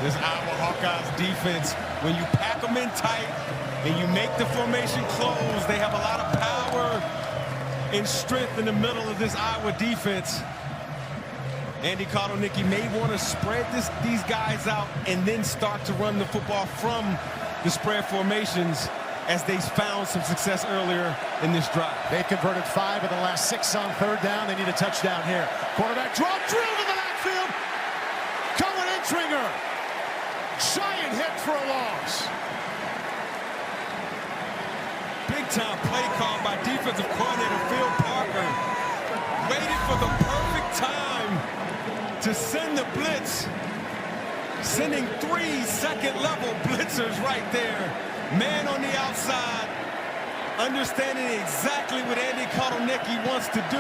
This Iowa Hawkeyes defense, when you pack them in tight and you make the formation close, they have a lot of power and strength in the middle of this Iowa defense. Andy Kotelnicki may want to spread these guys out and then start to run the football from the spread formations, as they found some success earlier in this drive. They converted 5 of the last 6 on 3rd down. They need a touchdown here. Quarterback drop, drilled in the backfield. Cohen Entringer. Giant hit for a loss. Big time play call by defensive coordinator Phil Parker. Waited for the perfect time to send the blitz. Sending 3 second-level blitzers right there. Man on the outside, understanding exactly what Andy Kotelnicki wants to do.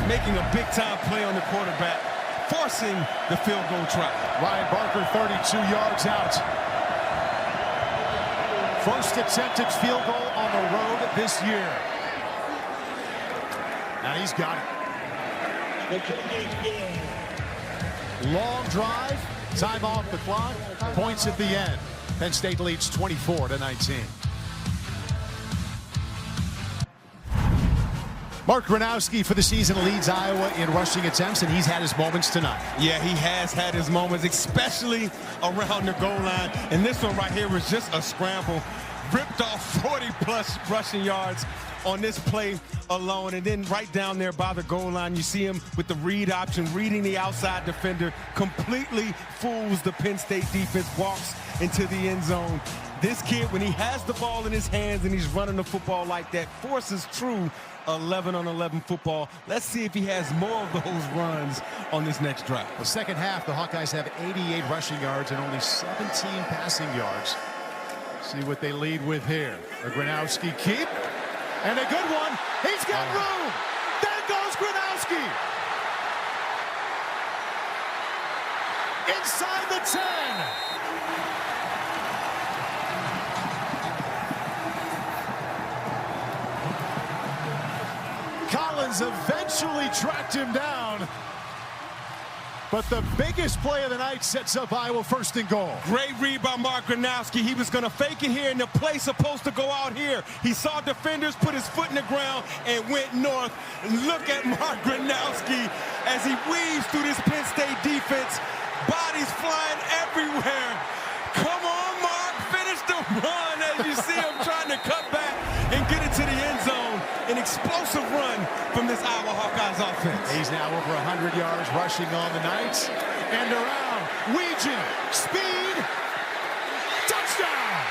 Making a big-time play on the quarterback, forcing the field goal try. Ryan Barker, 32 yards out. First attempted field goal on the road this year. Now he's got it. Long drive, time off the clock, points at the end. Penn State leads 24-19. Mark Gronowski for the season leads Iowa in rushing attempts, and he's had his moments tonight. Yeah, he has had his moments, especially around the goal line. And this one right here was just a scramble. Ripped off 40-plus rushing yards on this play alone. And then right down there by the goal line, you see him with the read option, reading the outside defender, completely fools the Penn State defense, walks into the end zone. This kid, when he has the ball in his hands and he's running the football like that, forces true 11-on-11 football. Let's see if he has more of those runs on this next drive. The second half, the Hawkeyes have 88 rushing yards and only 17 passing yards. See what they lead with here. A Gronowski keep, and a good one. He's got room. There goes Gronowski. Inside the 10. Collins eventually tracked him down. But the biggest play of the night sets up Iowa 1st and goal. Great read by Mark Gronowski. He was going to fake it here, and the play's supposed to go out here. He saw defenders put his foot in the ground and went north. And look at Mark Gronowski as he weaves through this Penn State defense. Bodies flying everywhere. Come on, Mark. Finish the run as you see him trying to cut back and get it to the end zone. An explosive run from this Iowa Hawkeyes offense. He's now over 100 yards rushing on the night. And around. Weegin. Speed. Touchdown.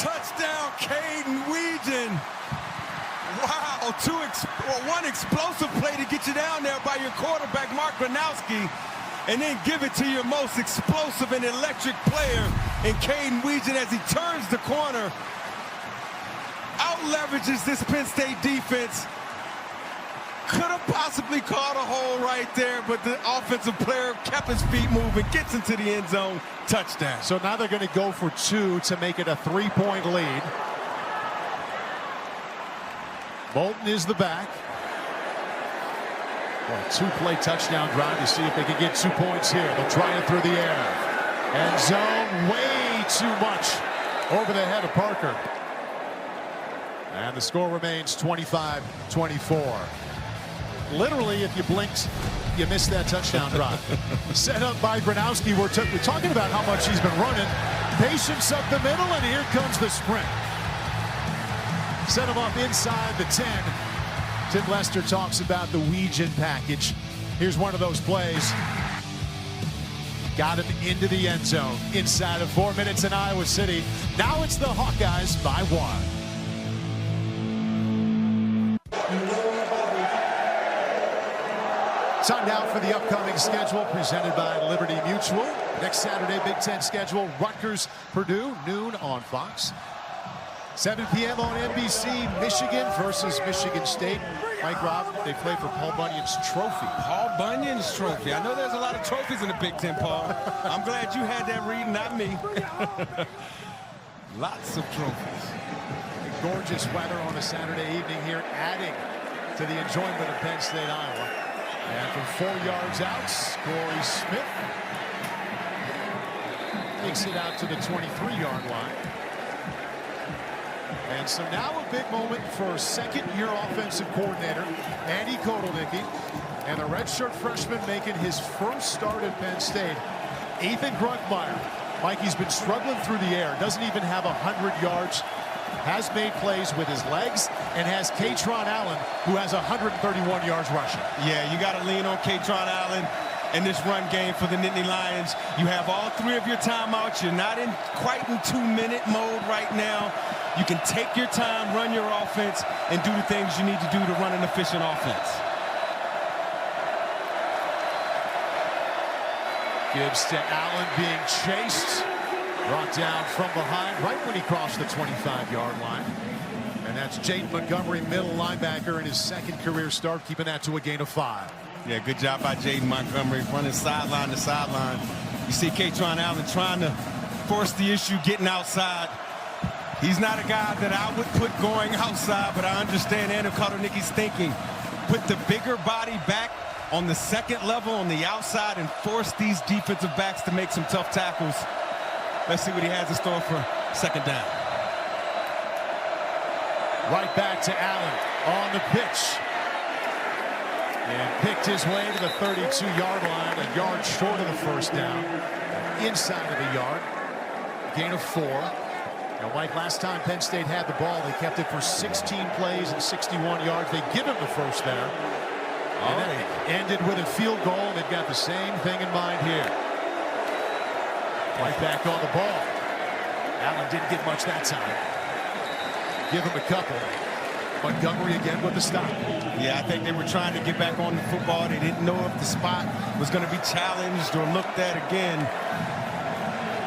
Touchdown, Caden Weegan. Wow, one explosive play to get you down there by your quarterback, Mark Gronowski, and then give it to your most explosive and electric player in Caden Weegan as he turns the corner. Out-leverages this Penn State defense. Could have possibly caught a hole right there, but the offensive player kept his feet moving, gets into the end zone, touchdown. So now they're going to go for 2 to make it a 3-point lead. Moulton is the back. Well, 2-play touchdown drive to see if they can get 2 points here. They'll try it through the air. End zone, way too much over the head of Parker. And the score remains 25-24. Literally, if you blinked, you missed that touchdown drive. Set up by Gronowski. We're talking about how much he's been running. Patience up the middle, and here comes the sprint. Set him up inside the 10. Tim Lester talks about the Weegan package. Here's one of those plays. Got him into the end zone. Inside of 4 minutes in Iowa City. Now it's the Hawkeyes by 1. Time now for the upcoming schedule presented by Liberty Mutual. Next Saturday, Big Ten schedule, Rutgers, Purdue, noon on Fox. 7 p.m. on NBC, Michigan versus Michigan State. Mike Robb, they play for Paul Bunyan's trophy. Paul Bunyan's trophy. I know there's a lot of trophies in the Big Ten, Paul. I'm glad you had that read, not me. Lots of trophies. Gorgeous weather on a Saturday evening here, adding to the enjoyment of Penn State, Iowa. And from 4 yards out, Corey Smith takes it out to the 23-yard line. And so now a big moment for second-year offensive coordinator Andy Kotelnicki, and the redshirt freshman making his first start at Penn State, Ethan Grunkmeyer. Mikey's been struggling through the air, doesn't even have 100 yards. Has made plays with his legs and has Kaytron Allen, who has 131 yards rushing. Yeah, you got to lean on Kaytron Allen in this run game for the Nittany Lions. You have all 3 of your timeouts. You're not in quite in 2-minute mode right now. You can take your time, run your offense, and do the things you need to do to run an efficient offense. Gibbs to Allen, being chased. Brought down from behind right when he crossed the 25-yard line. And that's Jaden Montgomery, middle linebacker, in his second career start, keeping that to a gain of 5. Yeah, good job by Jaden Montgomery, running sideline to sideline. You see Kaytron Allen trying to force the issue, getting outside. He's not a guy that I would put going outside, but I understand Andy Kotelnicki's thinking. Put the bigger body back on the second level on the outside and force these defensive backs to make some tough tackles. Let's see what he has in store for second down. Right back to Allen on the pitch. And picked his way to the 32-yard line, a yard short of the first down. Inside of the yard. Gain of 4. Now, Mike, last time Penn State had the ball, they kept it for 16 plays and 61 yards. They give him the first there. And then it ended with a field goal, and they've got the same thing in mind here. Right back on the ball. Allen didn't get much that time. Give him a couple. Montgomery again with the stop. Yeah, I think they were trying to get back on the football. They didn't know if the spot was going to be challenged or looked at again.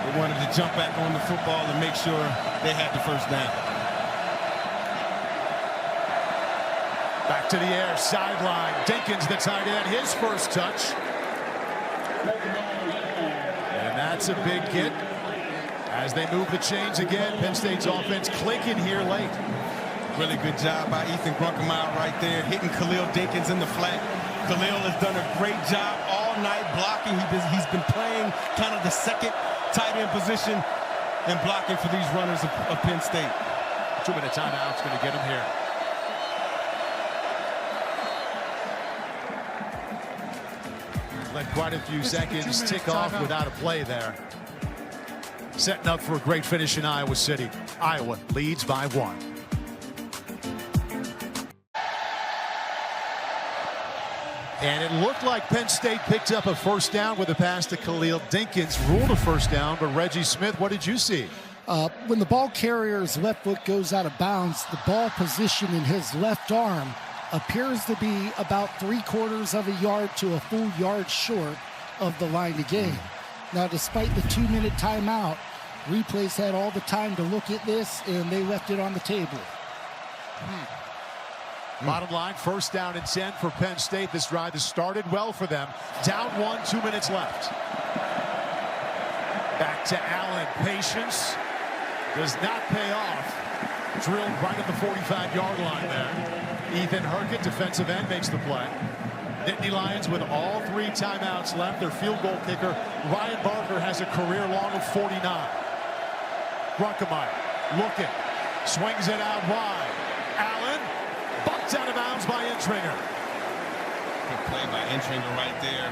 They wanted to jump back on the football and make sure they had the first down. Back to the air, sideline. Dinkins, the tight end, his first touch. And that's a big hit. As they move the chains again, Penn State's offense clicking here late. Really good job by Ethan Grunkmeyer right there, hitting Khalil Dinkins in the flat. Khalil has done a great job all night blocking. He's been playing kind of the second tight end position and blocking for these runners of Penn State. 2-minute timeout's going to get him here. Let quite a few seconds tick off without a play there. Setting up for a great finish in Iowa City. Iowa leads by 1. And it looked like Penn State picked up a first down with a pass to Khalil Dinkins. Ruled a first down, but Reggie Smith, what did you see? When the ball carrier's left foot goes out of bounds, the ball position in his left arm appears to be about 3/4 of a yard to a full yard short of the line of game. Now, despite the 2-minute timeout, replays had all the time to look at this, and they left it on the table. Bottom line, 1st down and 10 for Penn State. This drive has started well for them. Down 1, 2 minutes left. Back to Allen. Patience does not pay off. Drilled right at the 45-yard line there. Ethan Herkett, defensive end, makes the play. Nittany Lions with all 3 timeouts left. Their field goal kicker, Ryan Barker, has a career long of 49. Grunkemeyer looking. Swings it out wide. Allen bucked out of bounds by Entringer. Good play by Entringer right there.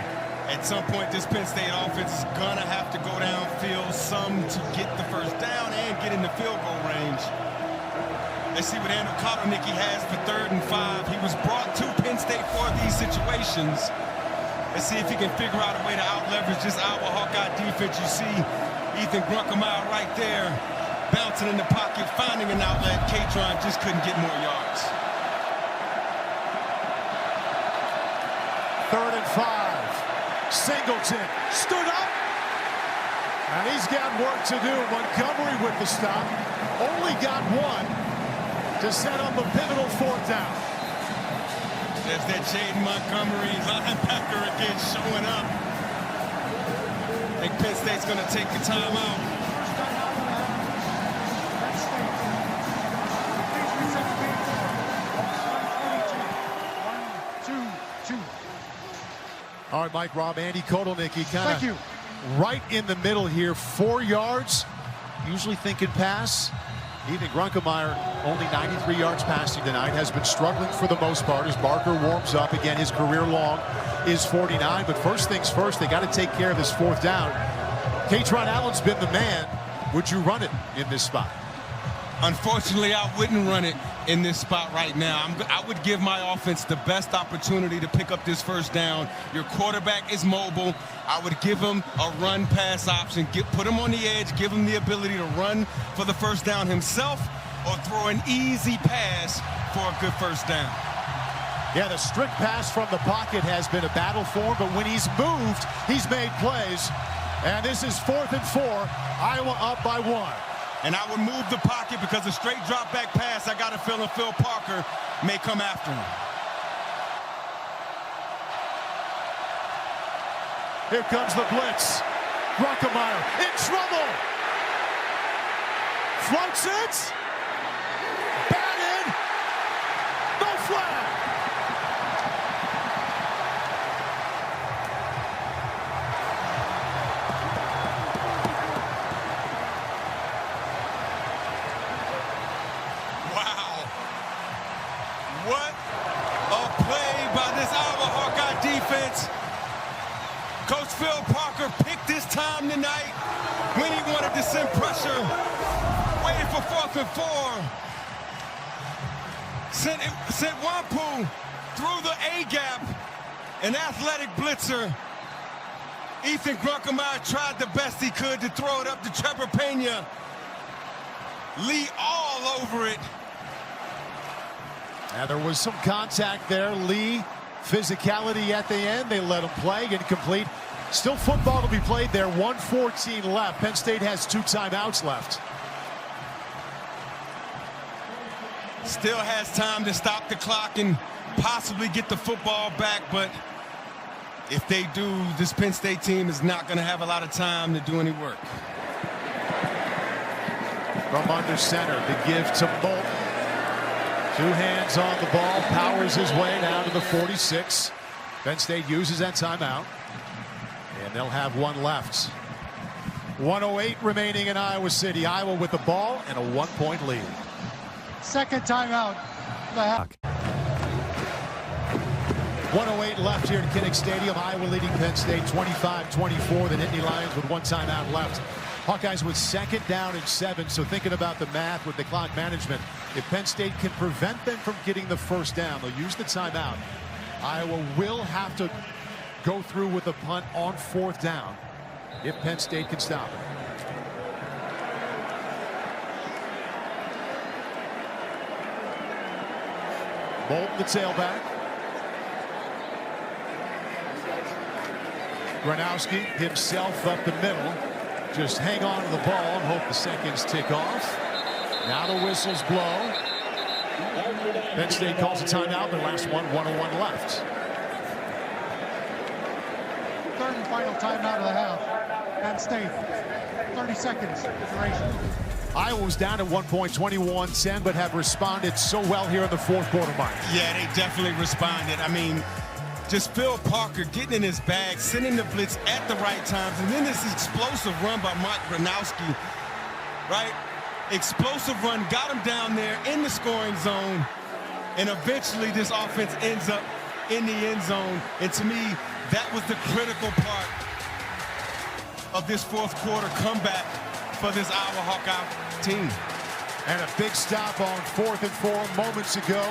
At some point, this Penn State offense is going to have to go downfield some to get the 1st down and get in the field goal range. Let's see what Andrew Kotelnicki has for 3rd and 5. He was brought to Penn State for these situations. Let's see if he can figure out a way to out-leverage this Iowa Hawkeye defense. You see Ethan Grunkemeyer right there, bouncing in the pocket, finding an outlet. Catron just couldn't get more yards. 3rd and 5. Singleton stood up. And he's got work to do. Montgomery with the stop. Only got 1 to set up a pivotal 4th down. There's that Jaden Montgomery linebacker again showing up. I think Penn State's going to take the timeout. All right, Mike, Rob, Andy Kotelnicki kind of right in the middle here. 4 yards, usually thinking pass. Ethan Grunkemeyer, only 93 yards passing tonight, has been struggling for the most part as Barker warms up. Again, his career long is 49, but first things first, they got to take care of this 4th down. Catron Allen's been the man. Would you run it in this spot? Unfortunately, I wouldn't run it in this spot right now. I would give my offense the best opportunity to pick up this 1st down. Your quarterback is mobile. I would give him a run-pass option. Put him on the edge, give him the ability to run for the 1st down himself or throw an easy pass for a good 1st down. Yeah, the strict pass from the pocket has been a battle for him, but when he's moved, he's made plays. And this is 4th and 4. Iowa up by 1. And I would move the pocket because a straight drop back pass, I got a feeling Phil Parker may come after him. Here comes the blitz. Grunkemeyer in trouble. Floats it. Batted. No flag. What a play by this Iowa Hawkeye defense. Coach Phil Parker picked his time tonight when he wanted to send pressure. Waited for 4th and 4. Sent Wampu through the A-gap. An athletic blitzer. Ethan Grunkemeyer tried the best he could to throw it up to Trevor Pena. Lee all over it. Now there was some contact there. Lee, physicality at the end. They let him play, incomplete. Still football to be played there. 1:14 left. Penn State has 2 timeouts left. Still has time to stop the clock and possibly get the football back, but if they do, this Penn State team is not going to have a lot of time to do any work. From under center, the give to Moulton. 2 hands on the ball, powers his way down to the 46. Penn State uses that timeout, and they'll have 1 left. 1:08 remaining in Iowa City. Iowa with the ball and a 1-point lead. 2nd timeout. 1:08 left here at Kinnick Stadium. Iowa leading Penn State 25-24. The Nittany Lions with 1 timeout left. Hawkeyes with 2nd down and 7. So thinking about the math with the clock management, if Penn State can prevent them from getting the 1st down, they'll use the timeout. Iowa will have to go through with a punt on 4th down if Penn State can stop it. Moulton, the tailback. Gronowski himself up the middle. Just hang on to the ball and hope the seconds tick off. Now the whistles blow. Penn State calls a timeout. Their last one, 1:01 left. Third and final timeout of the half. Penn State, 30 seconds duration. Iowa was down at one point, 21-10, but have responded so well here in the fourth quarter, Mike. Yeah, they definitely responded. I mean, just Phil Parker getting in his bag, sending the blitz at the right times, and then this explosive run by Mike Gronowski, right? Explosive run, got him down there in the scoring zone, and eventually this offense ends up in the end zone. And to me, that was the critical part of this fourth quarter comeback for this Iowa Hawkeye team. And a big stop on 4th and 4 moments ago.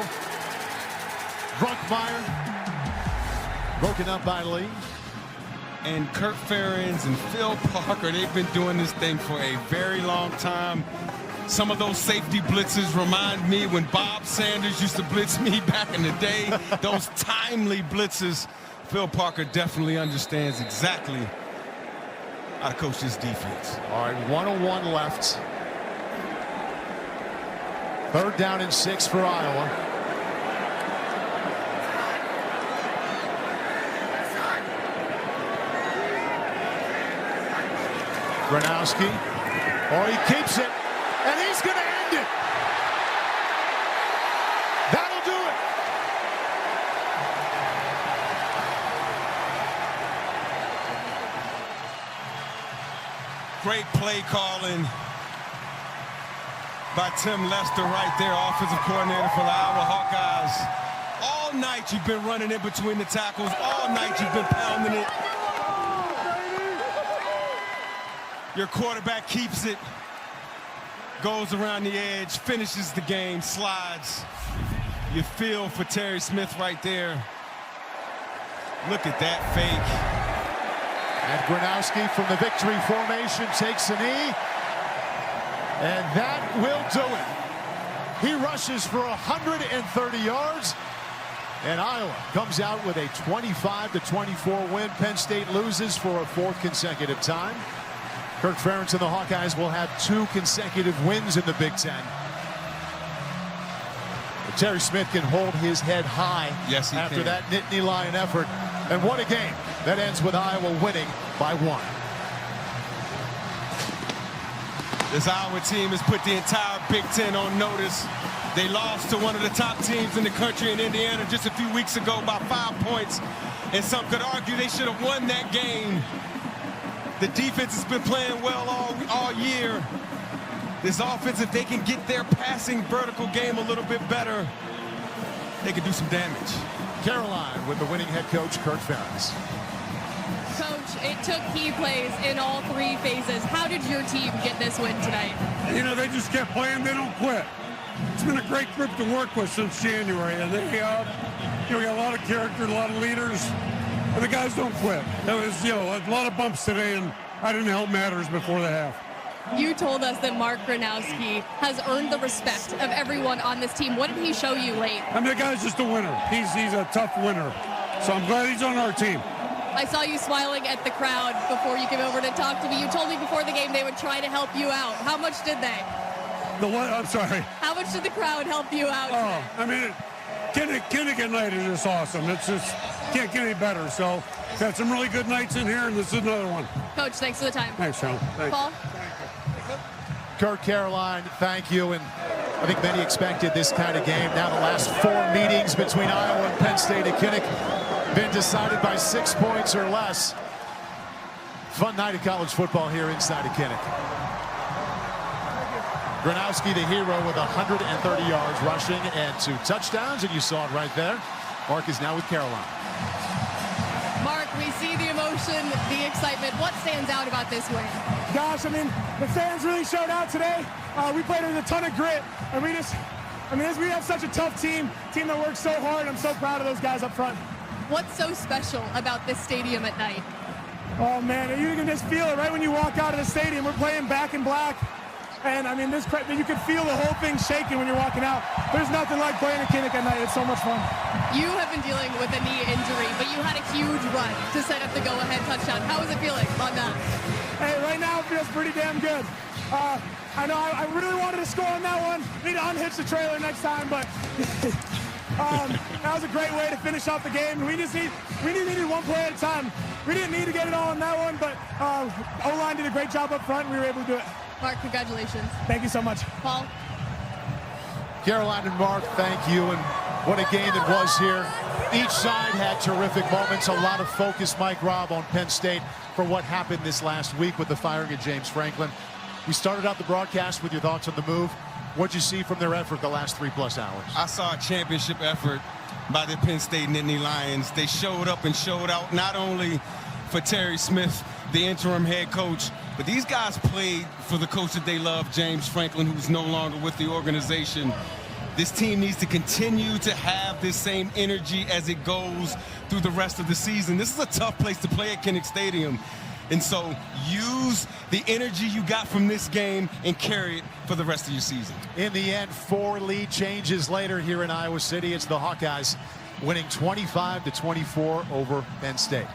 Runkmeyer broken up by Lee. And Kirk Ferentz and Phil Parker, they've been doing this thing for a very long time. Some of those safety blitzes remind me when Bob Sanders used to blitz me back in the day. Those timely blitzes. Phil Parker definitely understands exactly how to coach this defense. All right, 1:01 left. 3rd down and 6 for Iowa. Gronowski. Oh, he keeps it, and he's going to end it. That'll do it. Great play calling by Tim Lester right there, offensive coordinator for the Iowa Hawkeyes. All night you've been running in between the tackles. All night you've been pounding it. Your quarterback keeps it, goes around the edge, finishes the game, slides. You feel for Terry Smith right there. Look at that fake. And Gronowski from the victory formation takes a knee. And that will do it. He rushes for 130 yards. And Iowa comes out with a 25-24 win. Penn State loses for a 4th consecutive time. Kirk Ferentz and the Hawkeyes will have 2 consecutive wins in the Big Ten. But Terry Smith can hold his head high after that Nittany Lion effort. And what a game that ends with Iowa winning by 1. This Iowa team has put the entire Big Ten on notice. They lost to one of the top teams in the country in Indiana just a few weeks ago by 5 points. And some could argue they should have won that game. The defense has been playing well all year. This offense, if they can get their passing vertical game a little bit better, they can do some damage. Caroline with the winning head coach, Kirk Ferentz. Coach, it took key plays in all 3 phases. How did your team get this win tonight? You know, they just kept playing. They don't quit. It's been a great group to work with since January. And they, we got a lot of character, a lot of leaders. And the guys don't quit. There was, a lot of bumps today, and I didn't help matters before the half. You told us that Mark Gronowski has earned the respect of everyone on this team. What did he show you late? I mean, the guy's just a winner. He's a tough winner. So I'm glad he's on our team. I saw you smiling at the crowd before you came over to talk to me. You told me before the game they would try to help you out. How much did they? The what? I'm sorry. How much did the crowd help you out today? I mean, Kinnigan night is just awesome. It's just can't get any better. So we've had some really good nights in here, and this is another one. Coach, thanks for the time. Thanks, Sean. Thanks. Paul? Kirk, Caroline, thank you. And I think many expected this kind of game. Now the last 4 meetings between Iowa and Penn State at Kinnick been decided by 6 points or less. Fun night of college football here inside of Kinnick. Gronowski, the hero, with 130 yards rushing and 2 touchdowns, and you saw it right there. Mark is now with Caroline. Mark, we see the emotion, the excitement. What stands out about this win? Gosh, I mean, the fans really showed out today. We played with a ton of grit, and we have such a tough team that works so hard. I'm so proud of those guys up front. What's so special about this stadium at night? Oh, man, you can just feel it right when you walk out of the stadium. We're playing back in black. And I mean, you can feel the whole thing shaking when you're walking out. There's nothing like playing at Kinnick at night. It's so much fun. You have been dealing with a knee injury, but you had a huge run to set up the go-ahead touchdown. How is it feeling on that? Hey, right now it feels pretty damn good. I know I really wanted to score on that one. Need to unhitch the trailer next time, but that was a great way to finish off the game. We needed one play at a time. We didn't need to get it all on that one, but O-line did a great job up front, and we were able to do it. Mark, congratulations. Thank you so much. Paul? Caroline and Mark, thank you. And what a game it was here. Each side had terrific moments. A lot of focus, Mike Robb, on Penn State for what happened this last week with the firing of James Franklin. We started out the broadcast with your thoughts on the move. What'd you see from their effort the last 3+ hours? I saw a championship effort by the Penn State Nittany Lions. They showed up and showed out, not only for Terry Smith, the interim head coach, but these guys played for the coach that they love, James Franklin, who's no longer with the organization. This team needs to continue to have this same energy as it goes through the rest of the season. This is a tough place to play at Kinnick Stadium. And so use the energy you got from this game and carry it for the rest of your season. In the end, 4 lead changes later here in Iowa City. It's the Hawkeyes winning 25-24 over Penn State.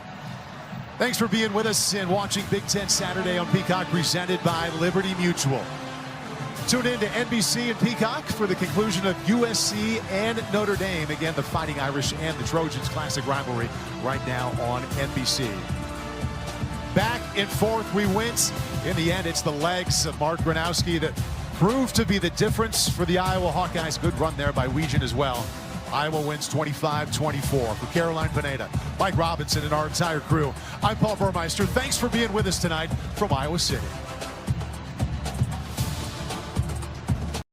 Thanks for being with us and watching Big Ten Saturday on Peacock, presented by Liberty Mutual. Tune in to NBC and Peacock for the conclusion of USC and Notre Dame. Again, the Fighting Irish and the Trojans classic rivalry right now on NBC. Back and forth we went. In the end, it's the legs of Mark Gronowski that proved to be the difference for the Iowa Hawkeyes. Good run there by Weegan as well. Iowa wins 25-24. For Caroline Pineda, Mike Robinson, and our entire crew, I'm Paul Burmeister. Thanks for being with us tonight from Iowa City.